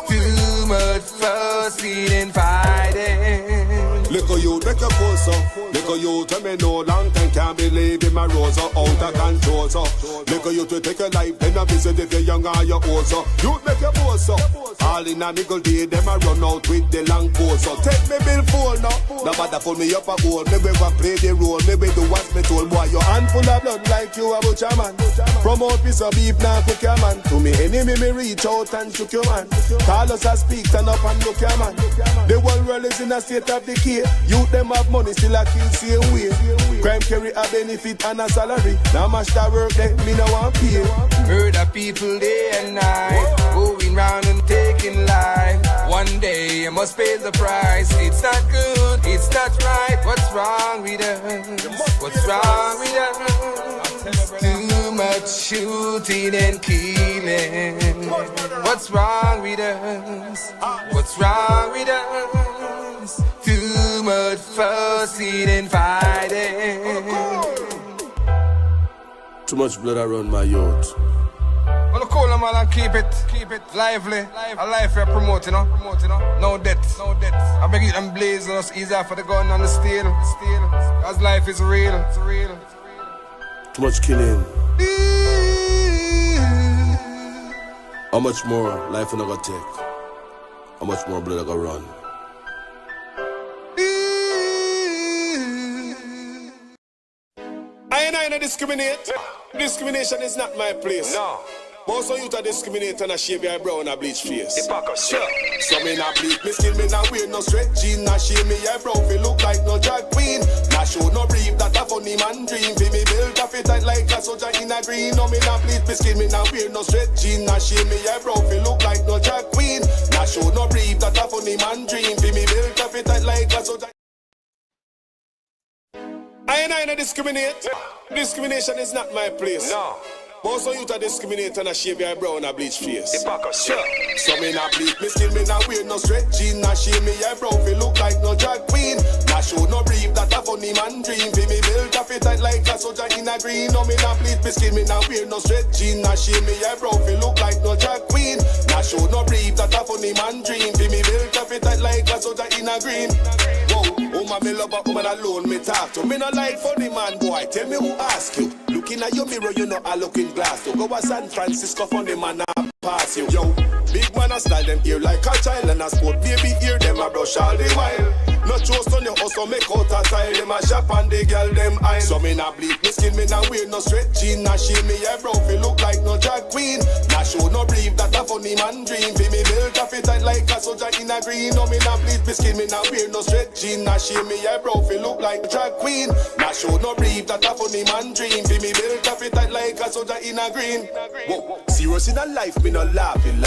Too much fussing and fighting. Little youth make your pose so. Little youth tell me no long time can't believe in my rose, out of control, so. Make you to take your life, then a visit if you're young or you're old, so. You make your boss, so. All in a nickel day, them a run out with the long pole, so. Take me bill full now. No matter pull me up a hole, maybe go play the role, maybe do what me told, boy. Your hand full of blood like you a butcher man. Promote piece of beef, now cook your man. To me enemy, me reach out and shook your man. Call us a speak, turn up and look your man. The whole world is in a state of decay. Youth them have money, still a kill same way. Crime carry a benefit and a salary. Now much that work that me no want pay. Murder people day and night, going round and taking life. One day you must pay the price. It's not good, it's not right. What's wrong with us? What's wrong with us? Too much shooting and killing. What's wrong with us? What's wrong with us? Too much fussing and fighting. Too much blood around my youth. Well, call them all and keep it lively. A life we promote, you know. No death. I beg you, them blazing us easier for the gun and the steel. Cause life is real. Too much killing. How much more life we gonna take? How much more blood I gonna run? I don't discriminate. Discrimination is not my place. No. Most of you to discriminate and a shave your brow and a bleach face. Debacle. Sure. So me not bleach, me skin, me not wear no straight jean. Not shave me your brow, fi look like no drag queen. Not show no brief, that a funny man dream. Fi me build a fit tight like a soldier in a green. No me not bleach, me skin, me not wear no straight jean. Not shave me your brow, fi look like no drag queen. Not show no brief, that a funny man dream. Fi me build a fit tight like a soldier. I don't discriminate. Discrimination is not my place. No. Most of you to discriminate and a shave your brow and a bleach face. Debacle. Sure. So me not bleach, me skin, me not wear no straight jean. Not shave me your brow, fi look like no drag queen. Not show no brief, that a funny man dream. Fi me build a fit tight like a soldier in a green. No me not bleach, me skin, me not wear no straight jean. Not shave me your brow, fi look like no drag queen. Not show no brief, that a funny man dream. Fi me build a fit tight like a soldier in a green. Woman me love a woman alone me talk to. Me no like funny man boy, tell me who ask you. Looking at your mirror, you know I look in glass. To go to San Francisco funny man I pass you. Yo, big man I style them ear like a child. And I sport baby ear them a brush all the while. No trust on your hustle make out a style. Them a shop and the girl them eye. So me not bleed, me skin me not wear no straight jean. Not shave me your brow, fi look like no drag queen. Not show no brief, that a funny man dream. Fi me build a fit tight like a soldier in a green. No me not bleed, me skin me not wear no straight jean. Not shave me your brow, fi look like a drag queen. Not show no brief, that a funny man dream. Fi me build a fit tight like a soldier in a green. Whoa. Serious in a life, me no laughing.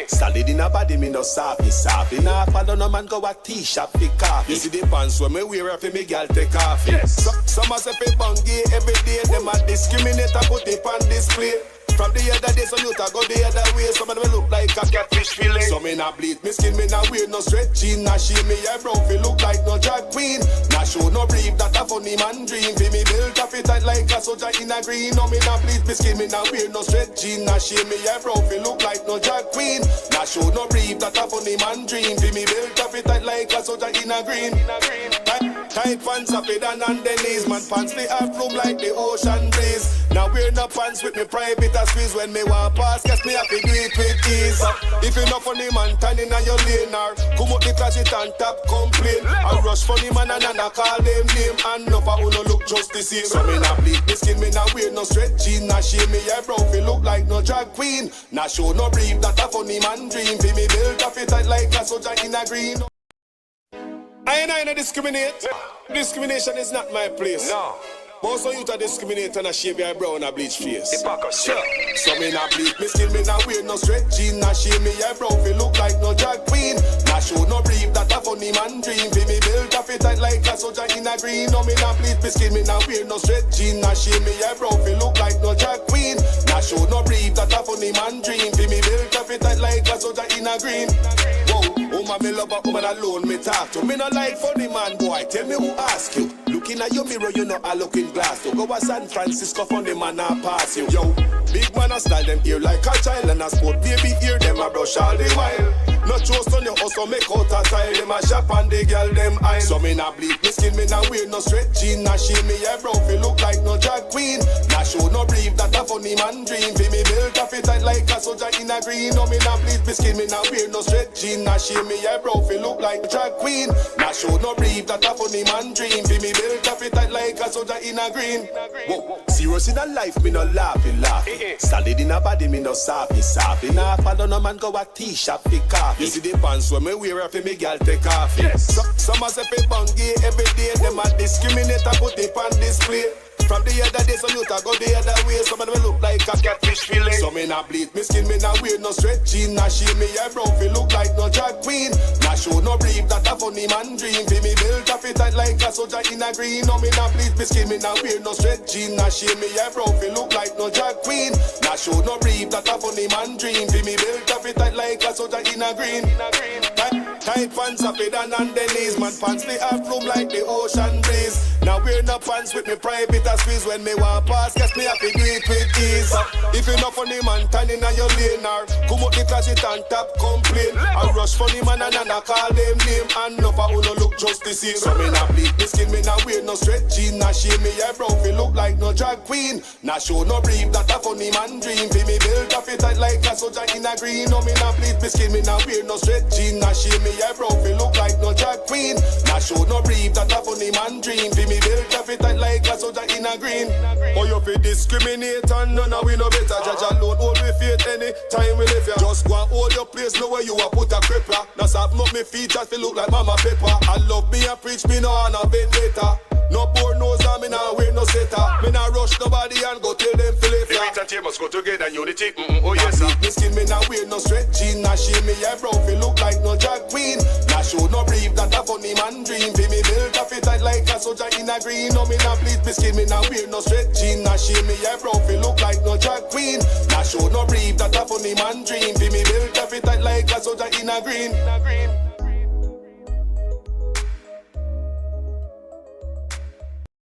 Solid in a body, me no softy. Nah, follow no man go a t-shirt fi coffee. You see the pants when me wear up, me girl take off. Yes. Some a say fi bungy every day. Them a discriminate and put it on display. From the other day, some youth a go the other way. Some of them look like a catfish fillet. So me not bleed, me skin, me not wear no straight jean. Not shave me your brow, fi look like no drag queen. Not show no brief, that a funny man dream. Fi me build a fit tight like a soldier in a green. No me not bleed, me skin, me not wear no straight jean. Not shave me your brow, fi look like no drag queen. Not show no brief, that a funny man dream. Fi me build a fit tight like a soldier in a green. Tight pants up it and on the knees. Man pants they have bloom like the ocean breeze. Now wear no pants with me private squeeze. When me want pass, guess me have to do it with ease. If you not funny man, turn in your lane or come up the closet and tap complain. I rush funny man and I call them name. And no for who no look just the same. So me not bleed, me skin, me not wear no straight jean. Not shave me your brow, fi look like no drag queen. Not show no brief, that a funny man dream. Fi me build a fit tight like a soldier in a green. I don't discriminate. Discrimination is not my place. No. Most of you to discriminate and a shave your brow and a bleach face. Debacle. Sure. So me not bleach, me skin, me not wear no straight jean. Not shave me your brow, fi look like no drag queen. Not show no brief, that a funny man dream. Fi me build a fit tight like a soldier in a green. No me not bleach, me skin, me not wear no straight jean. Not shave me your brow, fi look like no drag queen. Not show no brief, that a funny man dream. Fi me build a fit tight like a soldier in a green. Woman me love a woman alone me talk to. Me no like funny man boy, tell me who ask you. Looking at your mirror, you know I look in glass. To go to San Francisco funny man I pass you. Yo, big man I style them ear like a child. And I sport baby ear them a brush all the while. No trust on your hustle, make out a style. Them a shop and the girl them eye. So me nah bleed, me skin, me nah wear no straight jean. Nah shame me eyebrow, fi look like no drag queen. Nah show no brief, that a funny man dream. Fi me build a fit tight like a soldier in a green. No me nah bleed, me skin, me nah wear no straight jean. Nah shame me eyebrow, fi look like no drag queen. Nah show no brief, that a funny man dream. Fi me build a fit tight like a soldier in a green. Whoa. Serious in a life, me no laugh. Solid in a body, me no soft. Nah follow no man go a t-shirt fi coffee. You see the pants when me wear up, me girl take off. Yes. Some a say fi bungy every day. Them a discriminate and put it on display. From the other day, some youth a go the other way. Some of them look like a catfish fillet. So me nah bleed, me skin, me nah wear no straight jean. Nah shame me eyebrow, fi look like no drag queen. Nah show no brief, that a funny man dream. Fi me build a fit tight like a soldier in a green. No me nah bleed, me skin, me nah wear no straight jean. Nah shame me eyebrow, fi look like no drag queen. Nah show no brief, that a funny man dream. Fi me build a fit tight like a soldier in a green. Tight pants are fit and on the knees. Man pants they have bloom like the ocean breeze. Now wear no pants with me private a squeeze. When me want pass, guess me have to do it with ease. If you not funny man, turn in on your lane or come out the closet and tap complain. I rush funny man and I call them name. And no for who no look just the same. So me not bleed, me skin, me not wear no straight jean. Nah shame me eyebrow, fi look like no drag queen. Nah show no brief, that a funny man dream. Fi me build a fit tight like a soldier in a green. No me not bleed, me skin, me not wear no straight jean. Nah shame me eyebrow, fi look like no drag queen. Nah show no brief, that a funny man dream. Fi me build a fit tight like a soldier in a green. Oh, you fi discriminate and none of we no better. Judge alone hold me faith any time we live here. Just go and hold your place, know where you a put a crippler. Now soften up me feet just fi look like Mama Pepper. I love me and preach me no and a vendetta. No board nose and me nah wear no setter. Me nah rush nobody and go tell them fi live. Every and tear must go together unity. Oh yes sir. Me skin me nah wear no straight jean. Nah shame me eyebrow fi look like no drag queen. Nah show no brief, that a funny man dream. Fi me build a fit tight like a soldier in a green. No me nah bleed, me skin me nah wear no straight jean. Nah shame me eyebrow fi look like no drag queen. Nah show no brief, that a funny man dream. Fi me build a fit tight like a soldier in a green.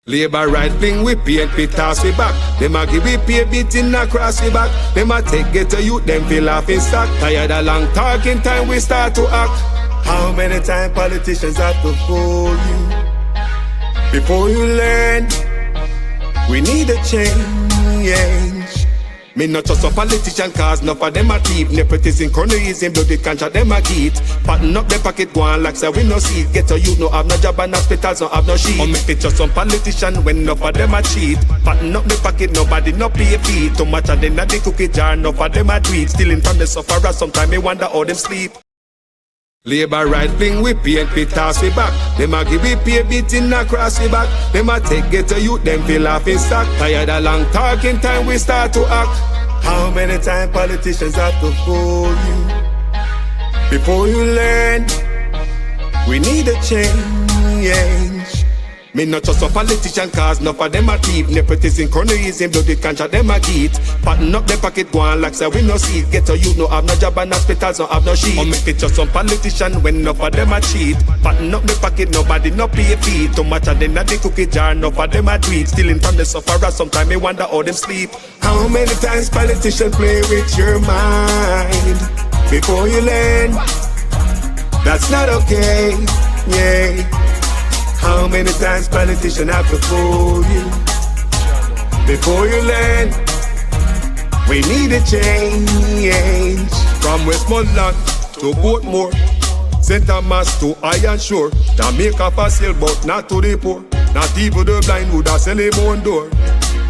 Labor right wing we paint we toss we back. Them a give we pay beating across we back. Them a take get to youth them feel off in stock. Tired of long talking time we start to act. How many times politicians have to fool you before you learn? We need a change. Me not just a politician cause enough of them a thief. Nepotism, cronyism, bloody contract them a get. Pattern up the pocket go on like say we no see it. Get a youth no have no job and hospitals no have no sheet. Or make it just some politician when enough of them a cheat. Pattern up the pocket nobody no pay fee. Too much of them at the cookie jar enough of them a tweet. Stealing from the sufferer sometime me wonder how them sleep. Labor right wing we paint we toss we back. Them a give we pay beating across we back. Them a take get to youth them feel off in stock. Tired of long talking time we start to act. How many times politicians have to fool you before you learn? We need a change. Me not just a politician cause enough of them a thief. Nepotism, cronyism, bloody contract them a get. Pattern up the pocket go on like say we no see it. Get a youth no have no job and hospitals no have no sheet. Or make it just some politician when enough of them a cheat. Pattern up the pocket nobody no pay fee. Too much of them at the cookie jar enough of them a tweet. Stealing from the sufferer sometime me wonder how them sleep. How many times politicians play with your mind before you learn? That's not okay, yeah. How many times politicians have to fool you before you learn? We need a change. From Westmoreland to Portmore, St. Thomas to Iron Shore, Jamaica for sale but not to the poor. Not even the blind would have sell him on door.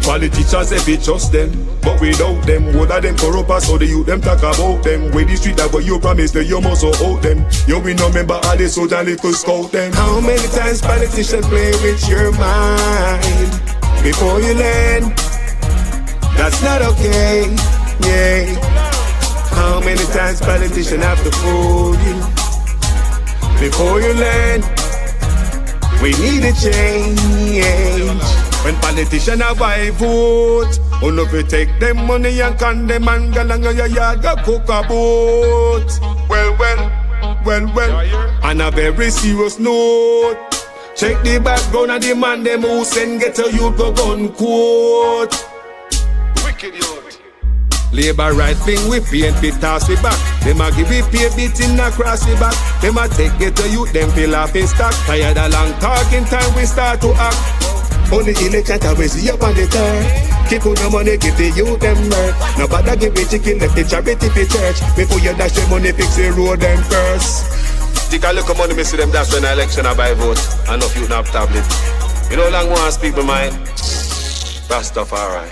Politicians if it just them, but without them, all of them corrupt so the youth them talk about them. With the street that what you promise that you must out them. You will not remember all the soldier little scout them. How many times politicians play with your mind before you learn? That's not okay, yeah. How many times politicians have to fool you before you learn? We need a change. When politicians have I vote, if you take them money and condemn and go along your yard go cook a boat. Well, on a very serious note, check the background of the man them who send get a youth go gun quote. Wicked youth. Labor right thing we paint fit toss we back. Them a give we pay beating across the back. Them a take get to you, them fill off in stock. Tired of long talking time we start to act. Only election time we see up on the turn. Keep on the money, give the youth them work. Nobody give the chicken, left the charity for church. Before you dash the money, fix the road them first. Take a look at money, me see them dash when the election I buy vote. And if you not have tablet. You know long one speak my mind. Rastafari.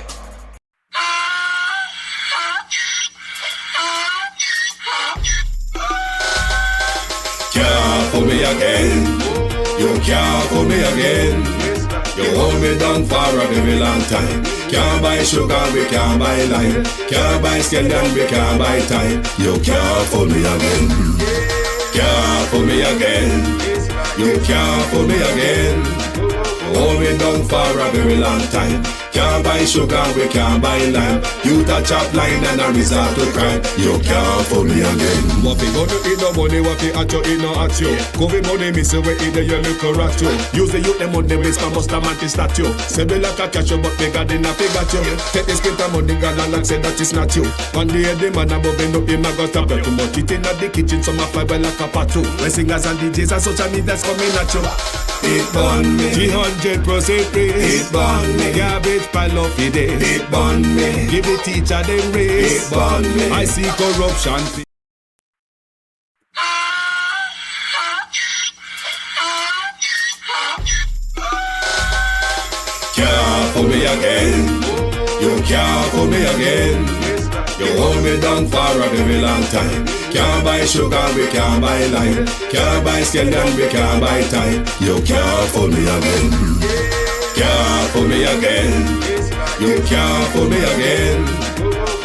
Can't fool me again. You can't fool me again. You hold me down for a very long time. Can't buy sugar, we can't buy lime. Can't buy scandal, we can't buy time. You can't fool me again. Can't fool me again. You can't fool me again. Hold me down for a very long time. Can't buy sugar, we can't buy lime. You touch up line and a resort to crime. You can't fool me again. What we gonna eat no money, what we at you, eat no at you. Covid money, miss away, either you look or at you. Use the youth, them money, waste my must have mantis statue. Say me like a catch you, but me got enough, they got you. Take this print of money, God, and say that is not you. One day, the man above end up, him, I got up. Too much eating at the kitchen, some of fiber like a patu. When singers and DJs and social media's coming at you. It burn me 300% free. It burn me garbage pile of it. It burn me. Give the teacher them raise. It burn me. I see corruption. Can't fool me again. You can't fool me again. You hold me down for a very long time. Can't buy sugar, we can't buy lime. Can't buy scandal, we can't buy time. You can't fool me again. Can't fool me again. You can't fool me again.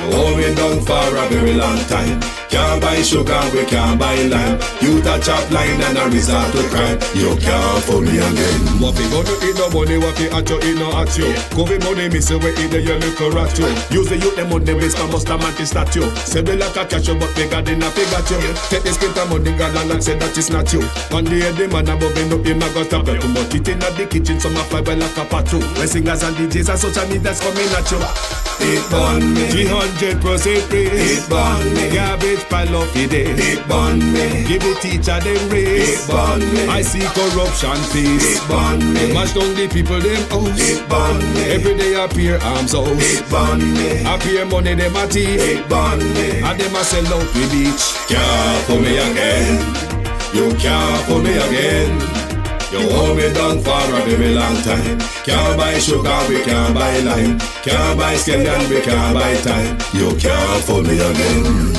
You hold me down for a very long time. Can't buy sugar, we can't buy lime. You touch up line and a resort to crime. You can't fool me again. What we gonna eat no money, what we at you, eat no at you. Covid money, miss away, either you look or at you. Use the youth, them money, waste my must have mantis statue. Say me like a catch you, but me got enough, they got you. Take this print of money, God, and say that is not you. One day, the man above end up, him, I got up. Too much eating at the kitchen, some of fiber like a patu. When singers and DJs and social media's coming at you. It burn me 300% free. It burn me garbage pile of it. It burn me. Give the teacher them raise. It burn me. I see corruption face. It burn me. Mash down the people them house. It burn me. Every day appear arms out. It burn me. Appear money them a thief. It burn me. And them a sell out the beach. Can't fool me again. You can't fool me again. You hold me down for a very long time. Can't buy sugar, we can't buy lime. Can't buy scandal, we can't buy time. You can't fool me again.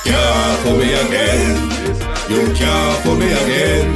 Can't fool me again. You can't fool me again.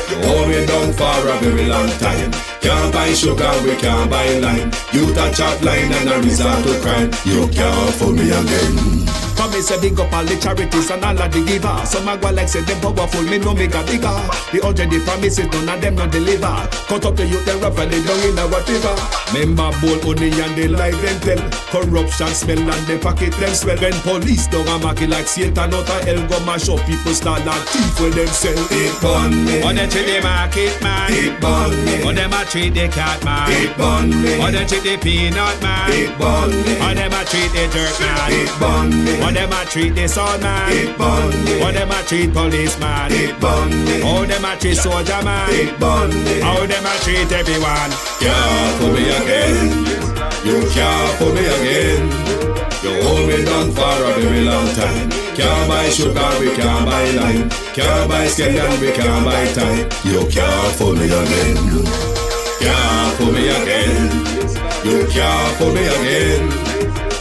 You hold me down for a very long time. Can't buy sugar, we can't buy lime. You touch up line and a resort to crime. You can't fool me again. Promise say big up all the charities and all of the givers. Some a go like say them powerful, me no make a bigger. The 100 the promises, none of them not deliver. Cut up the youth, they rap and they down in a whatever. Member bowl honey and they lie them tell. Corruption smell and they pocket them swell. When police don't a market like Satan out of hell, go mash up people start like thief when them sell. It burn me. Or they treat the market man. It burn me. Or them a treat the cat man. It burn me. Or they treat the peanut man. It burn me. Or them a treat the dirt man. It burn me. Or them a treat the sun man. It burn me. Or them a treat policeman. It burn me. Or them a treat soldier man. It burn me. Or them a treat everyone. Can't fool me again. You can't fool me again. You hold me down for a very long time. Can't buy sugar, we can't buy lime. Can't buy scandal, we can't buy time. You can't fool me again. Can't fool me again. You can't fool me again.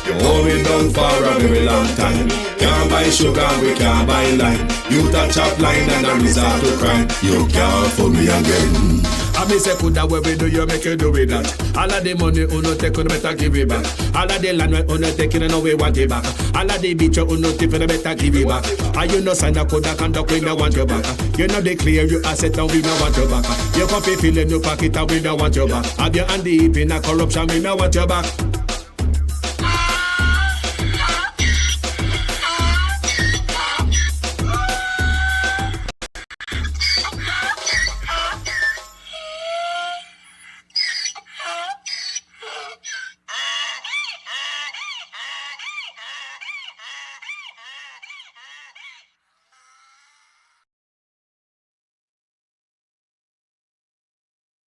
You hold me down for a very long time. Can't buy sugar, we can't buy lime. You touch up line and a resort to crime. You can't fool me again. I may say coulda where we do you make you do with that. All of the money uno take on better give it back. All of the land we uno taking and we want it back. All of the beach uno tipping better give it back. And you know sign a coulda conduct we don't want you back. You know they clear you asset and we don't want you back. You coffee fill in your pocket and we don't want you back. Have your hand deep in a corruption we don't want you back.